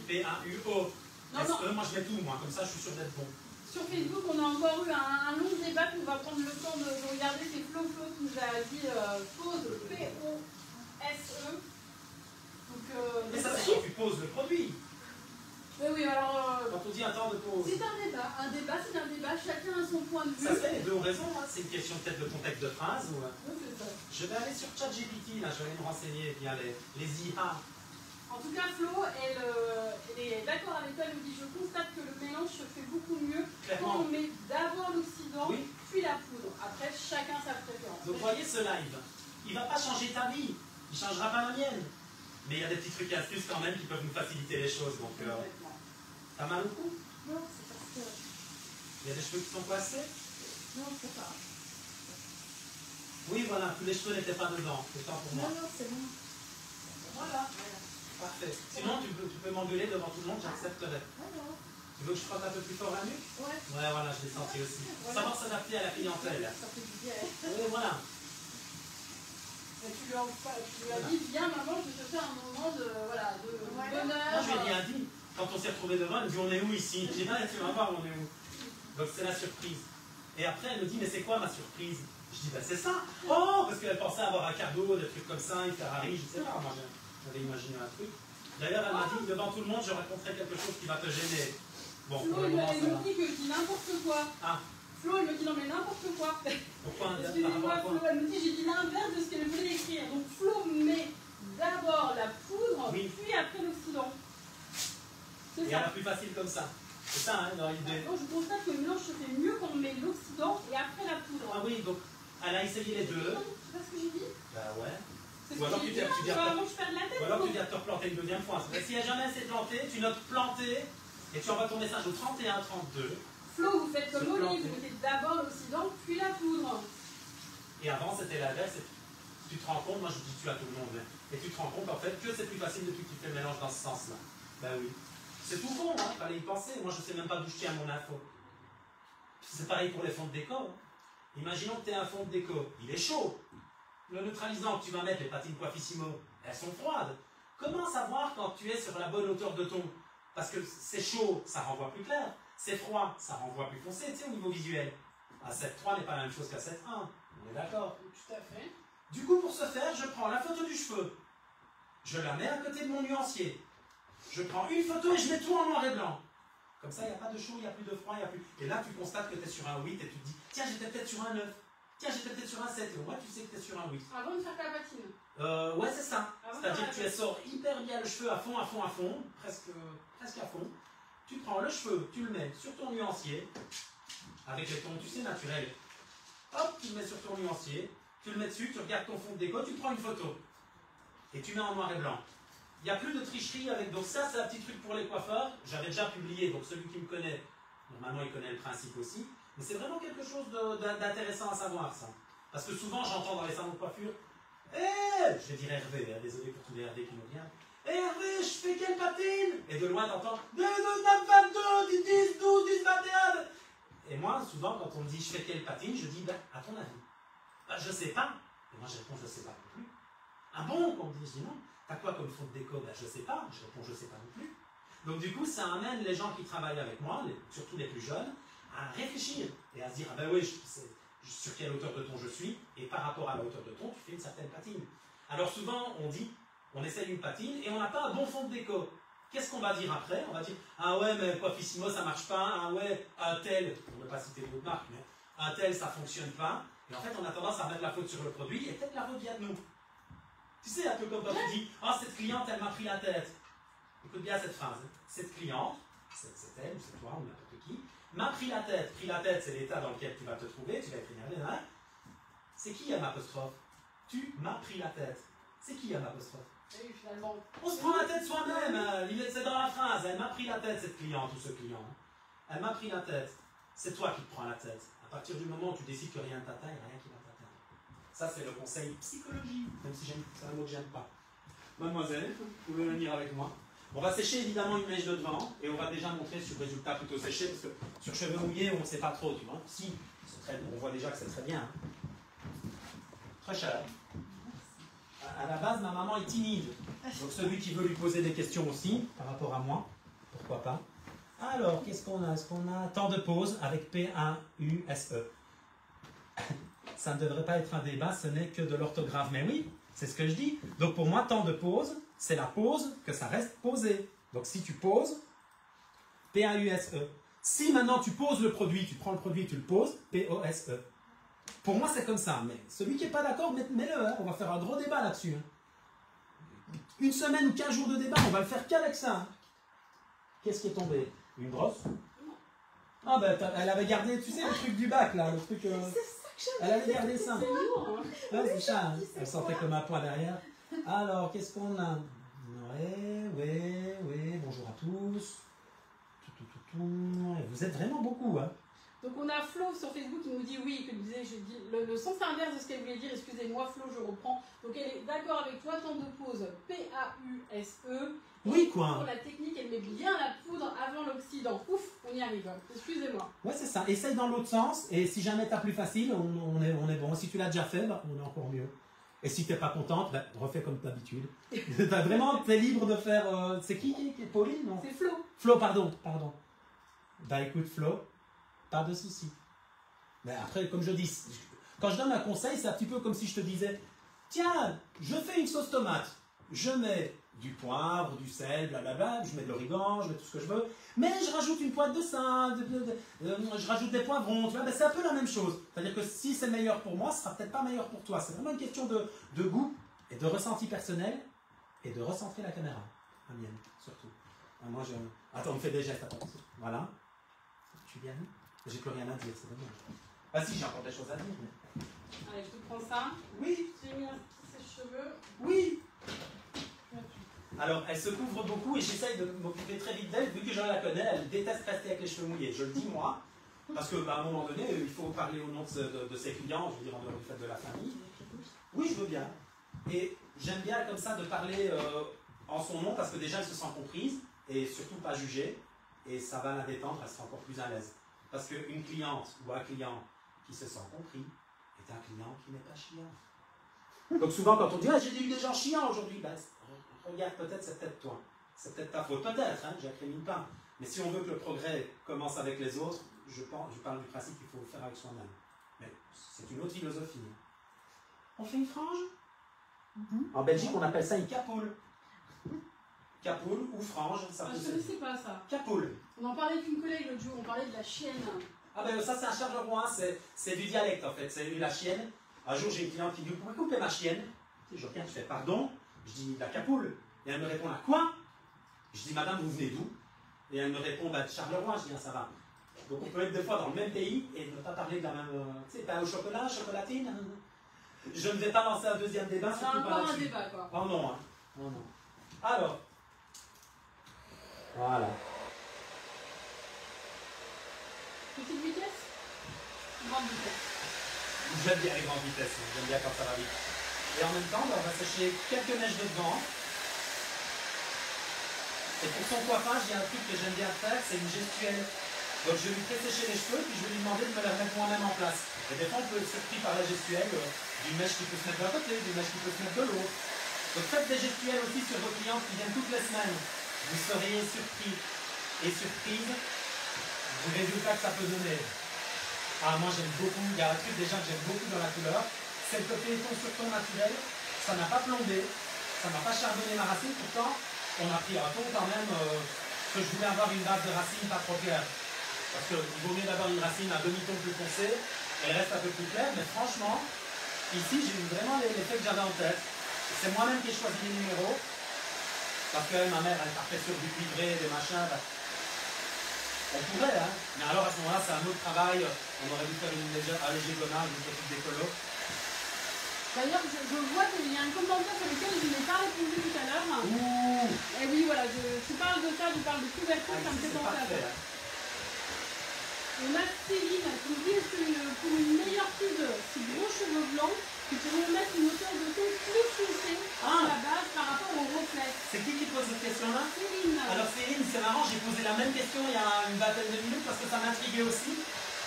P-A-U-O. Moi, je mets tout, moi. Comme ça, je suis sûr d'être bon. Sur Facebook, on a encore eu un long débat qu'on va prendre le temps de regarder. C'est Flo qui nous a dit pause P-O SE. Donc, Mais ça, c'est quand tu poses le produit. oui, alors. Quand on dit un temps de pause. C'est un débat. Un débat, c'est un débat. Chacun a son point de vue. Ça se fait, les deux ont raison. Hein. C'est une question peut-être de contexte de phrase. Ou... Oui, c'est ça. Je vais aller sur ChatGPT, là, je vais aller me renseigner via les IA. En tout cas, Flo, elle est d'accord avec toi. Elle nous dit je constate que le mélange se fait beaucoup mieux Clairement. quand on met d'abord l'oxydant, Oui. puis la poudre. Après, chacun sa préférence. Donc, voyez ce live. Il ne va pas changer ta vie. Il ne changera pas la mienne. Mais il y a des petits trucs et astuces quand même qui peuvent nous faciliter les choses. Donc, Complètement. t'as mal au cou? Non, c'est parce que. Il y a des cheveux qui sont coincés? Non, c'est pas. Oui, voilà, tous les cheveux n'étaient pas dedans. C'est temps pour moi. Non, c'est bon. Voilà. Parfait. Sinon, tu peux m'engueuler devant tout le monde, j'accepterai. Alors. Tu veux que je frotte un peu plus fort la nuque? Ouais. Ouais, voilà, je l'ai senti aussi. Voilà. Savoir s'adapter à la clientèle. Ça fait du bien. Oui, voilà. Et tu lui as dit, viens maman, je te fais un moment de, voilà, de bonheur. Moi, je lui ai rien dit. Quand on s'est retrouvés devant, elle me dit on est où ici? Je dis ah, tu vas voir, on est où? Donc c'est la surprise. Et après, elle me dit mais c'est quoi ma surprise? Je dis bah c'est ça. Oh, parce qu'elle pensait avoir un cadeau, des trucs comme ça, une Ferrari, je sais pas. Moi, j'avais imaginé un truc. D'ailleurs, elle m'a dit devant tout le monde, je raconterai quelque chose qui va te gêner. Bon, pour Flo, le elle moment, ça me va. dit que je dis n'importe quoi. Ah, Flo, elle me dit non mais n'importe quoi. pourquoi un par rapport Excusez-moi, à quoi? Flo, elle me dit j'ai dit l'inverse de ce qu'elle voulait écrire. Donc Flo met d'abord la poudre, Oui. puis après l'oxydant. C'est Et elle ça. a plus facile comme ça. C'est ça, hein, dans l'idée. Donc je constate que le mélange se fait mieux quand on met l'oxydant et après la poudre. Ah oui, donc elle a essayé les deux. Tu sais pas ce que j'ai dit? Bah ouais. C'est ce Ou alors que tu j'ai viens- dit, tu viens- hein, avant que je perde la tête. Ou alors donc. tu viens te replanter une deuxième fois. Mais s'il n'y a jamais assez planté, tu notes planté et tu envoies ton message au 31 32. Flo, vous faites comme Se Oli, planter. vous mettez d'abord l'oxydant, puis la poudre. Et avant c'était l'inverse. Et tu te rends compte, moi je dis tu à tout le monde, hein, et tu te rends compte en fait que c'est plus facile depuis que tu fais le mélange dans ce sens-là. Ben oui. C'est tout con, hein, fallait y penser. Moi je sais même pas d'où je tiens mon info. C'est pareil pour les fonds de déco. Hein. Imaginons que tu as un fond de déco, il est chaud. Le neutralisant que tu vas mettre, les patines Coiffissimo, elles sont froides. Comment savoir quand tu es sur la bonne hauteur de ton? Parce que c'est chaud, ça renvoie plus clair. C'est froid, ça renvoie plus foncé, tu sais, au niveau visuel. Un 7.3 n'est pas la même chose qu'un 7.1. On est d'accord? Tout à fait. Du coup, pour ce faire, je prends la photo du cheveu. Je la mets à côté de mon nuancier. Je prends une photo et je mets tout en noir et blanc. Comme ça, il n'y a pas de chaud, il n'y a plus de froid, il n'y a plus... Et là, tu constates que tu es sur un 8 et tu te dis, tiens, j'étais peut-être sur un 9. Tiens, j'étais peut-être sur un 7. Et au moins, tu sais que tu es sur un 8. Avant de faire ta patine. Ouais, c'est ça. Ah, C'est-à-dire que tu ouais. sors hyper bien le cheveu à fond, presque à fond. Tu prends le cheveu, tu le mets sur ton nuancier, avec les tons, tu sais, naturels. Hop, tu le mets sur ton nuancier, tu le mets dessus, tu regardes ton fond de déco, tu prends une photo. Et tu mets en noir et blanc. Il n'y a plus de tricherie avec... Donc ça, c'est un petit truc pour les coiffeurs. J'avais déjà publié, donc celui qui me connaît, normalement, il connaît le principe aussi. Mais c'est vraiment quelque chose d'intéressant à savoir, ça. Parce que souvent, j'entends dans les salons de coiffure, je vais dire Hervé, hein, désolé pour tous les Hervé qui nous viennent. Hervé, je fais quelle patine? Et de loin, t'entends 2, 2, 9, 22, 10, 12, 10, 21. Et moi, souvent, quand on me dit je fais quelle patine, je dis, ben, à ton avis? Ben, je sais pas. Et moi, je réponds, je sais pas non plus. Ah bon? Quand on me dit, je dis non. T'as quoi comme fond de déco? Ben, je sais pas. Je réponds, je sais pas non plus. Donc, du coup, ça amène les gens qui travaillent avec moi, surtout les plus jeunes, à réfléchir et à se dire, ah ben oui, sur quelle hauteur de ton je suis, et par rapport à la hauteur de ton, tu fais une certaine patine. Alors souvent, on dit, on essaye une patine, et on n'a pas un bon fond de déco. Qu'est-ce qu'on va dire après? On va dire, ah ouais, mais Coiffissimo, ça marche pas, ah ouais, un tel, on ne va pas citer d'autres marques, mais un tel, ça fonctionne pas, et en fait, on a tendance à mettre la faute sur le produit, et peut-être la faute vient de nous. Tu sais, un peu comme quand tu dis, ah, cette cliente, elle m'a pris la tête. Écoute bien cette phrase. Cette cliente, c'est elle, ou c'est toi, ou n'importe qui, m'a pris la tête. Pris la tête, c'est l'état dans lequel tu vas te trouver, tu vas être énervé, hein? C'est qui un apostrophe? Tu m'as pris la tête. C'est qui un apostrophe? Et finalement. On se prend la tête soi-même, hein. C'est dans la phrase. Elle m'a pris la tête, cette cliente ou ce client. Elle m'a pris la tête. C'est toi qui te prends la tête. À partir du moment où tu décides que rien ne t'atteint, il n'y a rien qui va t'atteindre. Ça, c'est le conseil psychologie, même si c'est un mot que j'aime pas. Mademoiselle, vous pouvez venir avec moi. On va sécher évidemment une mèche de devant et on va déjà montrer sur résultat plutôt séché parce que sur cheveux mouillés, on ne sait pas trop, tu vois. Si, on voit déjà que c'est très bien. Hein. Très cher. À la base, ma maman est timide. Donc celui qui veut lui poser des questions aussi, par rapport à moi, pourquoi pas. Alors, qu'est-ce qu'on a? Est-ce qu'on a temps de pause avec P-A-U-S-E? Ça ne devrait pas être un débat, ce n'est que de l'orthographe. Mais oui, C'est ce que je dis. Donc pour moi, temps de pause, c'est la pause que ça reste posé. Donc si tu poses, P-A-U-S-E. Si maintenant tu poses le produit, tu prends le produit, tu le poses, P-O-S-E. Pour moi, c'est comme ça. Mais celui qui n'est pas d'accord, mets-le. Hein. On va faire un gros débat là-dessus. Hein. Une semaine ou 15 jours de débat, on va le faire qu'avec ça. Hein. Qu'est-ce qui est tombé? Une brosse? Ah ben, elle avait gardé, tu sais, le truc du bac, là. Le truc, C'est ça que j'aime. elle avait gardé ça. C'est lourd, hein. Ouais, c'est ça. Hein. tu sais Elle sentait quoi. comme un poids derrière. Alors, qu'est-ce qu'on a? Oui. Bonjour à tous. Vous êtes vraiment beaucoup, hein. Donc on a Flo sur Facebook qui nous dit oui, que disait, j'ai dit le sens inverse de ce qu'elle voulait dire, excusez-moi Flo, je reprends. Donc elle est d'accord avec toi, temps de pause, P-A-U-S-E. Oui, Et quoi. pour la technique, elle met bien la poudre avant l'oxydant. Ouf, on y arrive, excusez-moi. Ouais, c'est ça. Essaye dans l'autre sens. Et si jamais t'as plus facile, on est bon. Si tu l'as déjà fait, bah, on est encore mieux. Et si t'es pas contente, bah, refais comme d'habitude. T'es libre de faire... c'est qui est Pauline, non? C'est Flo. Flo, pardon. Bah écoute, Flo, pas de souci. Mais après, comme je dis, quand je donne un conseil, c'est un petit peu comme si je te disais, tiens, je fais une sauce tomate. Je mets du poivre, du sel, blablabla, je mets de l'origan, je mets tout ce que je veux, mais je rajoute une pointe de ça, je rajoute des poivrons, tu vois, ben c'est un peu la même chose. C'est-à-dire que si c'est meilleur pour moi, ce sera peut-être pas meilleur pour toi. C'est vraiment une question de goût et de ressenti personnel et de recentrer la caméra. La mienne, surtout. Moi, je... Attends, on me fait des gestes, attends. Voilà. Tu viens? J'ai plus rien à dire, c'est dommage. Ah si, j'ai encore des choses à dire, mais... Allez, je te prends ça. Oui, J'ai mis un sèche-cheveux. oui. Alors, elle se couvre beaucoup et j'essaye de m'occuper très vite d'elle, vu que je la connais, elle déteste rester avec les cheveux mouillés. Je le dis moi, parce qu'à un moment donné, il faut parler au nom de ses clients, je veux dire en dehors du fait de la famille. Oui, je veux bien. Et j'aime bien comme ça de parler en son nom, parce que déjà, elle se sent comprise, et surtout pas jugée, et ça va la détendre, elle sera encore plus à l'aise. Parce qu'une cliente ou un client qui se sent compris est un client qui n'est pas chiant. Donc souvent, quand on dit « Ah, j'ai eu des gens chiants aujourd'hui », ben, regarde, peut-être c'est peut-être toi. C'est peut-être ta faute. Peut-être, hein, j'incrimine pas. Mais si on veut que le progrès commence avec les autres, je parle du principe qu'il faut le faire avec soi-même. Mais c'est une autre philosophie. On fait une frange? En Belgique, on appelle ça une capoule. Capoule ou frange, ça Ah, peut je se ne dire. sais pas ça. Capoule. On en parlait avec une collègue l'autre jour, on parlait de la chienne. Ah ben ça c'est un charleroi, c'est du dialecte en fait, c'est la chienne. Un jour j'ai une cliente qui dit, vous pouvez couper ma chienne? Je regarde, je fais pardon, je dis la capoule. Et elle me répond, la quoi? Je dis, madame, vous venez d'où? Et elle me répond, bah, de Charleroi. Je dis, ah, ça va. Donc on peut être deux fois dans le même pays et ne pas parler de la même... tu sais, pain au chocolat, chocolatine. Je ne vais pas lancer un deuxième débat, C'est surtout pas encore un là-dessus. débat quoi. Oh non, hein. Oh non. Alors, voilà. Petite vitesse? Grande vitesse. J'aime bien les grandes vitesses, j'aime bien quand ça va vite. Et en même temps, on va sécher quelques mèches de devant. Et pour son coiffage, il y a un truc que j'aime bien faire, c'est une gestuelle. Donc je vais lui présécher les cheveux, puis je vais lui demander de me les remettre moi-même en place. Et des fois, on peut être surpris par la gestuelle d'une mèche qui peut se mettre d'un côté, d'une mèche qui peut se mettre de l'autre. Donc faites des gestuelles aussi sur vos clientes qui viennent toutes les semaines. Vous seriez surpris et surprise du résultat que ça peut donner. Ah, moi j'aime beaucoup, il y a un truc déjà que j'aime beaucoup dans la couleur, c'est le côté ton sur ton naturel, ça n'a pas plombé, ça n'a pas charbonné ma racine, pourtant on a pris un ton quand même que je voulais avoir une base de racine pas trop claire. Parce qu'il vaut mieux d'avoir une racine à demi-ton plus foncé, elle reste un peu plus claire, mais franchement, ici j'ai eu vraiment l'effet que j'avais en tête. C'est moi-même qui ai choisi les numéros, parce que ma mère elle partait sur du cuivré, des machins. On pourrait, hein. Mais alors à ce moment-là, c'est un autre travail. On aurait dû faire un léger gommage, une petite décolo. D'ailleurs, je vois qu'il y a un commentaire sur lequel je n'ai pas répondu tout à l'heure. Ouh! Et oui, voilà, tu parles de ça, tu parles de couverture, ça me fait c'est penser à parfait, ça. hein. On a Céline qui nous dit est-ce que pour une meilleure prise de ces gros cheveux blancs, tu pourrais mettre une hauteur de ton plus foncée à la base par rapport au reflet. C'est qui pose cette question-là? Céline. Alors Céline, c'est marrant, j'ai posé la même question il y a une vingtaine de minutes parce que ça m'intriguait aussi.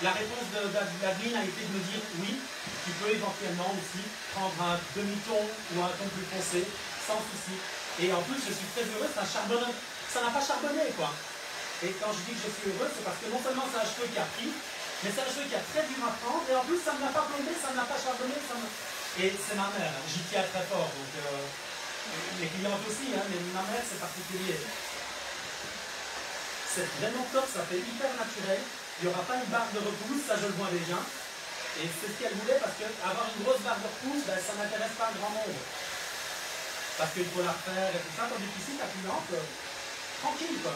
La réponse d'Adeline a été de me dire oui, tu peux éventuellement aussi prendre un demi-ton ou un ton plus foncé, sans souci. Et en plus, je suis très heureux, ça n'a pas charbonné quoi. Et quand je dis que je suis heureux, c'est parce que non seulement c'est un cheveu qui a pris, mais c'est un cheveu qui a très dur à prendre, et en plus ça ne m'a pas plombé, ça ne m'a pas charbonné, Et c'est ma mère, j'y tiens très fort. Donc, les clientes aussi, hein, mais ma mère c'est particulier. C'est vraiment top, ça fait hyper naturel. Il n'y aura pas une barre de repousse, ça je le vois déjà. Et c'est ce qu'elle voulait parce qu'avoir une grosse barre de repousse, ben, ça n'intéresse pas un grand monde. Parce qu'il faut la refaire et tout ça, tandis qu'ici, ta cliente, tranquille quoi.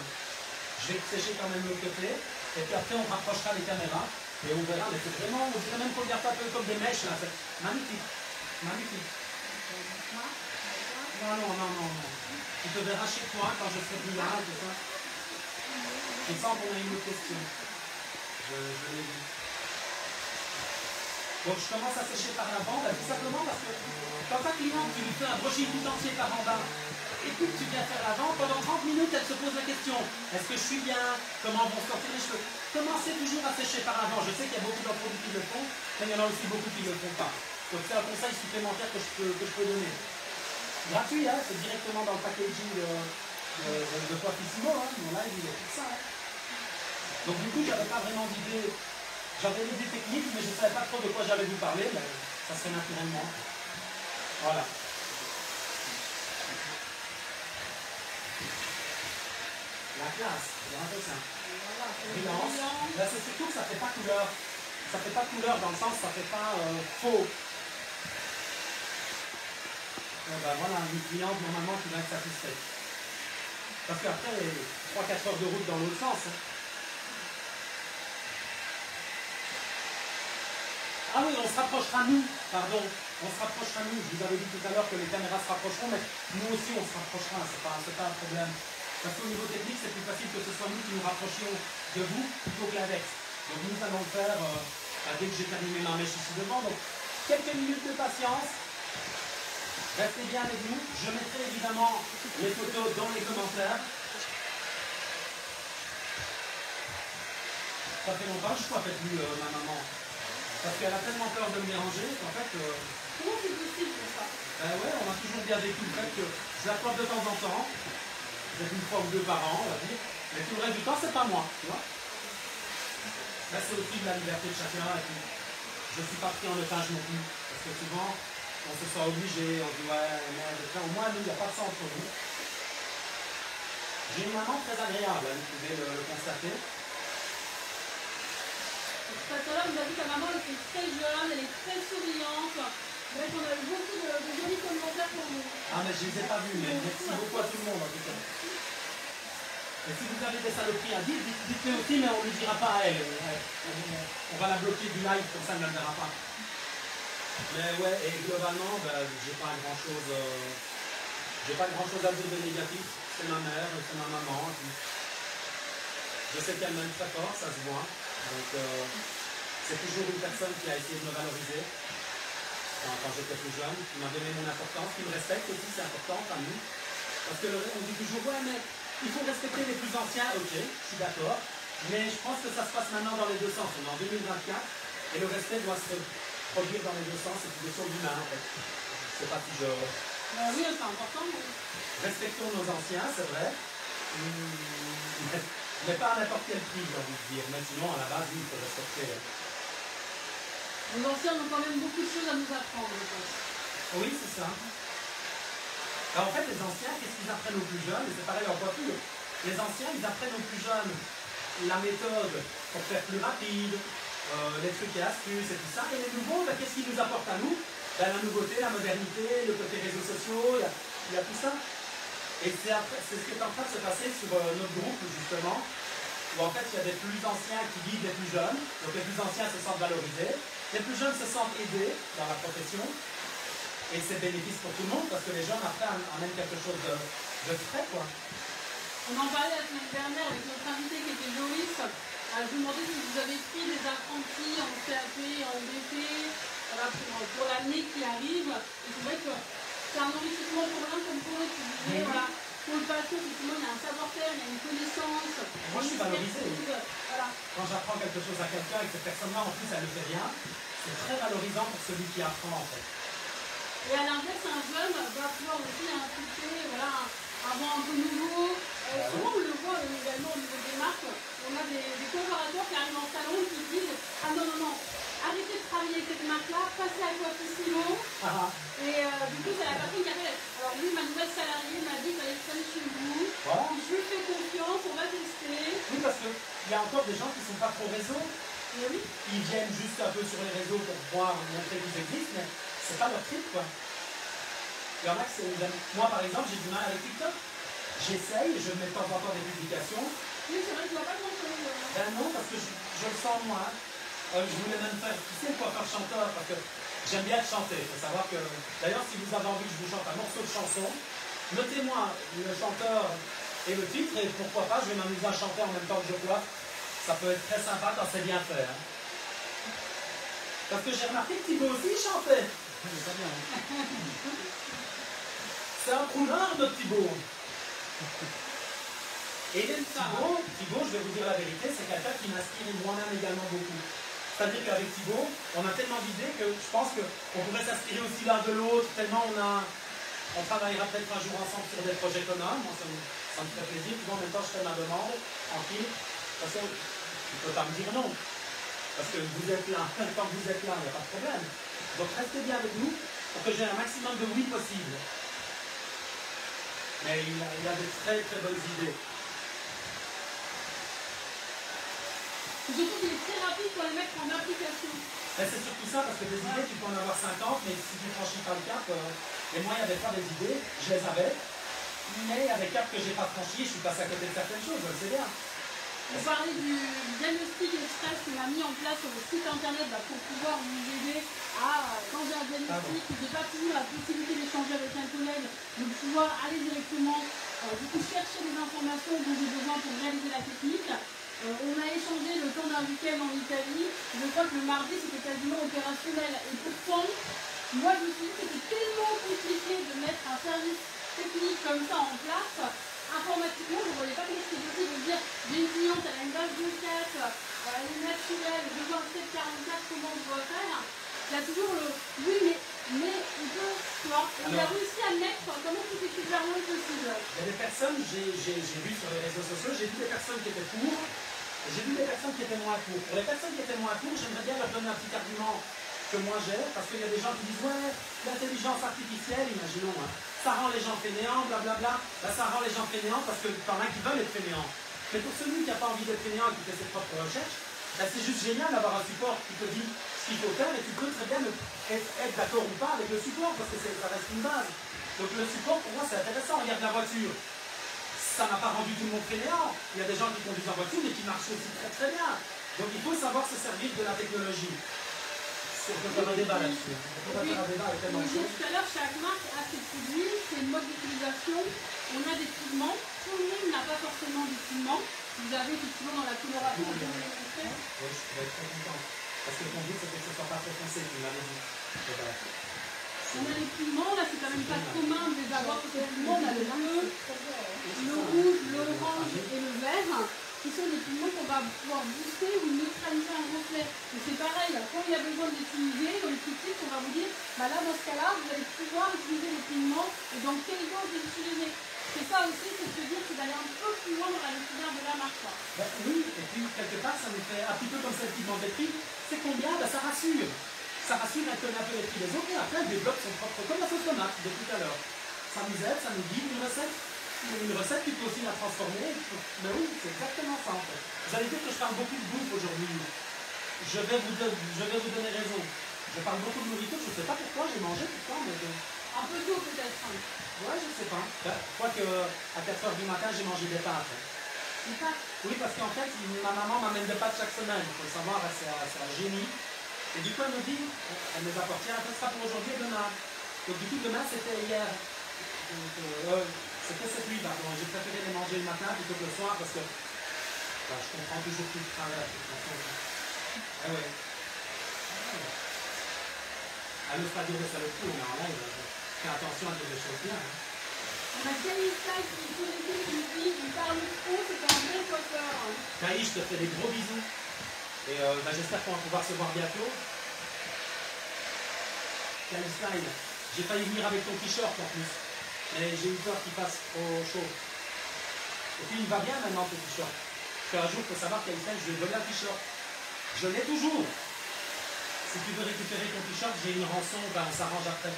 Je vais sécher quand même l'autre côté, et puis après on rapprochera les caméras, et on verra, mais c'est vraiment, on dirait même qu'on regarde un peu comme des mèches là, c'est magnifique, magnifique. Non, non, non, non, non. Tu te verras chez toi quand je serai plus là, tout ça. Je sens qu'on a une autre question. Je l'ai vu. Donc je commence à sécher par l'avant, tout simplement parce que quand ta cliente, tu lui fais un brushing tout entier par en bas, et puis tu viens faire l'avant, pendant 30 minutes, elle se pose la question, est-ce que je suis bien? Comment vont sortir les cheveux? Commencez toujours à sécher par l'avant. Je sais qu'il y a beaucoup d'entre vous qui le font, mais il y en a aussi beaucoup qui ne le font pas. Donc c'est un conseil supplémentaire que je peux donner. Gratuit, hein, c'est directement dans le packaging de Coiffissimo, hein, mon live il est tout ça. Hein. Donc du coup, j'avais pas vraiment d'idée. J'avais des techniques, mais je ne savais pas trop de quoi j'allais vous parler, mais ça se fait naturellement. Voilà. La classe, c'est un peu ça. Brillance. Là, c'est surtout que ça ne fait pas couleur. Ça ne fait pas couleur dans le sens, ça ne fait pas faux. Ben voilà, une cliente normalement qui va être satisfaite. Parce qu'après, 3-4 heures de route dans l'autre sens. Hein. Ah oui, on se rapprochera nous, pardon, on se rapprochera nous. Je vous avais dit tout à l'heure que les caméras se rapprocheront, mais nous aussi on se rapprochera, c'est pas un problème. Parce qu'au niveau technique, c'est plus facile que ce soit nous qui nous rapprochions de vous plutôt que l'index. Donc nous allons le faire dès que j'ai terminé ma mèche ici devant. Donc quelques minutes de patience. Restez bien avec nous. Je mettrai évidemment les photos dans les commentaires. Ça fait longtemps que je ne coiffais plus ma maman. Parce qu'elle a tellement peur de me déranger qu'en fait... Comment c'est possible pour ça? Ben ouais, on a toujours bien vécu le fait que je la coiffe de temps en temps. Peut-être une fois ou deux par an, on va dire. Mais tout le reste du temps, c'est pas moi. Tu vois? Là, c'est aussi de la liberté de chacun. Et puis, je ne suis pas pris en otage non plus. Parce que souvent, on se sent obligé. On dit, ouais, merde. Au moins, nous, il n'y a pas de ça entre nous. J'ai une maman très agréable, vous pouvez le constater. Tout à l'heure, vous avez vu que ta maman elle était très jeune, elle est très souriante. Bref, on a eu beaucoup de jolis commentaires pour vous. Ah, mais je ne les ai pas vus, mais merci beaucoup à tout le monde en tout cas. Et si vous avez des saloperies à dire, dites-les aussi, mais on ne lui dira pas à elle. On va la bloquer du live, comme ça elle ne le verra pas. Mais ouais, et globalement, ben, j'ai pas grand chose à dire de négatif. C'est ma mère, c'est ma maman. Je sais qu'elle m'aime très fort, ça se voit. Donc, c'est toujours une personne qui a essayé de me valoriser quand j'étais plus jeune, qui m'a donné mon importance, qui me respecte aussi, c'est important, famille. Parce que on dit toujours, ouais, mais il faut respecter les plus anciens, ok, je suis d'accord. Mais je pense que ça se passe maintenant dans les deux sens. On est en 2024 et le respect doit se produire dans les deux sens, c'est une question d'humain en fait. Je sais pas si je. Oui, c'est important. Mais... Respectons nos anciens, c'est vrai. Mais pas à n'importe quel prix, j'ai envie de dire. Mais sinon, à la base, oui, il faut respecter. Les anciens ont quand même beaucoup de choses à nous apprendre, je pense. Oui, c'est ça. Alors, en fait, les anciens, qu'est-ce qu'ils apprennent aux plus jeunes? Et c'est pareil en coiffure. Les anciens, ils apprennent aux plus jeunes la méthode pour faire plus rapide, les trucs et astuces et tout ça. Et les nouveaux, ben, qu'est-ce qu'ils nous apportent à nous? Ben, la nouveauté, la modernité, le côté réseaux sociaux, il y a tout ça. Et c'est ce qui est en train de se passer sur notre groupe, justement, où en fait, il y a des plus anciens qui guident les plus jeunes. Donc les plus anciens se sentent valorisés. Les plus jeunes se sentent aidés dans la profession. Et c'est bénéfice pour tout le monde, parce que les jeunes, après, amènent quelque chose de frais, quoi. On en parlait la semaine dernière avec notre invité qui était Joris. Je vous demandais si vous avez pris des apprentis en CAP, en BP, voilà, pour l'année qui arrive. Et c'est vrai que c'est un enrichissement pour l'un comme pour l'autre. Tu disais, voilà, pour le patron, effectivement, il y a un savoir-faire, il y a une connaissance. Moi, je suis valorisé. Voilà. Quand j'apprends quelque chose à quelqu'un et que cette personne-là, en plus, elle le fait bien, c'est très valorisant pour celui qui apprend, en fait. Et à l'inverse, un jeune va pouvoir aussi inculquer, voilà, un vent un peu nouveau. Souvent, on le voit également au niveau des marques. On a des comparateurs qui arrivent en salon et qui disent, ah non, non, non, arrêtez de travailler travailler avec cette marque-là, passez à Coiffissimo. Et du coup, c'est la personne qui a fait. Alors, lui, ma nouvelle salariée m'a dit d'aller faire chez vous. Voilà. Je lui fais confiance, on va tester. Oui, parce qu'il y a encore des gens qui ne sont pas trop réseau. Et oui. Ils viennent juste un peu sur les réseaux pour pouvoir montrer qu'ils existent, mais c'est pas leur trip, quoi. Il y en a que c'est... Moi, par exemple, j'ai du mal avec TikTok. J'essaye, je mets de temps en temps des publications. Oui, c'est vrai que je vois pas grand-chose. Ben non, parce que je le sens moi. Je voulais même faire, tu sais quoi, faire chanteur, parce que j'aime bien chanter. Il faut savoir que, d'ailleurs, si vous avez envie que je vous chante un morceau de chanson, notez-moi le chanteur et le titre, et pourquoi pas, je vais m'amuser à chanter en même temps que je coiffe. Ça peut être très sympa quand c'est bien fait. Hein. Parce que j'ai remarqué que Thibaut aussi chantait. C'est un croulard, notre Thibaut. Et Thibaut, je vais vous dire la vérité, c'est quelqu'un qui m'inspire moi-même également beaucoup. C'est-à-dire qu'avec Thibaut, on a tellement d'idées que je pense qu'on pourrait s'inspirer aussi l'un de l'autre, tellement on travaillera peut-être un jour ensemble sur des projets communs. Moi, ça me ferait plaisir. Puis en même temps, je fais ma demande, tranquille. De toute façon, tu ne peux pas me dire non. Parce que vous êtes là, quand vous êtes là, il n'y a pas de problème. Donc restez bien avec nous pour que j'ai un maximum de oui possible. Mais il a de très très bonnes idées. Surtout qu'il est très rapide pour les mettre en application. C'est surtout ça, parce que des idées, tu peux en avoir 50, mais si tu ne franchis pas le cap, et moi, il y avait pas des idées, je les avais, mais il y avait cap que je n'ai pas franchi, je suis passé à côté de certaines choses, je le sais bien. Vous parlez du diagnostic express qu'on a mis en place sur le site internet pour pouvoir vous aider à, quand j'ai un diagnostic, je n'ai pas toujours la possibilité d'échanger avec un collègue, de pouvoir aller directement du coup, chercher des informations dont j'ai besoin pour réaliser la technique. On a échangé le temps d'un week-end en Italie. Je crois que le mardi c'était quasiment opérationnel. Et pourtant, moi je me suis dit que c'était tellement compliqué de mettre un service technique comme ça en place. Informatiquement, je ne voyais pas comment c'était possible de dire j'ai une cliente, elle a une base de 4, elle est naturelle, je veux un 744, comment on doit faire. Il y a toujours le oui, mais on peut, tu vois. Il a réussi à mettre comment tout est super loin possible. Il y a des personnes, j'ai vu sur les réseaux sociaux, j'ai vu des personnes qui étaient pour, j'ai vu des personnes qui étaient moins pour. Pour les personnes qui étaient moins pour, j'aimerais bien leur donner un petit argument que moi j'ai, parce qu'il y a des gens qui disent ouais, l'intelligence artificielle, imaginons, hein, ça rend les gens fainéants, blablabla. Ben, ça rend les gens fainéants parce que t'en as qui veulent être fainéants. Mais pour celui qui n'a pas envie d'être fainéant et qui fait ses propres recherches, ben, c'est juste génial d'avoir un support qui te dit ce qu'il faut faire et tu peux très bien être d'accord ou pas avec le support parce que ça reste une base. Donc le support pour moi c'est intéressant. Regarde la voiture. Ça n'a pas rendu tout le monde fainéant. Il y a des gens qui conduisent en voiture mais qui marchent aussi très très bien. Donc il faut savoir se servir de la technologie. On peut faire un débat là-dessus. On peut faire un débat avec tellement de choses. Tout à l'heure, chaque marque a ses produits, ses modes d'utilisation. On a des pigments. Tout le monde n'a pas forcément des pigments. Vous avez effectivement dans la coloration. Oui, je pourrais être très content. Parce que ton but, c'est que ce ne soit pas trop foncé, tu m'avais dit. On a les pigments, là, c'est quand même pas commun de les avoir. Parce que tout le monde a le bleu, le rouge, l'orange et le vert, qui sont des pigments qu'on va pouvoir booster ou neutraliser un reflet. Et c'est pareil, quand il y a besoin d'utiliser, dans le petit tips, on va vous dire, bah là, dans ce cas-là, vous allez pouvoir utiliser les pigments et dans quel dose les utiliser. C'est ça aussi, c'est de se dire que d'aller un peu plus loin dans la découverte de la marque. Ben, oui, et puis quelque part, ça nous fait un petit peu comme celle qui demande des prix. C'est combien? Ben, ça rassure. Ça rassure, elle connaît un peu les prix des autres et après, elle développe son propre, comme la sauce tomate de tout à l'heure. Ça nous aide, ça nous guide une recette. Une recette, tu peux aussi la transformer. Mais oui, c'est exactement ça en fait. Vous allez dire que je parle beaucoup de bouffe aujourd'hui. Je vais vous donner raison. Je parle beaucoup de nourriture, je ne sais pas pourquoi, j'ai mangé pourtant, mais... Un peu tôt peut-être. Ouais, je sais pas. Ben, je crois qu'à 4 h du matin, j'ai mangé des pâtes. Des pâtes? Oui, parce qu'en fait, ma maman m'amène des pâtes chaque semaine. Il faut le savoir, c'est un génie. Et du coup, elle me dit, elle nous apporte, tiens, ça sera pour aujourd'hui et demain. Donc du coup, demain, c'était hier. C'était cette nuit, pardon. J'ai préféré les manger le matin plutôt que le soir parce que ben, je comprends toujours plus le travail. Ah ouais. Elle n'ose pas dire de saloperie, on est en live. Fais attention à dire des choses bien. Hein. On a Kalista qui est connectée, qui nous dit qu'il parle trop, c'est un bon coiffeur. Kaï, je te fais des gros bisous. Et ben, j'espère qu'on va pouvoir se voir bientôt. Kalista, j'ai failli venir avec ton t-shirt en plus. Mais j'ai eu peur qu'il fasse trop chaud. Et puis il va bien maintenant ton t-shirt. Parce qu'un jour, il faut savoir qu'Einstein, je lui ai donné un t-shirt. Je l'ai toujours. Si tu veux récupérer ton t-shirt, j'ai une rançon, ben, on s'arrange après.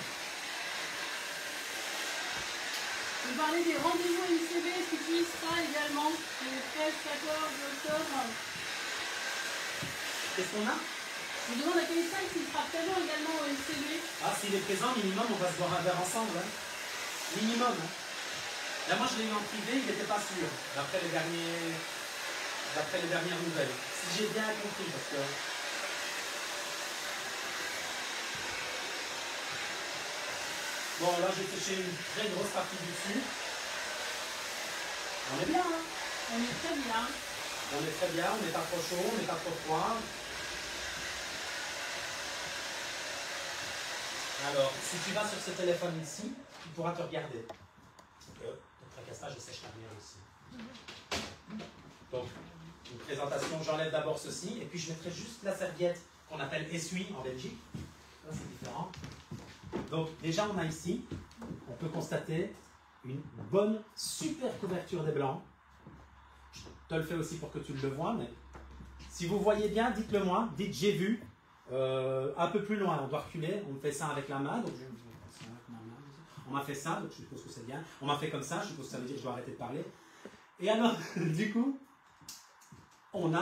Vous parlez des rendez-vous MCB, est-ce que tu y seras également les 13, 14 octobre? Qu'est-ce qu'on a? Je vous demande à quel salle s'il sera présent également au MCB. Ah, s'il est présent, minimum, on va se boire un verre ensemble. Hein. Minimum. Hein. Là, moi, je l'ai eu en privé, il n'était pas sûr, d'après les dernières nouvelles. Si j'ai bien compris, parce que... Bon, là, j'ai séché une très grosse partie du dessus. On est bien, hein? On est très bien. On est très bien, on n'est pas trop chaud, on n'est pas trop froid. Alors, si tu vas sur ce téléphone ici, tu pourras te regarder. Ne te tracasse pas, je sèche l'arrière aussi. Donc, une présentation, j'enlève d'abord ceci, et puis je mettrai juste la serviette qu'on appelle essuie en Belgique. Là, c'est différent. Donc, déjà, on a ici, on peut constater une bonne, super couverture des blancs. Je te le fais aussi pour que tu le vois, mais si vous voyez bien, dites-le moi, dites j'ai vu. Un peu plus loin, on doit reculer, on fait ça avec la main, donc on m'a fait ça, donc je suppose que c'est bien. On m'a fait comme ça, je suppose que ça veut dire que je dois arrêter de parler. Et alors, du coup, on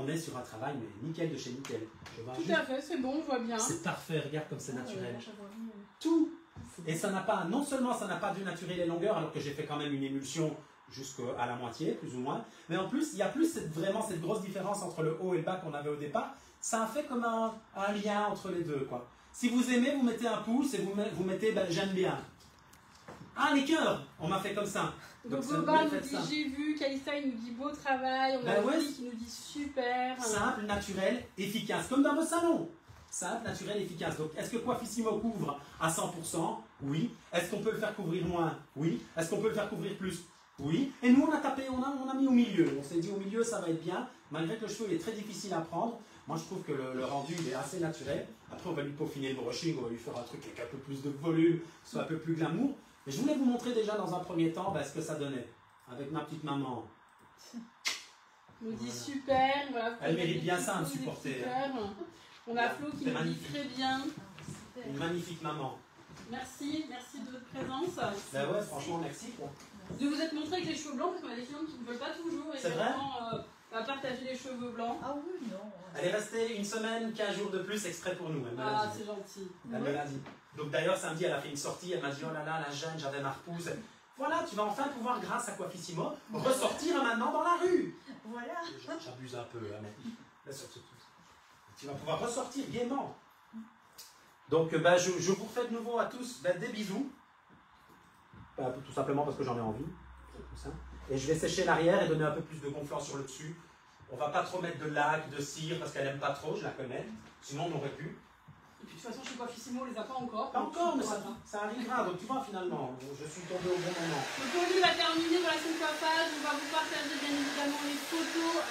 est sur un travail, mais nickel de chez nickel. Tout à fait, c'est bon, je vois bien. C'est parfait, regarde comme c'est naturel. Je vois bien. Tout. Et ça n'a pas, non seulement ça n'a pas du naturel les longueurs, alors que j'ai fait quand même une émulsion jusqu'à la moitié, plus ou moins, mais en plus, il y a plus vraiment cette grosse différence entre le haut et le bas qu'on avait au départ. Ça a fait comme un lien entre les deux, quoi. Si vous aimez, vous mettez un pouce et vous mettez ben, j'aime bien. Ah, les cœurs, on m'a fait comme ça. Donc Boba nous dit j'ai vu, Kalista il nous dit beau travail, on a Oli qui nous dit super. Simple, naturel, efficace, comme dans vos salons. Simple, naturel, efficace. Donc est-ce que Coiffissimo couvre à 100%? Oui. Est-ce qu'on peut le faire couvrir moins? Oui. Est-ce qu'on peut le faire couvrir plus? Oui. Et nous on a tapé, on a mis au milieu. On s'est dit au milieu ça va être bien, malgré que le cheveu est très difficile à prendre. Moi, je trouve que le rendu, il est assez naturel. Après, on va lui peaufiner le brushing, on va lui faire un truc avec un peu plus de volume, soit un peu plus glamour. Mais je voulais vous montrer déjà dans un premier temps ce que ça donnait, avec ma petite maman. On nous dit super. Voilà, elle mérite bien ça, à me supporter. On a Flo qui nous dit très bien. Une magnifique maman. Merci de votre présence. Ben ouais, franchement, merci. Quoi. De vous être montré avec les cheveux blancs, parce qu'on a des clients qui ne veulent pas toujours. C'est vrai? Partager les cheveux blancs. Ah oui, non. Elle est restée une semaine, 15 jours de plus exprès pour nous. Ah, c'est gentil. Elle me l'a dit. Donc d'ailleurs, samedi, elle a fait une sortie, elle m'a dit, oh là là, la jeune, j'avais ma repousse. Voilà, tu vas enfin pouvoir, grâce à Coiffissimo, ressortir maintenant dans la rue. Voilà. J'abuse un peu, hein, mais tu vas pouvoir ressortir gaiement. Donc, je vous refais de nouveau à tous des bisous. Tout simplement parce que j'en ai envie. Tout ça. Et je vais sécher l'arrière et donner un peu plus de gonflant sur le dessus. On va pas trop mettre de laque, de cire, parce qu'elle aime pas trop, je la connais. Sinon, on aurait pu. Et puis de toute façon, chez Coiffissimo, on les a pas encore. Pas encore, mais ça arrivera. Donc tu vois, finalement, je suis tombé au bon moment. Donc Oli va terminer pour la scène coiffage. On va vous partager bien évidemment les photos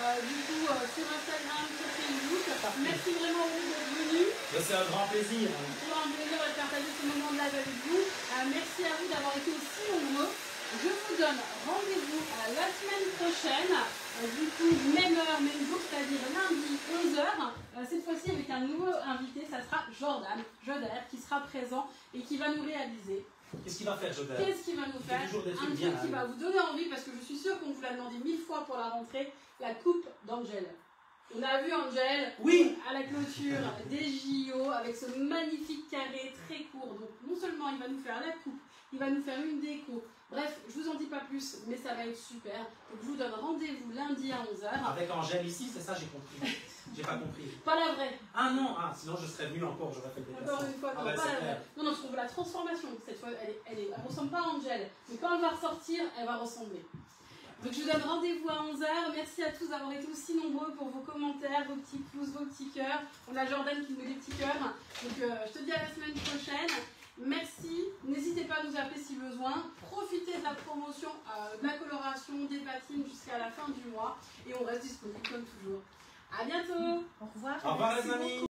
sur Instagram, sur Facebook. Merci vraiment Oli d'être venu. C'est un grand plaisir. Toujours un plaisir de partager ce moment de live avec vous. Merci à vous d'avoir été aussi nombreux. Je vous donne rendez-vous la semaine prochaine, du coup même heure, même jour, c'est-à-dire lundi 11h. Cette fois-ci avec un nouveau invité, ça sera Jordan Joder qui sera présent et qui va nous réaliser. Qu'est-ce qu'il va faire, Joder? Qu'est-ce qu'il va nous faire? Un truc qui va vous donner envie, parce que je suis sûre qu'on vous l'a demandé 1000 fois pour la rentrée, la coupe d'Angel. On a vu Angel à la clôture des JO avec ce magnifique carré très court. Donc non seulement il va nous faire la coupe, il va nous faire une déco. Bref, je vous en dis pas plus, mais ça va être super. Donc je vous donne rendez-vous lundi à 11h. Avec Angèle ici, c'est ça, j'ai compris. J'ai pas compris. Pas la vraie. Ah non, sinon je serais venu encore, j'aurais fait le déplacement. Encore une fois, non, pas la vraie. Non, parce qu'on veut la transformation. Cette fois, elle ressemble pas à Angel. Mais quand elle va ressortir, elle va ressembler. Donc je vous donne rendez-vous à 11h. Merci à tous d'avoir été aussi nombreux pour vos commentaires, vos petits pouces, vos petits cœurs. On a Jordan qui nous met des petits cœurs. Donc je te dis à la semaine prochaine. Merci. N'hésitez pas à nous appeler si besoin. Profitez de la promotion, de la coloration, des patines jusqu'à la fin du mois. Et on reste disponible comme toujours. À bientôt. Au revoir. Au revoir les amis.